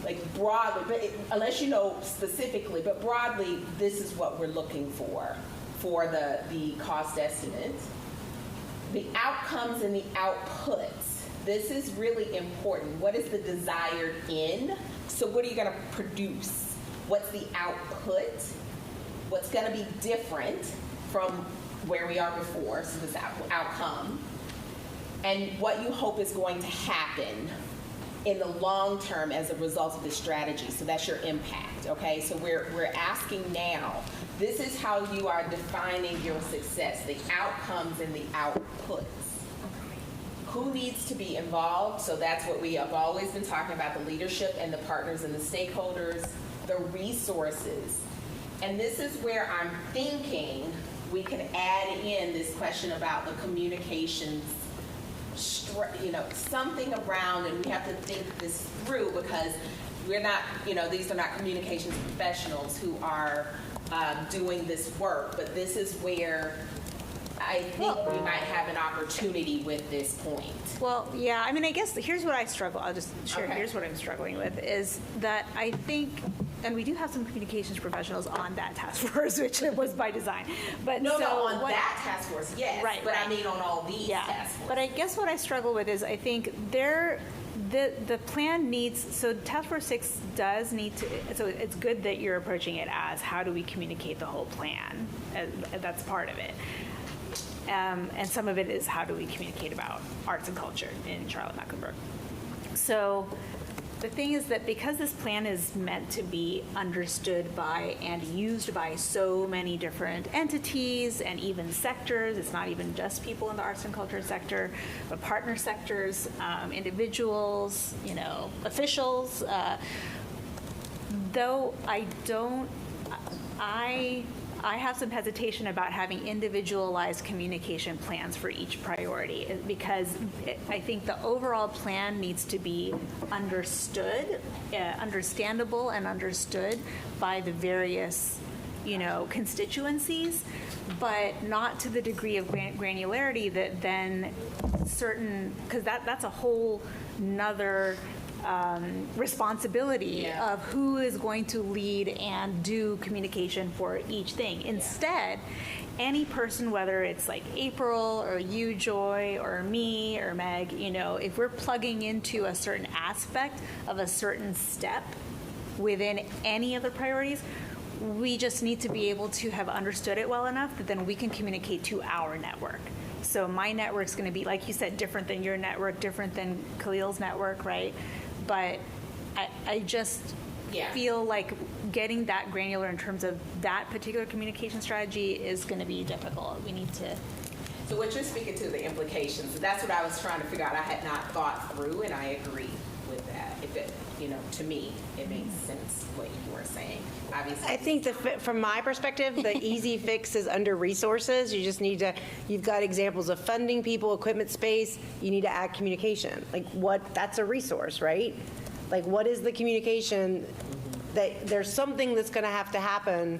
L: like broadly, but unless you know specifically, but broadly, this is what we're looking for the cost estimate. The outcomes and the outputs. This is really important. What is the desired end? So what are you going to produce? What's the output? What's going to be different from where we are before, so this outcome, and what you hope is going to happen in the long term as a result of this strategy. So that's your impact, okay? So we're asking now, this is how you are defining your success, the outcomes and the outputs. Who needs to be involved? So that's what we have always been talking about, the leadership and the partners and the stakeholders, the resources. And this is where I'm thinking we can add in this question about the communications, something around, and we have to think this through because we're not, these are not communications professionals who are doing this work, but this is where I think we might have an opportunity with this point.
H: Well, yeah, I mean, I guess here's what I struggle, I'll just share,
L: Okay.
H: Here's what I'm struggling with, is that I think, and we do have some communications professionals on that task force, which was by design. But
L: No, on that task force, yes,
H: Right,
L: but
H: right.
L: I mean on all these task forces.
H: But I guess what I struggle with is I think the plan needs, so Task Force 6 does need to, so it's good that you're approaching it as how do we communicate the whole plan? That's part of it. And some of it is how do we communicate about arts and culture in Charlotte-Mecklenburg. So the thing is that because this plan is meant to be understood by and used by so many different entities and even sectors, it's not even just people in the arts and culture sector, but partner sectors, individuals, officials. Though I have some hesitation about having individualized communication plans for each priority because I think the overall plan needs to be understood, understandable and understood by the various, constituencies, but not to the degree of granularity that then because that's a whole nother responsibility of who is going to lead and do communication for each thing. Instead, any person, whether it's like April or you, Joy, or me or Meg, if we're plugging into a certain aspect of a certain step within any of the priorities, we just need to be able to have understood it well enough that then we can communicate to our network. So my network's going to be, like you said, different than your network, different than Khalil's network, right? But I just feel like getting that granular in terms of that particular communication strategy is going to be difficult. We need to.
L: So what you're speaking to, the implications, that's what I was trying to figure out. I had not thought through, and I agree with that. If it, to me, it makes sense what you were saying. Obviously,
K: I think from my perspective, the easy fix is under resources. You just need to, you've got examples of funding, people, equipment, space. You need to add communication. That's a resource, right? Like what is the communication that there's something that's going to happen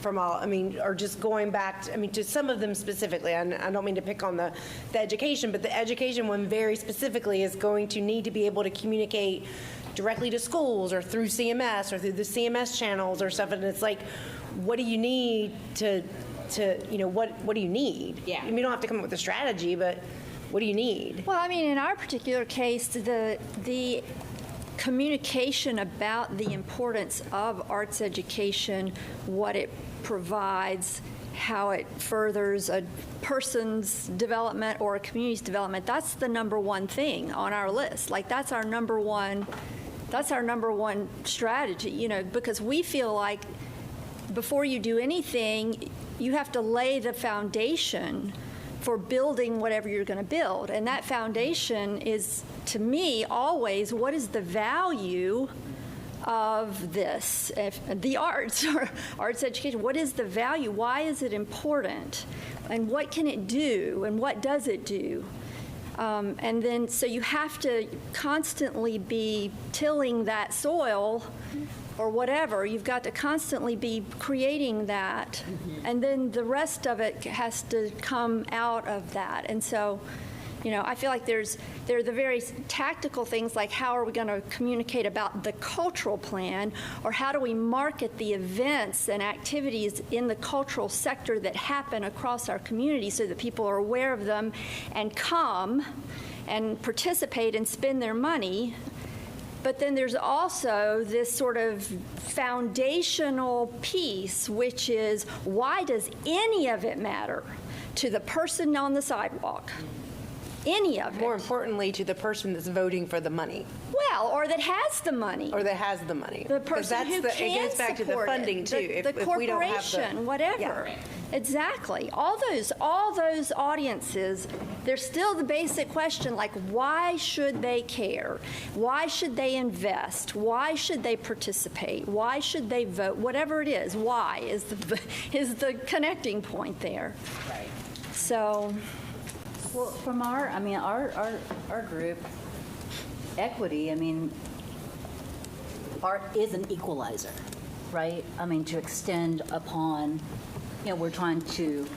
K: from all, or just going back to some of them specifically. And I don't mean to pick on the education, but the education one very specifically is going to need to be able to communicate directly to schools or through CMS or through the CMS channels or stuff. And it's like, what do you need what do you need?
L: Yeah.
K: You don't have to come up with a strategy, but what do you need?
S: Well, in our particular case, the communication about the importance of arts education, what it provides, how it furthers a person's development or a community's development, that's the number one thing on our list. Like, that's our number one strategy, you know, because we feel like before you do anything, you have to lay the foundation for building whatever you're going to build. And that foundation is, to me, always what is the value of this, the arts, or arts education. What is the value? Why is it important? And what can it do? And what does it do? And then, so you have to constantly be tilling that soil or whatever. You've got to constantly be creating that. And then the rest of it has to come out of that. And so, you know, I feel like there are the very tactical things like how are we going to communicate about the cultural plan, or how do we market the events and activities in the cultural sector that happen across our community so that people are aware of them and come and participate and spend their money. But then there's also this sort of foundational piece, which is, why does any of it matter to the person on the sidewalk? Any of it.
K: More importantly, to the person that's voting for the money.
S: Well, or that has the money.
K: Or that has the money.
S: The person who can
K: it goes back to the
S: support
K: funding
S: it.
K: too.
S: The
K: If we don't have
S: corporation, whatever.
K: Yeah.
S: Exactly. All those audiences, there's still the basic question, like, why should they care? Why should they invest? Why should they participate? Why should they vote? Whatever it is, why is the connecting point there.
O: Right.
S: So.
O: Well, from our group, equity, I mean, art is an equalizer, right? I mean, to extend upon, you know, we're trying to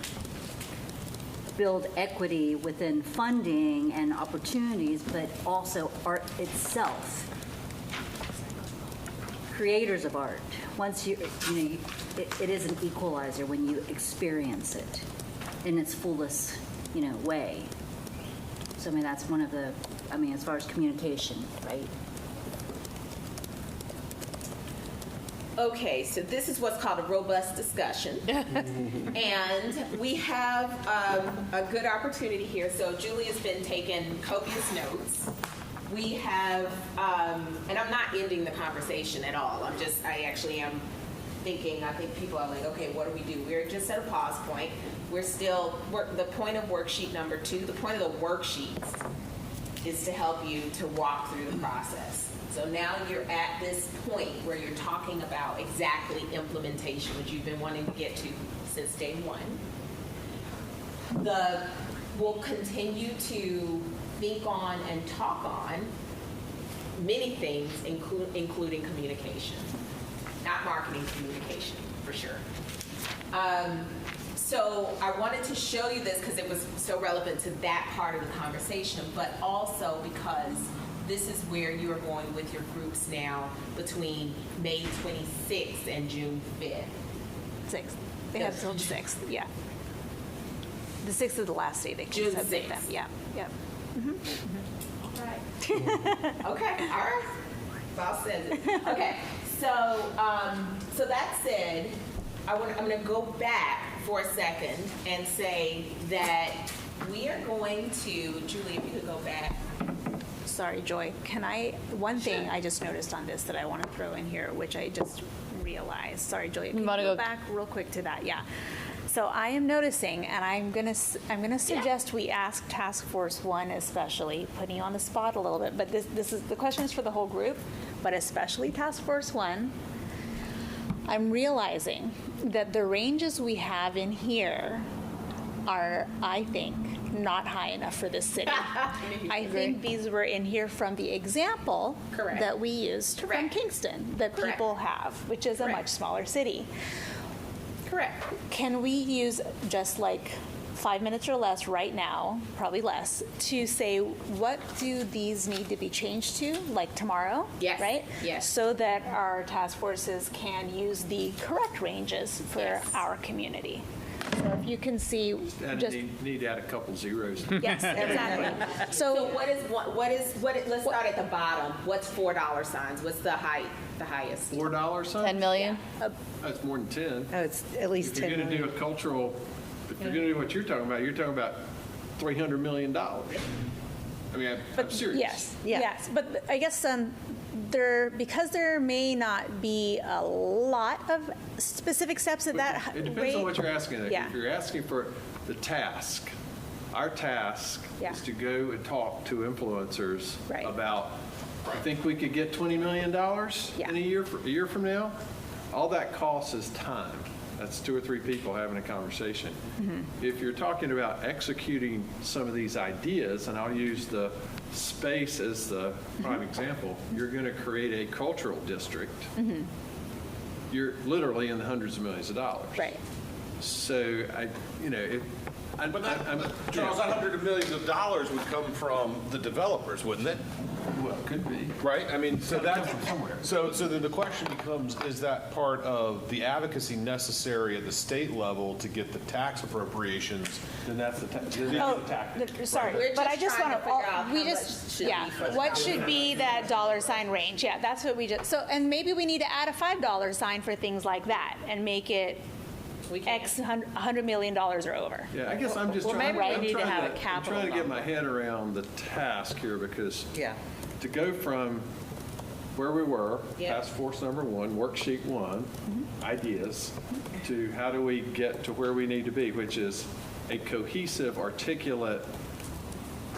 O: build equity within funding and opportunities, but also art itself. Creators of art, once it is an equalizer when you experience it in its fullest, you know, way. So, I mean, that's one of the, I mean, as far as communication, right?
L: Okay, so this is what's called a robust discussion. And we have a good opportunity here. So Julia's been taking copious notes. We have, and I'm not ending the conversation at all. I actually am thinking, I think people are like, okay, what do we do? We're just at a pause point. We're still, the point of worksheet number 2, the point of the worksheets is to help you to walk through the process. So now you're at this point where you're talking about exactly implementation, which you've been wanting to get to since day one. We'll continue to think on and talk on many things, including communication. Not marketing, communication, for sure. So I wanted to show you this because it was so relevant to that part of the conversation, but also because this is where you are going with your groups now between May 26th and June 5th.
H: 6th. They have till 6th, yeah. The 6th is the last day they can submit them. Yeah, yeah.
L: Right. Okay, all right. Boss says it. Okay, so that said, I'm going to go back for a second and say that we are going to, Julie, if you could go back.
H: Sorry, Joy. One thing I just noticed on this that I want to throw in here, which I just realized. Sorry, Joy. Can you go back real quick to that? Yeah. So I am noticing, and I'm gonna suggest we ask Task Force 1 especially, putting you on the spot a little bit, but this is the question is for the whole group, but especially Task Force 1. I'm realizing that the ranges we have in here are, I think, not high enough for this city. I think these were in here from the example that we used from Kingston that people have, which is a much smaller city.
L: Correct.
H: Can we use just like 5 minutes or less right now, probably less, to say what do these need to be changed to, like tomorrow?
L: Yes.
H: Right?
L: Yes.
H: So that our task forces can use the correct ranges for our community. So if you can see,
B: And
H: just,
B: need to add a couple zeros.
H: yes, exactly.
L: So let's start at the bottom. What's $4 signs? What's the highest?
B: $4 sign?
G: 10 million?
B: That's more than 10.
K: Oh, it's at least
B: If you're
K: 10
B: going to do
K: million.
B: a cultural, if you're going to do what you're talking about $300 million. I mean, I'm serious.
H: yes, yes. But I guess because there may not be a lot of specific steps at that
B: It depends
H: rate.
B: on what you're asking.
H: Yeah.
B: If you're asking for the task, our task
H: Yeah.
B: is to go and talk to influencers
H: Right.
B: about, I think we could get $20 million in a year from now. All that costs is time. That's 2 or 3 people having a conversation. If you're talking about executing some of these ideas, and I'll use the space as the prime example, you're going to create a cultural district. You're literally in the hundreds of millions of dollars.
H: Right.
B: So
I: Charles, that hundreds of millions of dollars would come from the developers, wouldn't it?
B: Well, it could be.
I: Right? I mean, so that's so then the question becomes, is that part of the advocacy necessary at the state level to get the tax appropriations?
B: Then that's the tax.
H: Sorry,
L: We're
H: but I
L: just
H: just
L: trying
H: want
L: to figure out
H: to,
L: how
H: we
L: much
H: just,
L: should
H: yeah,
L: be for the
H: what
L: dollar
H: should
L: sign.
H: be that dollar sign range? Yeah, that's what we just, so, and maybe we need to add a $5 sign for things like that and make it $100 million or over.
B: Yeah, I guess I'm just
F: Well,
B: trying.
F: maybe we
B: I'm
F: need to
B: trying
F: have a capital
B: I'm trying to get
F: number.
B: my head around the task here because
F: Yeah.
B: to go from where we were,
L: Yeah.
B: task force number 1, worksheet 1, ideas, to how do we get to where we need to be, which is a cohesive, articulate,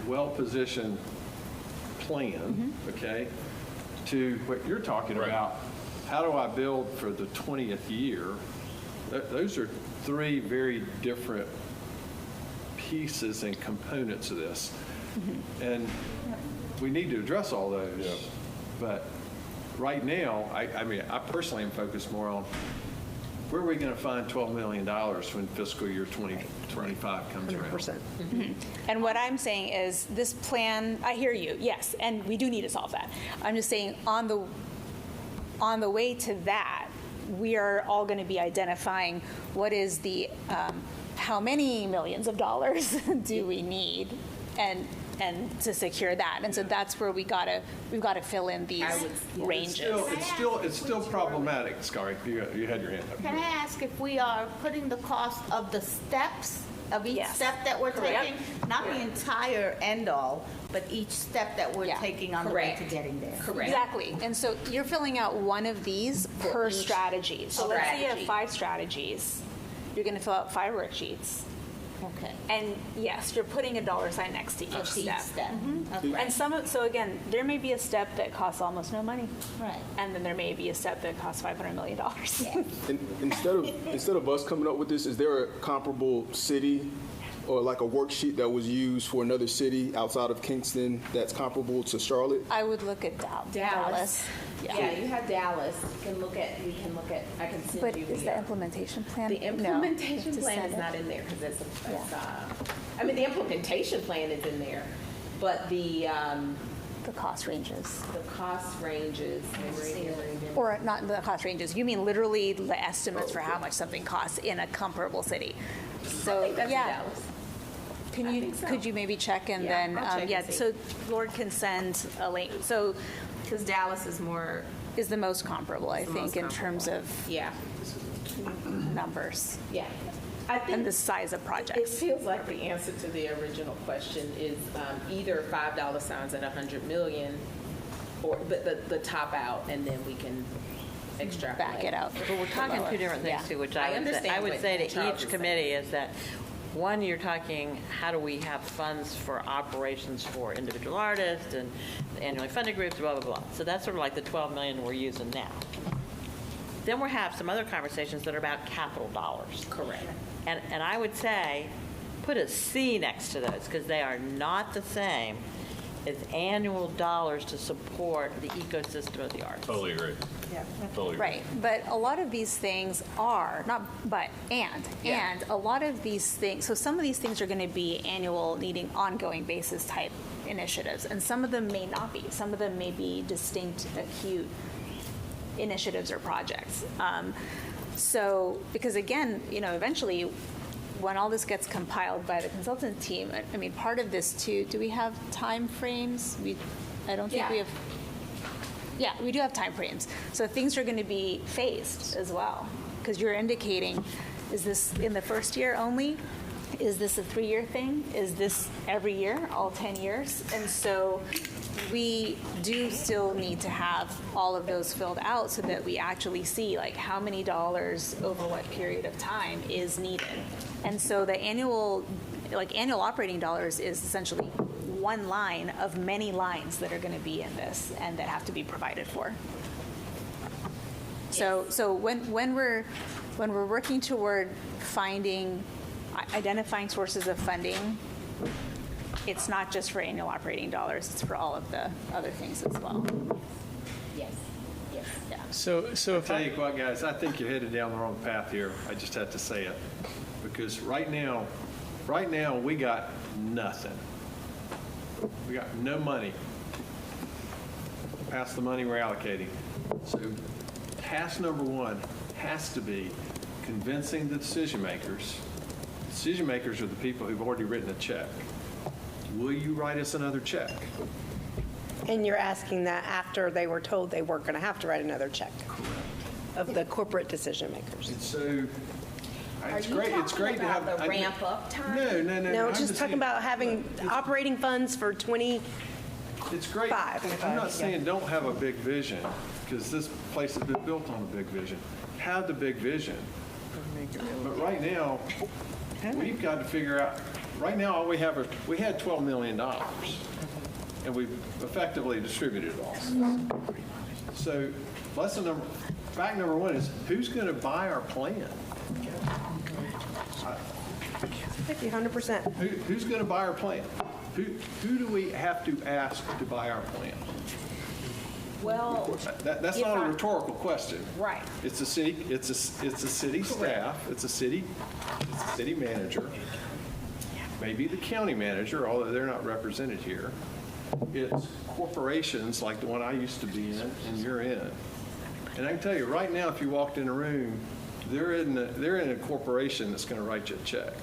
B: well-positioned plan, okay, to what you're talking about, how do I build for the 20th year? Those are 3 very different pieces and components of this. And we need to address all those. But right now, I mean, I personally am focused more on where are we going to find $12 million when fiscal year 2025 comes around?
K: 100%.
H: And what I'm saying is this plan, I hear you, yes, and we do need to solve that. I'm just saying on the way to that, we are all going to be identifying what is the, how many millions of dollars do we need and to secure that. And so that's where we've got to fill in these ranges.
B: It's still problematic, Scary. You had your hand up.
M: Can I ask if we are putting the cost of the steps, of each
H: Yes.
M: step that we're
H: Correct.
M: taking? Not the entire end all, but each step that we're taking on the way to getting there.
L: Correct.
H: Exactly. And so you're filling out one of these per strategy. So let's say you have 5 strategies. You're going to fill out 5 worksheets.
M: Okay.
H: And yes, you're putting a dollar sign next to each step.
M: Okay.
H: And so again, there may be a step that costs almost no money.
M: Right.
H: And then there may be a step that costs $500 million.
P: And instead of us coming up with this, is there a comparable city or like a worksheet that was used for another city outside of Kingston that's comparable to Charlotte?
H: I would look at Dallas.
L: Yeah, you have Dallas. We can look at, I can send
H: But
L: you.
H: is the implementation plan?
L: The implementation
H: No,
L: plan
H: to
L: is
H: send
L: not
H: it.
L: in there because I mean, the implementation plan is in there, but the
H: cost ranges.
L: The cost ranges.
H: Or not the cost ranges, you mean literally the estimates for how much something costs in a comparable city. So,
L: think that's in
H: yeah.
L: Dallas.
H: Could you maybe check and
L: Yeah,
H: then,
L: I'll check and see.
H: so Lord can send a link. So,
L: because Dallas is more.
H: Is the most comparable, I
L: the
H: think,
L: most
H: in terms of
L: Yeah.
H: numbers.
L: Yeah. I think
H: And the size of
L: it
H: projects.
L: feels like the answer to the original question is either $5 signs at 100 million, or the top out, and then we can extrapolate.
H: Back it out.
F: But we're talking 2 different things too, which
L: I
F: I
L: understand
F: would
L: what
F: say to
L: Charles
F: each
L: is
F: committee is that, one, you're talking, how do we have funds for operations for individual artists and annually funded groups, blah, blah, blah. So that's sort of like the 12 million we're using now. Then we'll have some other conversations that are about capital dollars.
L: Correct.
F: And I would say, put a C next to those, because they are not the same as annual dollars to support the ecosystem of the arts.
I: Totally agree.
H: Yeah.
I: Totally agree.
H: Right, but a lot of these things are, not but, and a lot of these things, so some of these things are going to be annual, needing ongoing basis type initiatives, and some of them may not be. Some of them may be distinct, acute initiatives or projects. So, because again, eventually, when all this gets compiled by the consultant team, I mean, part of this too, do we have time frames? I don't think we have. Yeah, we do have time frames. So things are going to be phased as well, because you're indicating, is this in the first year only? Is this a 3-year thing? Is this every year, all 10 years? And so we do still need to have all of those filled out so that we actually see like how many dollars over what period of time is needed. And so the annual operating dollars is essentially one line of many lines that are going to be in this and that have to be provided for. So when we're working toward identifying sources of funding, it's not just for annual operating dollars, it's for all of the other things as well.
R: Yes. Yes.
H: Yeah.
N: So
B: I'll tell you what, guys, I think you're headed down the wrong path here. I just have to say it. Because right now, we got nothing. We got no money past the money we're allocating. So task number one has to be convincing the decision makers. Decision makers are the people who've already written a check. Will you write us another check?
K: And you're asking that after they were told they weren't going to have to write another check of the corporate decision makers.
B: And so
R: Are
B: it's
R: you
B: great. It's
R: talking
B: great to
R: about
B: have
R: the ramp up time?
B: No.
K: No,
B: I'm
K: just talking
B: saying-
K: about having operating funds for 20.
B: It's great. I'm not saying don't have a big vision, because this place has been built on a big vision. Have the big vision. But right now, we've got to figure out, right now, all we have is, we had $12 million, and we've effectively distributed it all. So fact number one is, who's going to buy our plan?
K: 100%.
B: Who's going to buy our plan? Who do we have to ask to buy our plan?
R: Well,
B: That's not a rhetorical question.
R: right.
B: It's a city, it's a city staff, it's a city manager, maybe the county manager, although they're not represented here. It's corporations like the one I used to be in and you're in. And I can tell you, right now, if you walked in a room, they're in a corporation that's going to write you a check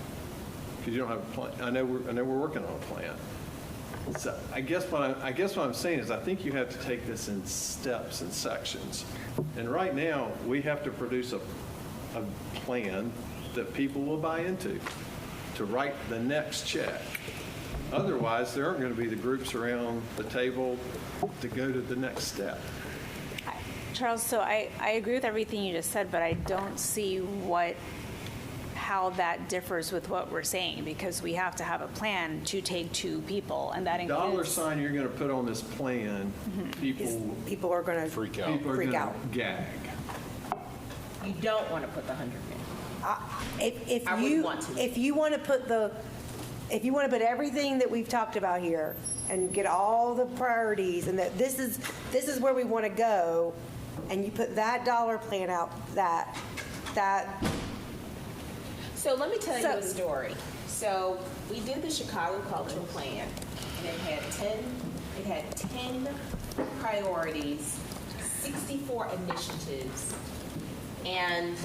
B: because you don't have a plan. I know we're working on a plan. So I guess what I'm saying is I think you have to take this in steps and sections. And right now, we have to produce a plan that people will buy into to write the next check. Otherwise, there aren't going to be the groups around the table to go to the next step.
H: Charles, so I agree with everything you just said, but I don't see how that differs with what we're saying, because we have to have a plan to take 2 people, and that includes...
B: Dollar sign you're going to put on this plan,
K: people are going to
I: freak out.
B: People are going to gag.
R: You don't want to put the 100 in.
K: If you want to put everything that we've talked about here and get all the priorities, and that this is where we want to go, and you put that dollar plan out, that.
L: So let me tell you a story. So we did the Chicago Cultural Plan, and it had 10 priorities, 64 initiatives, and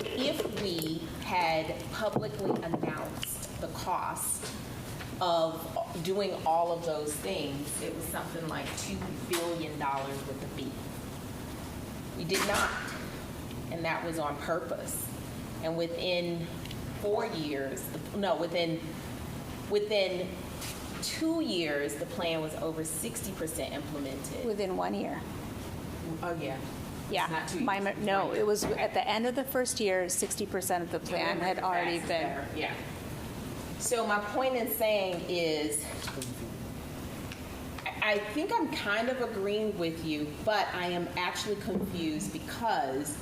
L: if we had publicly announced the cost of doing all of those things, it was something like $2 billion with a B. We did not, and that was on purpose. And within 4 years, within 2 years, the plan was over 60% implemented.
H: Within 1 year.
L: Oh, yeah.
H: Yeah.
L: It's not 2 years.
H: No, it was at the end of the first year, 60% of the plan had already been.
L: Yeah. So my point in saying is, I think I'm kind of agreeing with you, but I am actually confused because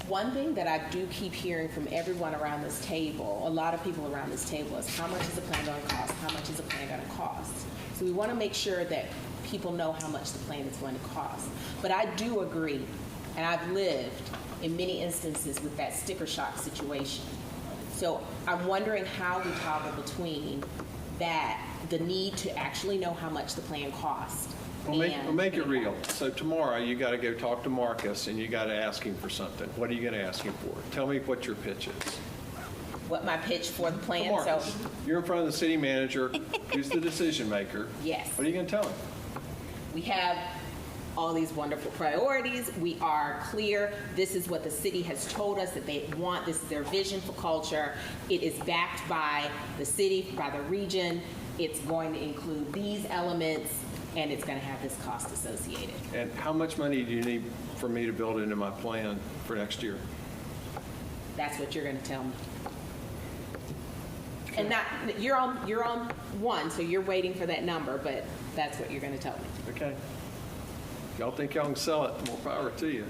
L: one thing that I do keep hearing from everyone around this table, a lot of people around this table, is how much is the plan going to cost? How much is the plan going to cost? So we want to make sure that people know how much the plan is going to cost. But I do agree, and I've lived in many instances with that sticker shock situation. So I'm wondering how we toggle between that the need to actually know how much the plan costs.
B: We'll make it real. So tomorrow, you got to go talk to Marcus, and you got to ask him for something. What are you going to ask him for? Tell me what your pitch is.
L: What my pitch for the plan,
B: Marcus, you're in front of the city manager, who's the decision maker.
L: Yes.
B: What are you going to tell him?
L: We have all these wonderful priorities. We are clear. This is what the city has told us that they want. This is their vision for culture. It is backed by the city, by the region. It's going to include these elements, and it's going to have this cost associated.
B: And how much money do you need for me to build into my plan for next year?
L: That's what you're going to tell me. And not, you're on one, so you're waiting for that number, but that's what you're going to tell me.
B: Okay. If y'all think y'all can sell it, more power to you.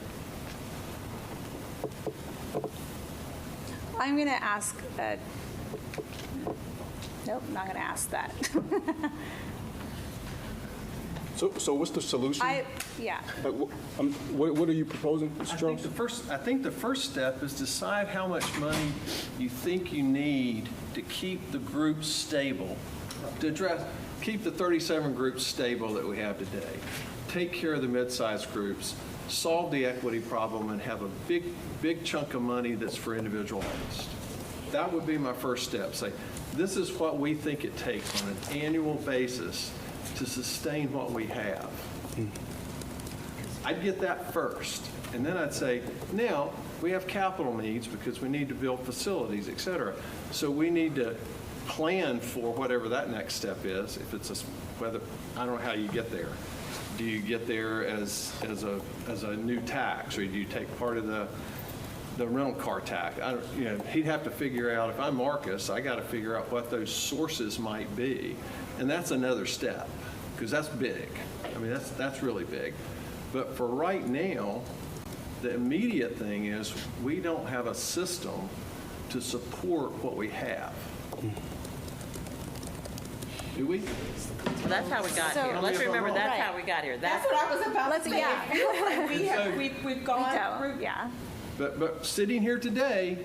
H: I'm going to ask, nope, not going to ask that.
P: So what's the solution?
H: Yeah.
P: Like, what are you proposing, Mr. Charles?
B: I think the first step is decide how much money you think you need to keep the groups stable, keep the 37 groups stable that we have today, take care of the mid-sized groups, solve the equity problem, and have a big chunk of money that's for individual artists. That would be my first step. Say, this is what we think it takes on an annual basis to sustain what we have. I'd get that first, and then I'd say, now we have capital needs because we need to build facilities, et cetera. So we need to plan for whatever that next step is. If it's whether, I don't know how you get there. Do you get there as a new tax, or do you take part of the rental car tax? He'd have to figure out, if I'm Marcus, I got to figure out what those sources might be. And that's another step, because that's big. I mean, that's really big. But for right now, the immediate thing is we don't have a system to support what we have. Do we?
F: Well, that's how we got here. Let's remember that's how we got here.
L: That's what I was about to say.
H: Yeah.
L: We've gone through.
H: Yeah.
B: But sitting here today,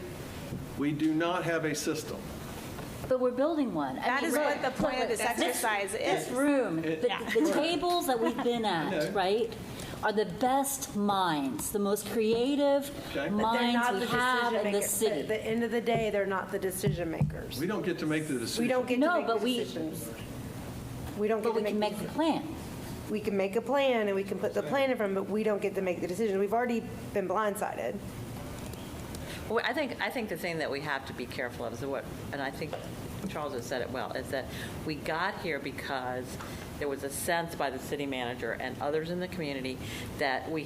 B: we do not have a system.
O: But we're building one.
H: That is what the point of this exercise is.
O: This room, the tables that we've been at, right, are the best minds, the most creative minds we have in the city.
K: At the end of the day, they're not the decision makers.
B: We don't get to make the decision.
K: We don't get to make the decisions. We don't get to
O: make the plan.
K: We can make a plan and we can put the plan in front, but we don't get to make the decision. We've already been blindsided.
F: Well, I think the thing that we have to be careful of is and I think Charles has said it well, is that we got here because there was a sense by the city manager and others in the community that we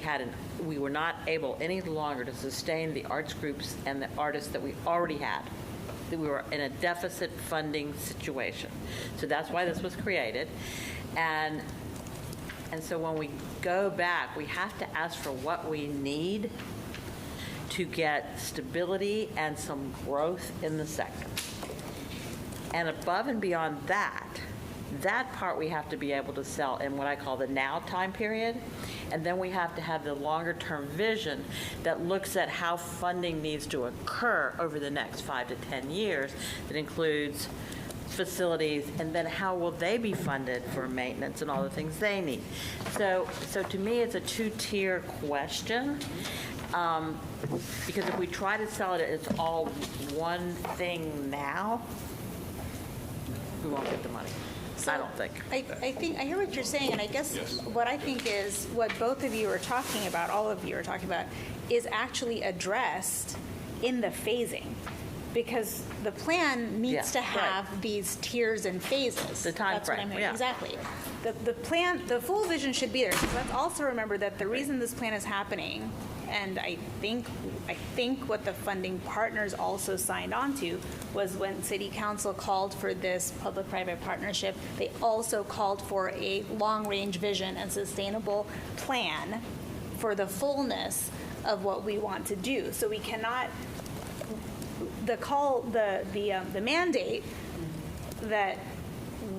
F: were not able any longer to sustain the arts groups and the artists that we already had. That we were in a deficit funding situation. So that's why this was created. And so when we go back, we have to ask for what we need to get stability and some growth in the sector. And above and beyond that part we have to be able to sell in what I call the now time period. And then we have to have the longer term vision that looks at how funding needs to occur over the next 5 to 10 years that includes facilities, and then how will they be funded for maintenance and all the things they need. So to me, it's a two-tier question. Because if we try to sell it, it's all one thing now, we won't get the money. I don't think.
H: I hear what you're saying, and I guess what I think is what both of you are talking about, all of you are talking about, is actually addressed in the phasing. Because the plan needs to have these tiers and phases.
F: The time
H: That's what
F: frame,
H: I mean.
F: yeah.
H: Exactly. The plan, the full vision should be there. So let's also remember that the reason this plan is happening, and I think what the funding partners also signed on to was when City Council called for this public-private partnership, they also called for a long-range vision and sustainable plan for the fullness of what we want to do. So we cannot the mandate that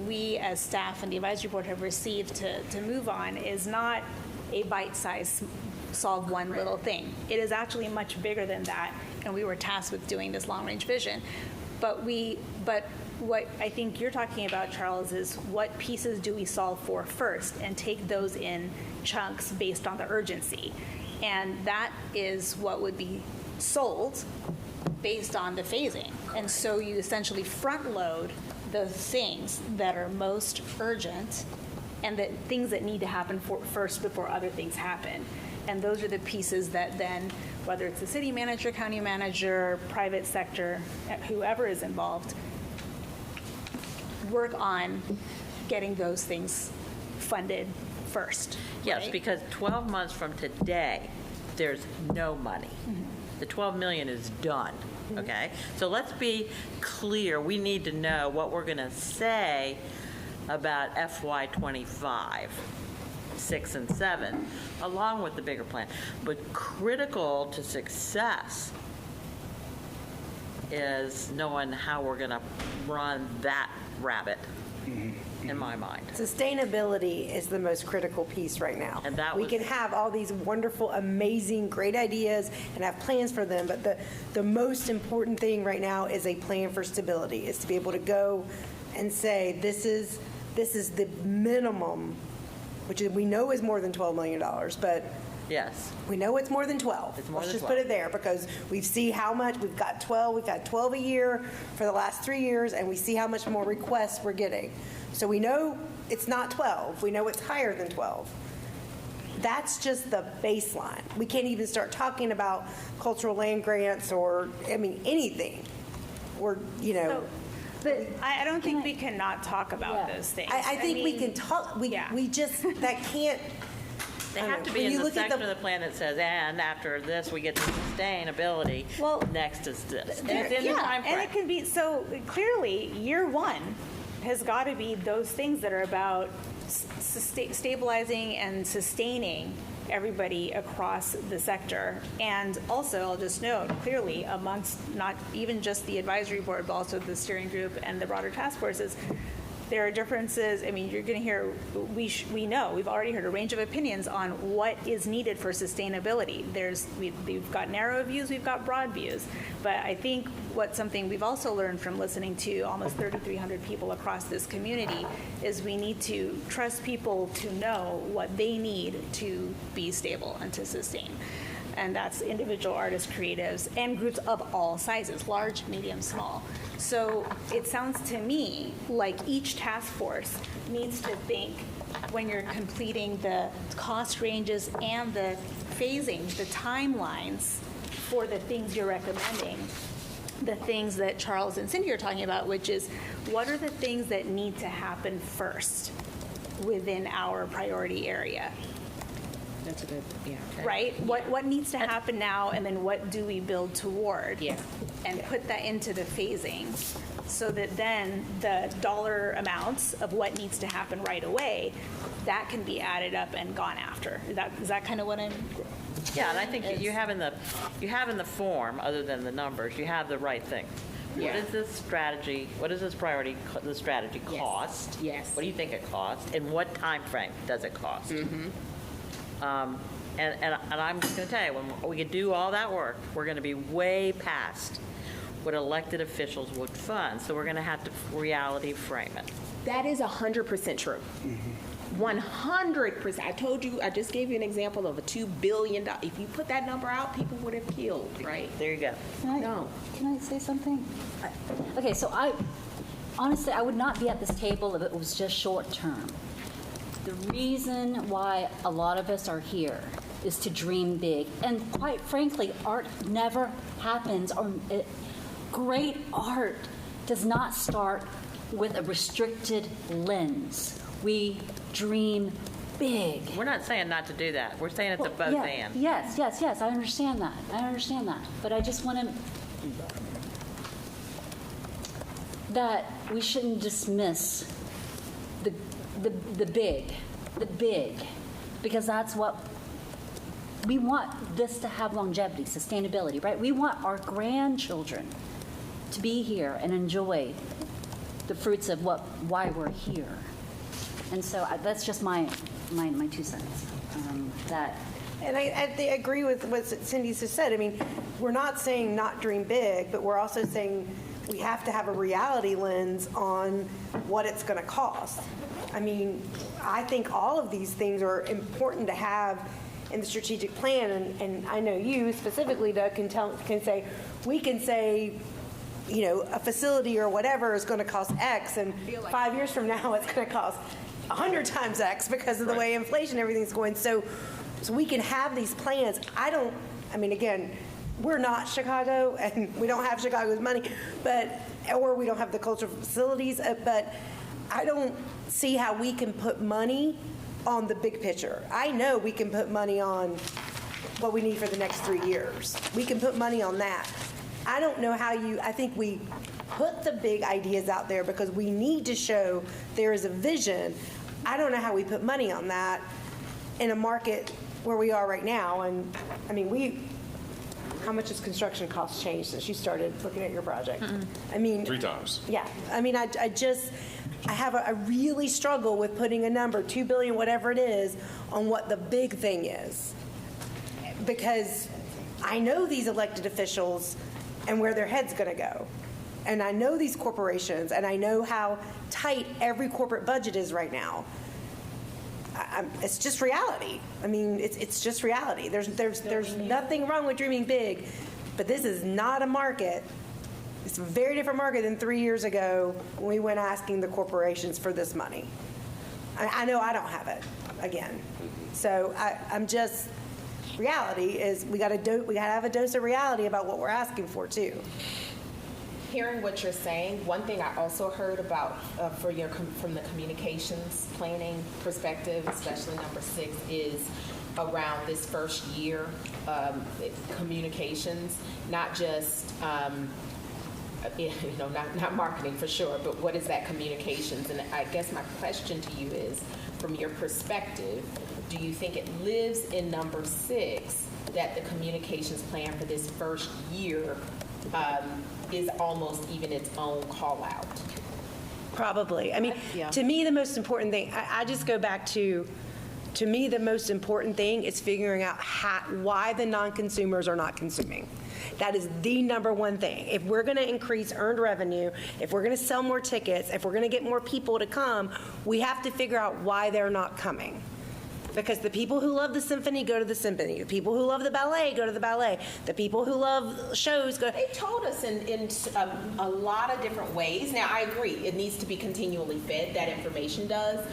H: we as staff and the advisory board have received to move on is not a bite-sized solve one little thing. It is actually much bigger than that, and we were tasked with doing this long-range vision. But what I think you're talking about, Charles, is what pieces do we solve for first and take those in chunks based on the urgency. And that is what would be sold based on the phasing. And so you essentially front load the things that are most urgent and the things that need to happen first before other things happen. And those are the pieces that then, whether it's the city manager, county manager, private sector, whoever is involved, work on getting those things funded first.
F: Yes,
H: right?
F: because 12 months from today, there's no money. The 12 million is done, okay? So let's be clear. We need to know what we're going to say about FY '25, 6 and 7, along with the bigger plan. But critical to success is knowing how we're going to run that rabbit, in my mind.
K: Sustainability is the most critical piece right now.
F: And that
K: we
F: was-
K: can have all these wonderful, amazing, great ideas and have plans for them, but the most important thing right now is a plan for stability, is to be able to go and say, this is the minimum, which we know is more than $12 million, but
F: yes,
K: we know it's more than 12.
F: It's more
K: Let's
F: than
K: just
F: 12.
K: put it there, because we see how much, we've got 12 a year for the last 3 years, and we see how much more requests we're getting. So we know it's not 12, we know it's higher than 12. That's just the baseline. We can't even start talking about cultural land grants or, I mean, anything. Or, you know.
H: I don't think we cannot talk about those things.
K: I think we can talk, we just, that can't.
F: They
K: I don't
F: have
K: know.
F: to be
K: When
F: in
K: you
F: the
K: look at
F: section of the plan that says, and after this, we get to sustainability. Well, next is this. And it's in the time
H: and
F: frame.
H: it can be, so clearly, year one has got to be those things that are about stabilizing and sustaining everybody across the sector. And also, I'll just note, clearly, amongst not even just the advisory board, but also the steering group and the broader task forces, there are differences. I mean, you're going to hear, we know, we've already heard a range of opinions on what is needed for sustainability. We've got narrow views, we've got broad views. But I think something we've also learned from listening to almost 3,300 people across this community is we need to trust people to know what they need to be stable and to sustain. And that's individual artists, creatives, and groups of all sizes, large, medium, small. So it sounds to me like each task force needs to think, when you're completing the cost ranges and the phasing, the timelines for the things you're recommending, the things that Charles and Cindy are talking about, which is what are the things that need to happen first within our priority area?
R: That's a good, yeah.
H: Right? What needs to happen now, and then what do we build toward?
R: Yeah.
H: And put that into the phasing, so that then the dollar amounts of what needs to happen right away, that can be added up and gone after. Is that kind of what I'm?
F: Yeah, and I think you have in the form, other than the numbers, you have the right thing. What
R: Yeah.
F: is this strategy, what is this priority, the strategy cost?
R: Yes.
F: What do you think it costs? And what time frame does it cost? And I'm just going to tell you, when we can do all that work, we're going to be way past what elected officials would fund. So we're going to have to reality frame it.
R: That is 100% true. 100%. I told you, I just gave you an example of a $2 billion. If you put that number out, people would have killed, right?
F: There you go.
O: Can I say something? Okay, so honestly, I would not be at this table if it was just short term. The reason why a lot of us are here is to dream big. And quite frankly, art never happens, great art does not start with a restricted lens. We dream big.
F: We're not saying not to do that. We're saying it's a both and.
O: Yes, I understand that. But I just want to, that we shouldn't dismiss the big, because that's what we want. This to have longevity, sustainability, right? We want our grandchildren to be here and enjoy the fruits of why we're here. And so that's just my 2 cents.
K: And I agree with what Cindy just said. I mean, we're not saying not dream big, but we're also saying we have to have a reality lens on what it's going to cost. I mean, I think all of these things are important to have in the strategic plan, and I know you specifically, Doug, can say, you know, a facility or whatever is going to cost X, and 5 years from now it's going to cost 100 times X because of the way inflation, everything's going. So we can have these plans. I mean, again, we're not Chicago, and we don't have Chicago's money, or we don't have the cultural facilities, but I don't see how we can put money on the big picture. I know we can put money on what we need for the next 3 years. We can put money on that. I don't know how I think we put the big ideas out there because we need to show there is a vision. I don't know how we put money on that in a market where we are right now. And I mean, how much has construction costs changed since you started looking at your project? I mean,
I: 3 times.
K: Yeah. I mean, I really struggle with putting a number, 2 billion, whatever it is, on what the big thing is. Because I know these elected officials and where their head's going to go. And I know these corporations, and I know how tight every corporate budget is right now. It's just reality. I mean, it's just reality. There's nothing wrong with dreaming big, but this is not a market. It's a very different market than 3 years ago when we went asking the corporations for this money. I know I don't have it again. So I'm just, reality is we got to have a dose of reality about what we're asking for too.
L: Hearing what you're saying, one thing I also heard about from the communications planning perspective, especially number 6, is around this first year communications, not just not marketing for sure, but what is that communications? And I guess my question to you is, from your perspective, do you think it lives in number 6 that the communications plan for this first year is almost even its own call out?
K: Probably. I mean, to me, the most important thing, I just go back to me, the most important thing is figuring out why the non-consumers are not consuming. That is the number one thing. If we're going to increase earned revenue, if we're going to sell more tickets, if we're going to get more people to come, we have to figure out why they're not coming. Because the people who love the symphony go to the symphony. The people who love the ballet go to the ballet. The people who love shows go.
L: They told us in a lot of different ways. Now, I agree. It needs to be continually fed. That information does.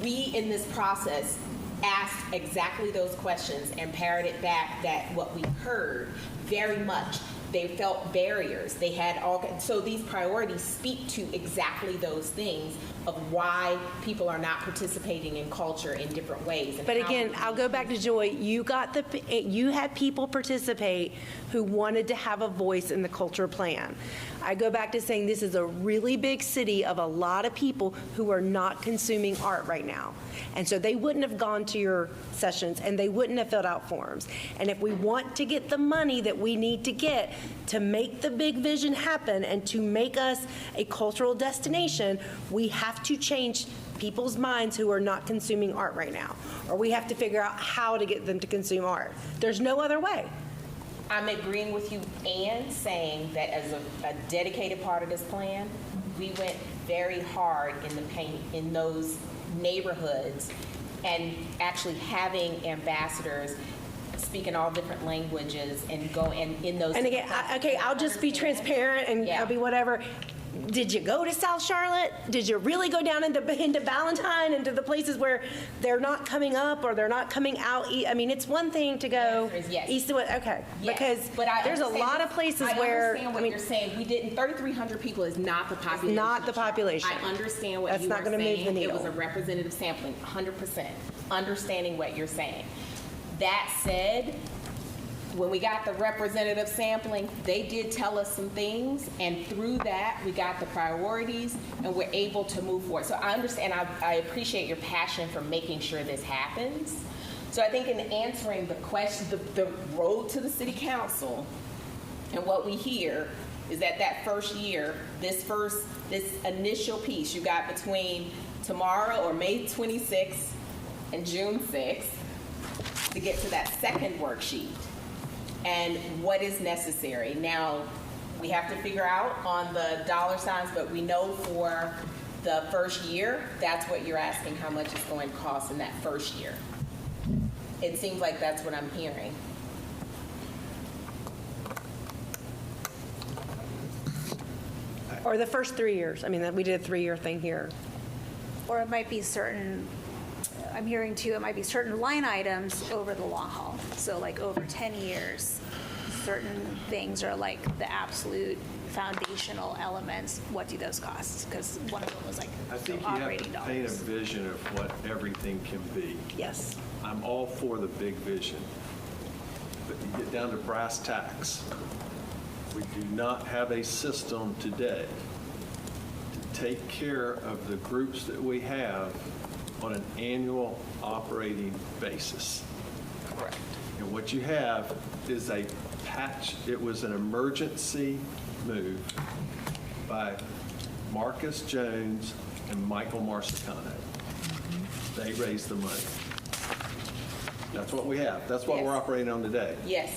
L: We, in this process, asked exactly those questions and parroted back that what we heard very much. They felt barriers. They had so these priorities speak to exactly those things of why people are not participating in culture in different ways.
K: But again, I'll go back to Joy. You had people participate who wanted to have a voice in the culture plan. I go back to saying this is a really big city of a lot of people who are not consuming art right now. And so they wouldn't have gone to your sessions and they wouldn't have filled out forms. And if we want to get the money that we need to get to make the big vision happen and to make us a cultural destination, we have to change people's minds who are not consuming art right now. Or we have to figure out how to get them to consume art. There's no other way.
L: I'm agreeing with you and saying that as a dedicated part of this plan, we went very hard in those neighborhoods and actually having ambassadors speaking all different languages and go in those.
K: And again, I'll just be transparent and I'll be whatever. Did you go to South Charlotte? Did you really go down into Ballantyne, into the places where they're not coming up or they're not coming out? I mean, it's one thing to go east to west. Okay,
L: yes.
K: Because there's a lot of places where.
L: I understand what you're saying. We didn't. 3,300 people is not the population.
K: It's not the population.
L: I understand what
K: That's
L: you
K: not
L: are
K: going to
L: saying.
K: move the needle.
L: It was a representative sampling, 100%. Understanding what you're saying. That said, when we got the representative sampling, they did tell us some things, and through that, we got the priorities, and we're able to move forward. So I understand, I appreciate your passion for making sure this happens. So I think in answering the question, the road to the city council, and what we hear is that first year, this initial piece you got between tomorrow or May 26th and June 6th to get to that second worksheet. And what is necessary. Now, We have to figure out on the dollar signs, but we know for the first year, that's what you're asking, how much it's going to cost in that first year. It seems like that's what I'm hearing.
K: Or the first 3 years. I mean, we did a 3-year thing here.
H: Or it might be certain, I'm hearing too, it might be certain line items over the long haul. So like over 10 years, certain things are like the absolute foundational elements. What do those cost? Because one of them was like
B: I think you have
H: operating
B: to paint a
H: dollars.
B: vision of what everything can be.
K: Yes.
B: I'm all for the big vision, but you get down to brass tacks. We do not have a system today to take care of the groups that we have on an annual operating basis.
L: Correct.
B: And what you have is a patch, it was an emergency move by Marcus Jones and Michael Marsicano. They raised the money. That's what we have. That's what we're operating on today.
L: Yes.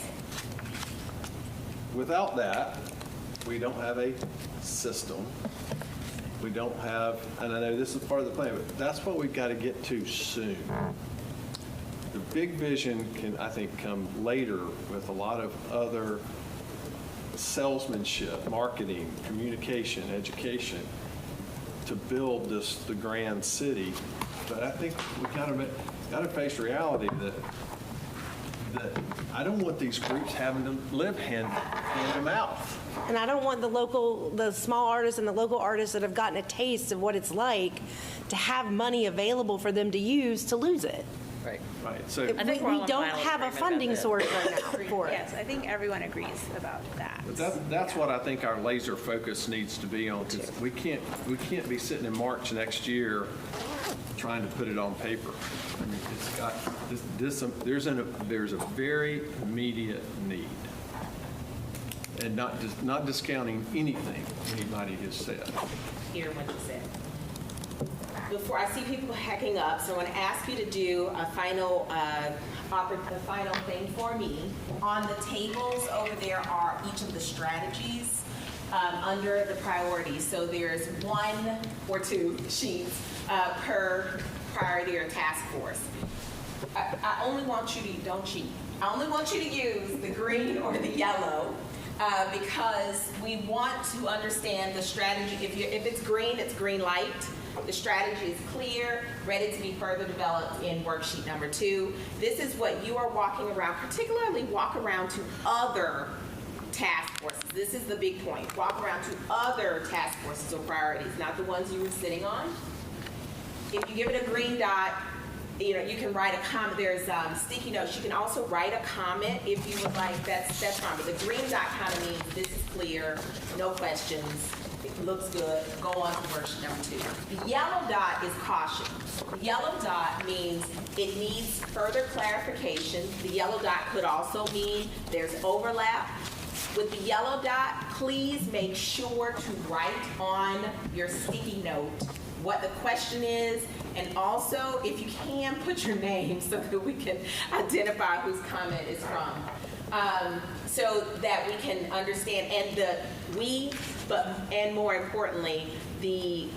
B: Without that, we don't have a system. We don't have, and I know this is part of the plan, but that's what we've got to get to soon. The big vision can, I think, come later with a lot of other salesmanship, marketing, communication, education to build the grand city. But I think we got to face reality that I don't want these groups having to live hand to mouth.
K: And I don't want the small artists and the local artists that have gotten a taste of what it's like to have money available for them to use to lose it.
L: Right.
B: Right. So
K: We don't have a funding source right now for it.
H: Yes, I think everyone agrees about that.
B: But that's what I think our laser focus needs to be on, because we can't be sitting in March next year trying to put it on paper. I mean, it's got there's a very immediate need, and not discounting anything anybody has said.
L: Hear what you said. Before I see people hacking up, so I want to ask you to do a final thing for me. On the tables over there are each of the strategies under the priorities. So there's 1 or 2 sheets per priority or task force. I only want you to, don't cheat. I only want you to use the green or the yellow because we want to understand the strategy. If it's green, it's green light. The strategy is clear, ready to be further developed in worksheet number 2. This is what you are walking around, particularly walk around to other task forces. This is the big point. Walk around to other task forces or priorities, not the ones you were sitting on. If you give it a green dot, you can write a comment. There's sticky notes. You can also write a comment if you would like. That's fine. But the green dot kind of means this is clear, no questions. It looks good. Go on to worksheet number 2. The yellow dot is caution. The yellow dot means it needs further clarification. The yellow dot could also mean there's overlap. With the yellow dot, please make sure to write on your sticky note what the question is, and also, if you can, put your name so that we can identify whose comment is from, so that we can understand, and more importantly, the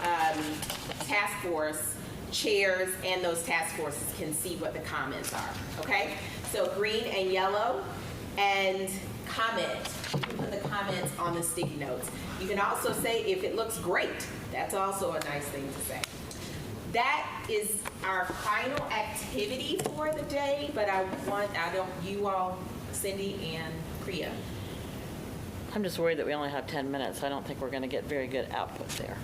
L: task force chairs and those task forces can see what the comments are, okay? So green and yellow, and comment. You can put the comments on the sticky notes. You can also say if it looks great. That's also a nice thing to say. That is our final activity for the day, but you all, Cindy and Priya.
F: I'm just worried that we only have 10 minutes. I don't think we're going to get very good output there.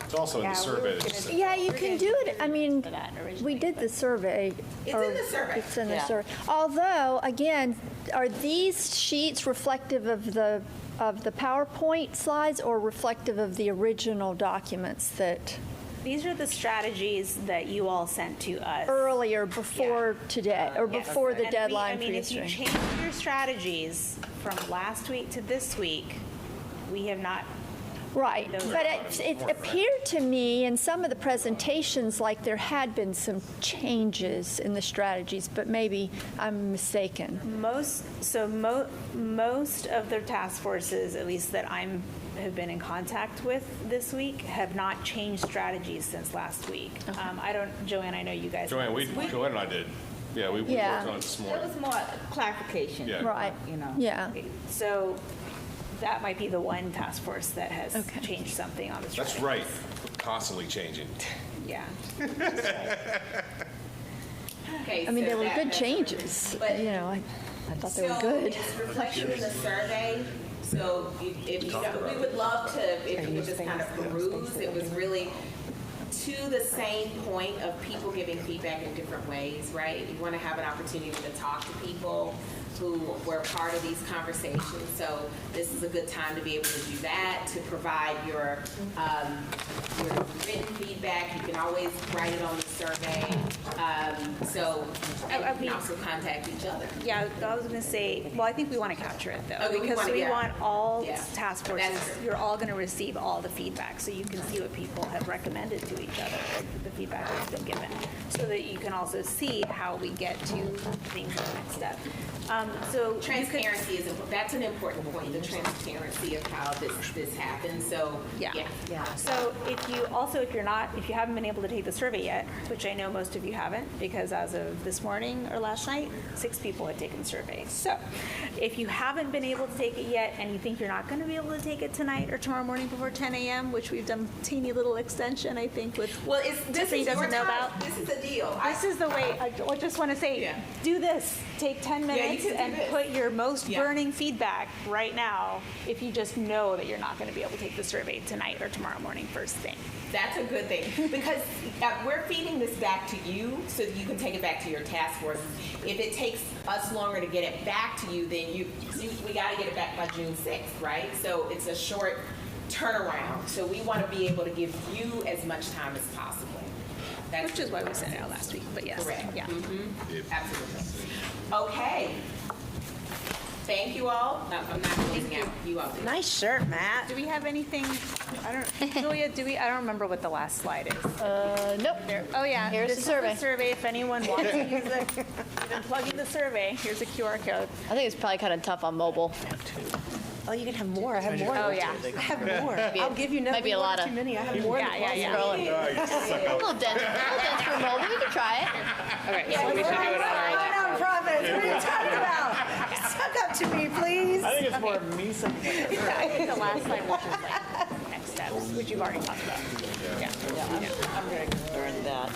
I: It's also in the survey.
S: Yeah, you can do it. I mean, we did the survey.
L: It's in the survey.
S: It's in the
L: Yeah.
S: survey. Although, again, are these sheets reflective of the PowerPoint slides or reflective of the original documents that?
H: These are the strategies that you all sent to us.
S: Earlier, before today, or
H: Yes.
S: before the
H: And
S: deadline for
H: if you
S: yesterday.
H: change your strategies from last week to this week, we have not
S: Right, but it appeared to me in some of the presentations like there had been some changes in the strategies, but maybe I'm mistaken.
H: Most of the task forces, at least that have been in contact with this week, have not changed strategies since last week. Joanne, I know you guys.
I: Joanne and I did. Yeah, we worked on it this morning.
M: It was more clarification.
I: Yeah.
S: Right.
M: You know.
S: Yeah.
H: So that might be the one task force that has changed something on the strategy.
I: That's right. Constantly changing.
H: Yeah.
L: Okay,
S: I mean,
L: so
S: they were
L: that-
S: good
L: that's-
S: changes.
L: but-
S: You know, I thought they were good.
L: So it's reflected in the survey. So if you, we would love to, if you would just kind of peruse, it was really to the same point of people giving feedback in different ways, right? You want to have an opportunity to talk to people who were part of these conversations. So this is a good time to be able to do that, to provide your written feedback. You can always write it on the survey. And you can also contact each other.
H: Yeah, I was going to say, well, I think we want to capture it though.
L: Okay,
H: because we want all
L: Yeah.
H: task
L: That's
H: forces,
L: true.
H: you're all going to receive all the feedback so you can see what people have recommended to each other, the feedback that's been given, so that you can also see how we get to things in the next step. So
L: Transparency is, that's an important point, the transparency of how this happens. So,
H: Yeah.
L: yeah.
H: So if you haven't been able to take the survey yet, which I know most of you haven't, because as of this morning or last night, 6 people had taken the survey. So if you haven't been able to take it yet and you think you're not going to be able to take it tonight or tomorrow morning before 10 a.m., which we've done a teeny little extension, I think, with Tiffany doesn't know about.
L: This is a deal.
H: This is the way, I just want to say, do this. Take 10 minutes
L: can do
H: and
L: this.
H: put your most burning feedback right now if you just know that you're not going to be able to take the survey tonight or tomorrow morning first thing.
L: That's a good thing, because we're feeding this back to you so that you can take it back to your task force. If it takes us longer to get it back to you, then we got to get it back by June 6th, right? So it's a short turnaround. So we want to be able to give you as much time as possible.
H: Which is why we sent it out last week, but yes.
L: Correct.
H: Yeah.
L: Absolutely. Okay. Thank you all. I'm not closing out. You all do.
H: Nice shirt, Matt. Do we have anything, Julia, I don't remember what the last slide is.
G: Nope.
H: Oh, yeah.
G: Here's
H: this
G: the
H: is
G: survey.
H: survey. If anyone wants to use it, even plugging the survey, here's a QR code.
G: I think it's probably kind of tough on mobile.
K: Oh, you can have more. I have more.
H: Oh, yeah.
K: I have more. I'll give you another.
G: Might be a lot of.
K: Too many. I have more.
H: Yeah.
G: A little dense for mobile. We can try it.
H: Okay.
K: Yeah, we should do it on our nonprofits. What are you talking about? Suck up to me, please.
N: I think it's more me saying
H: I think the last slide, which is like next steps, which you've already talked about. Yeah.
R: I'm going to learn that.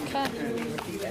G: Okay.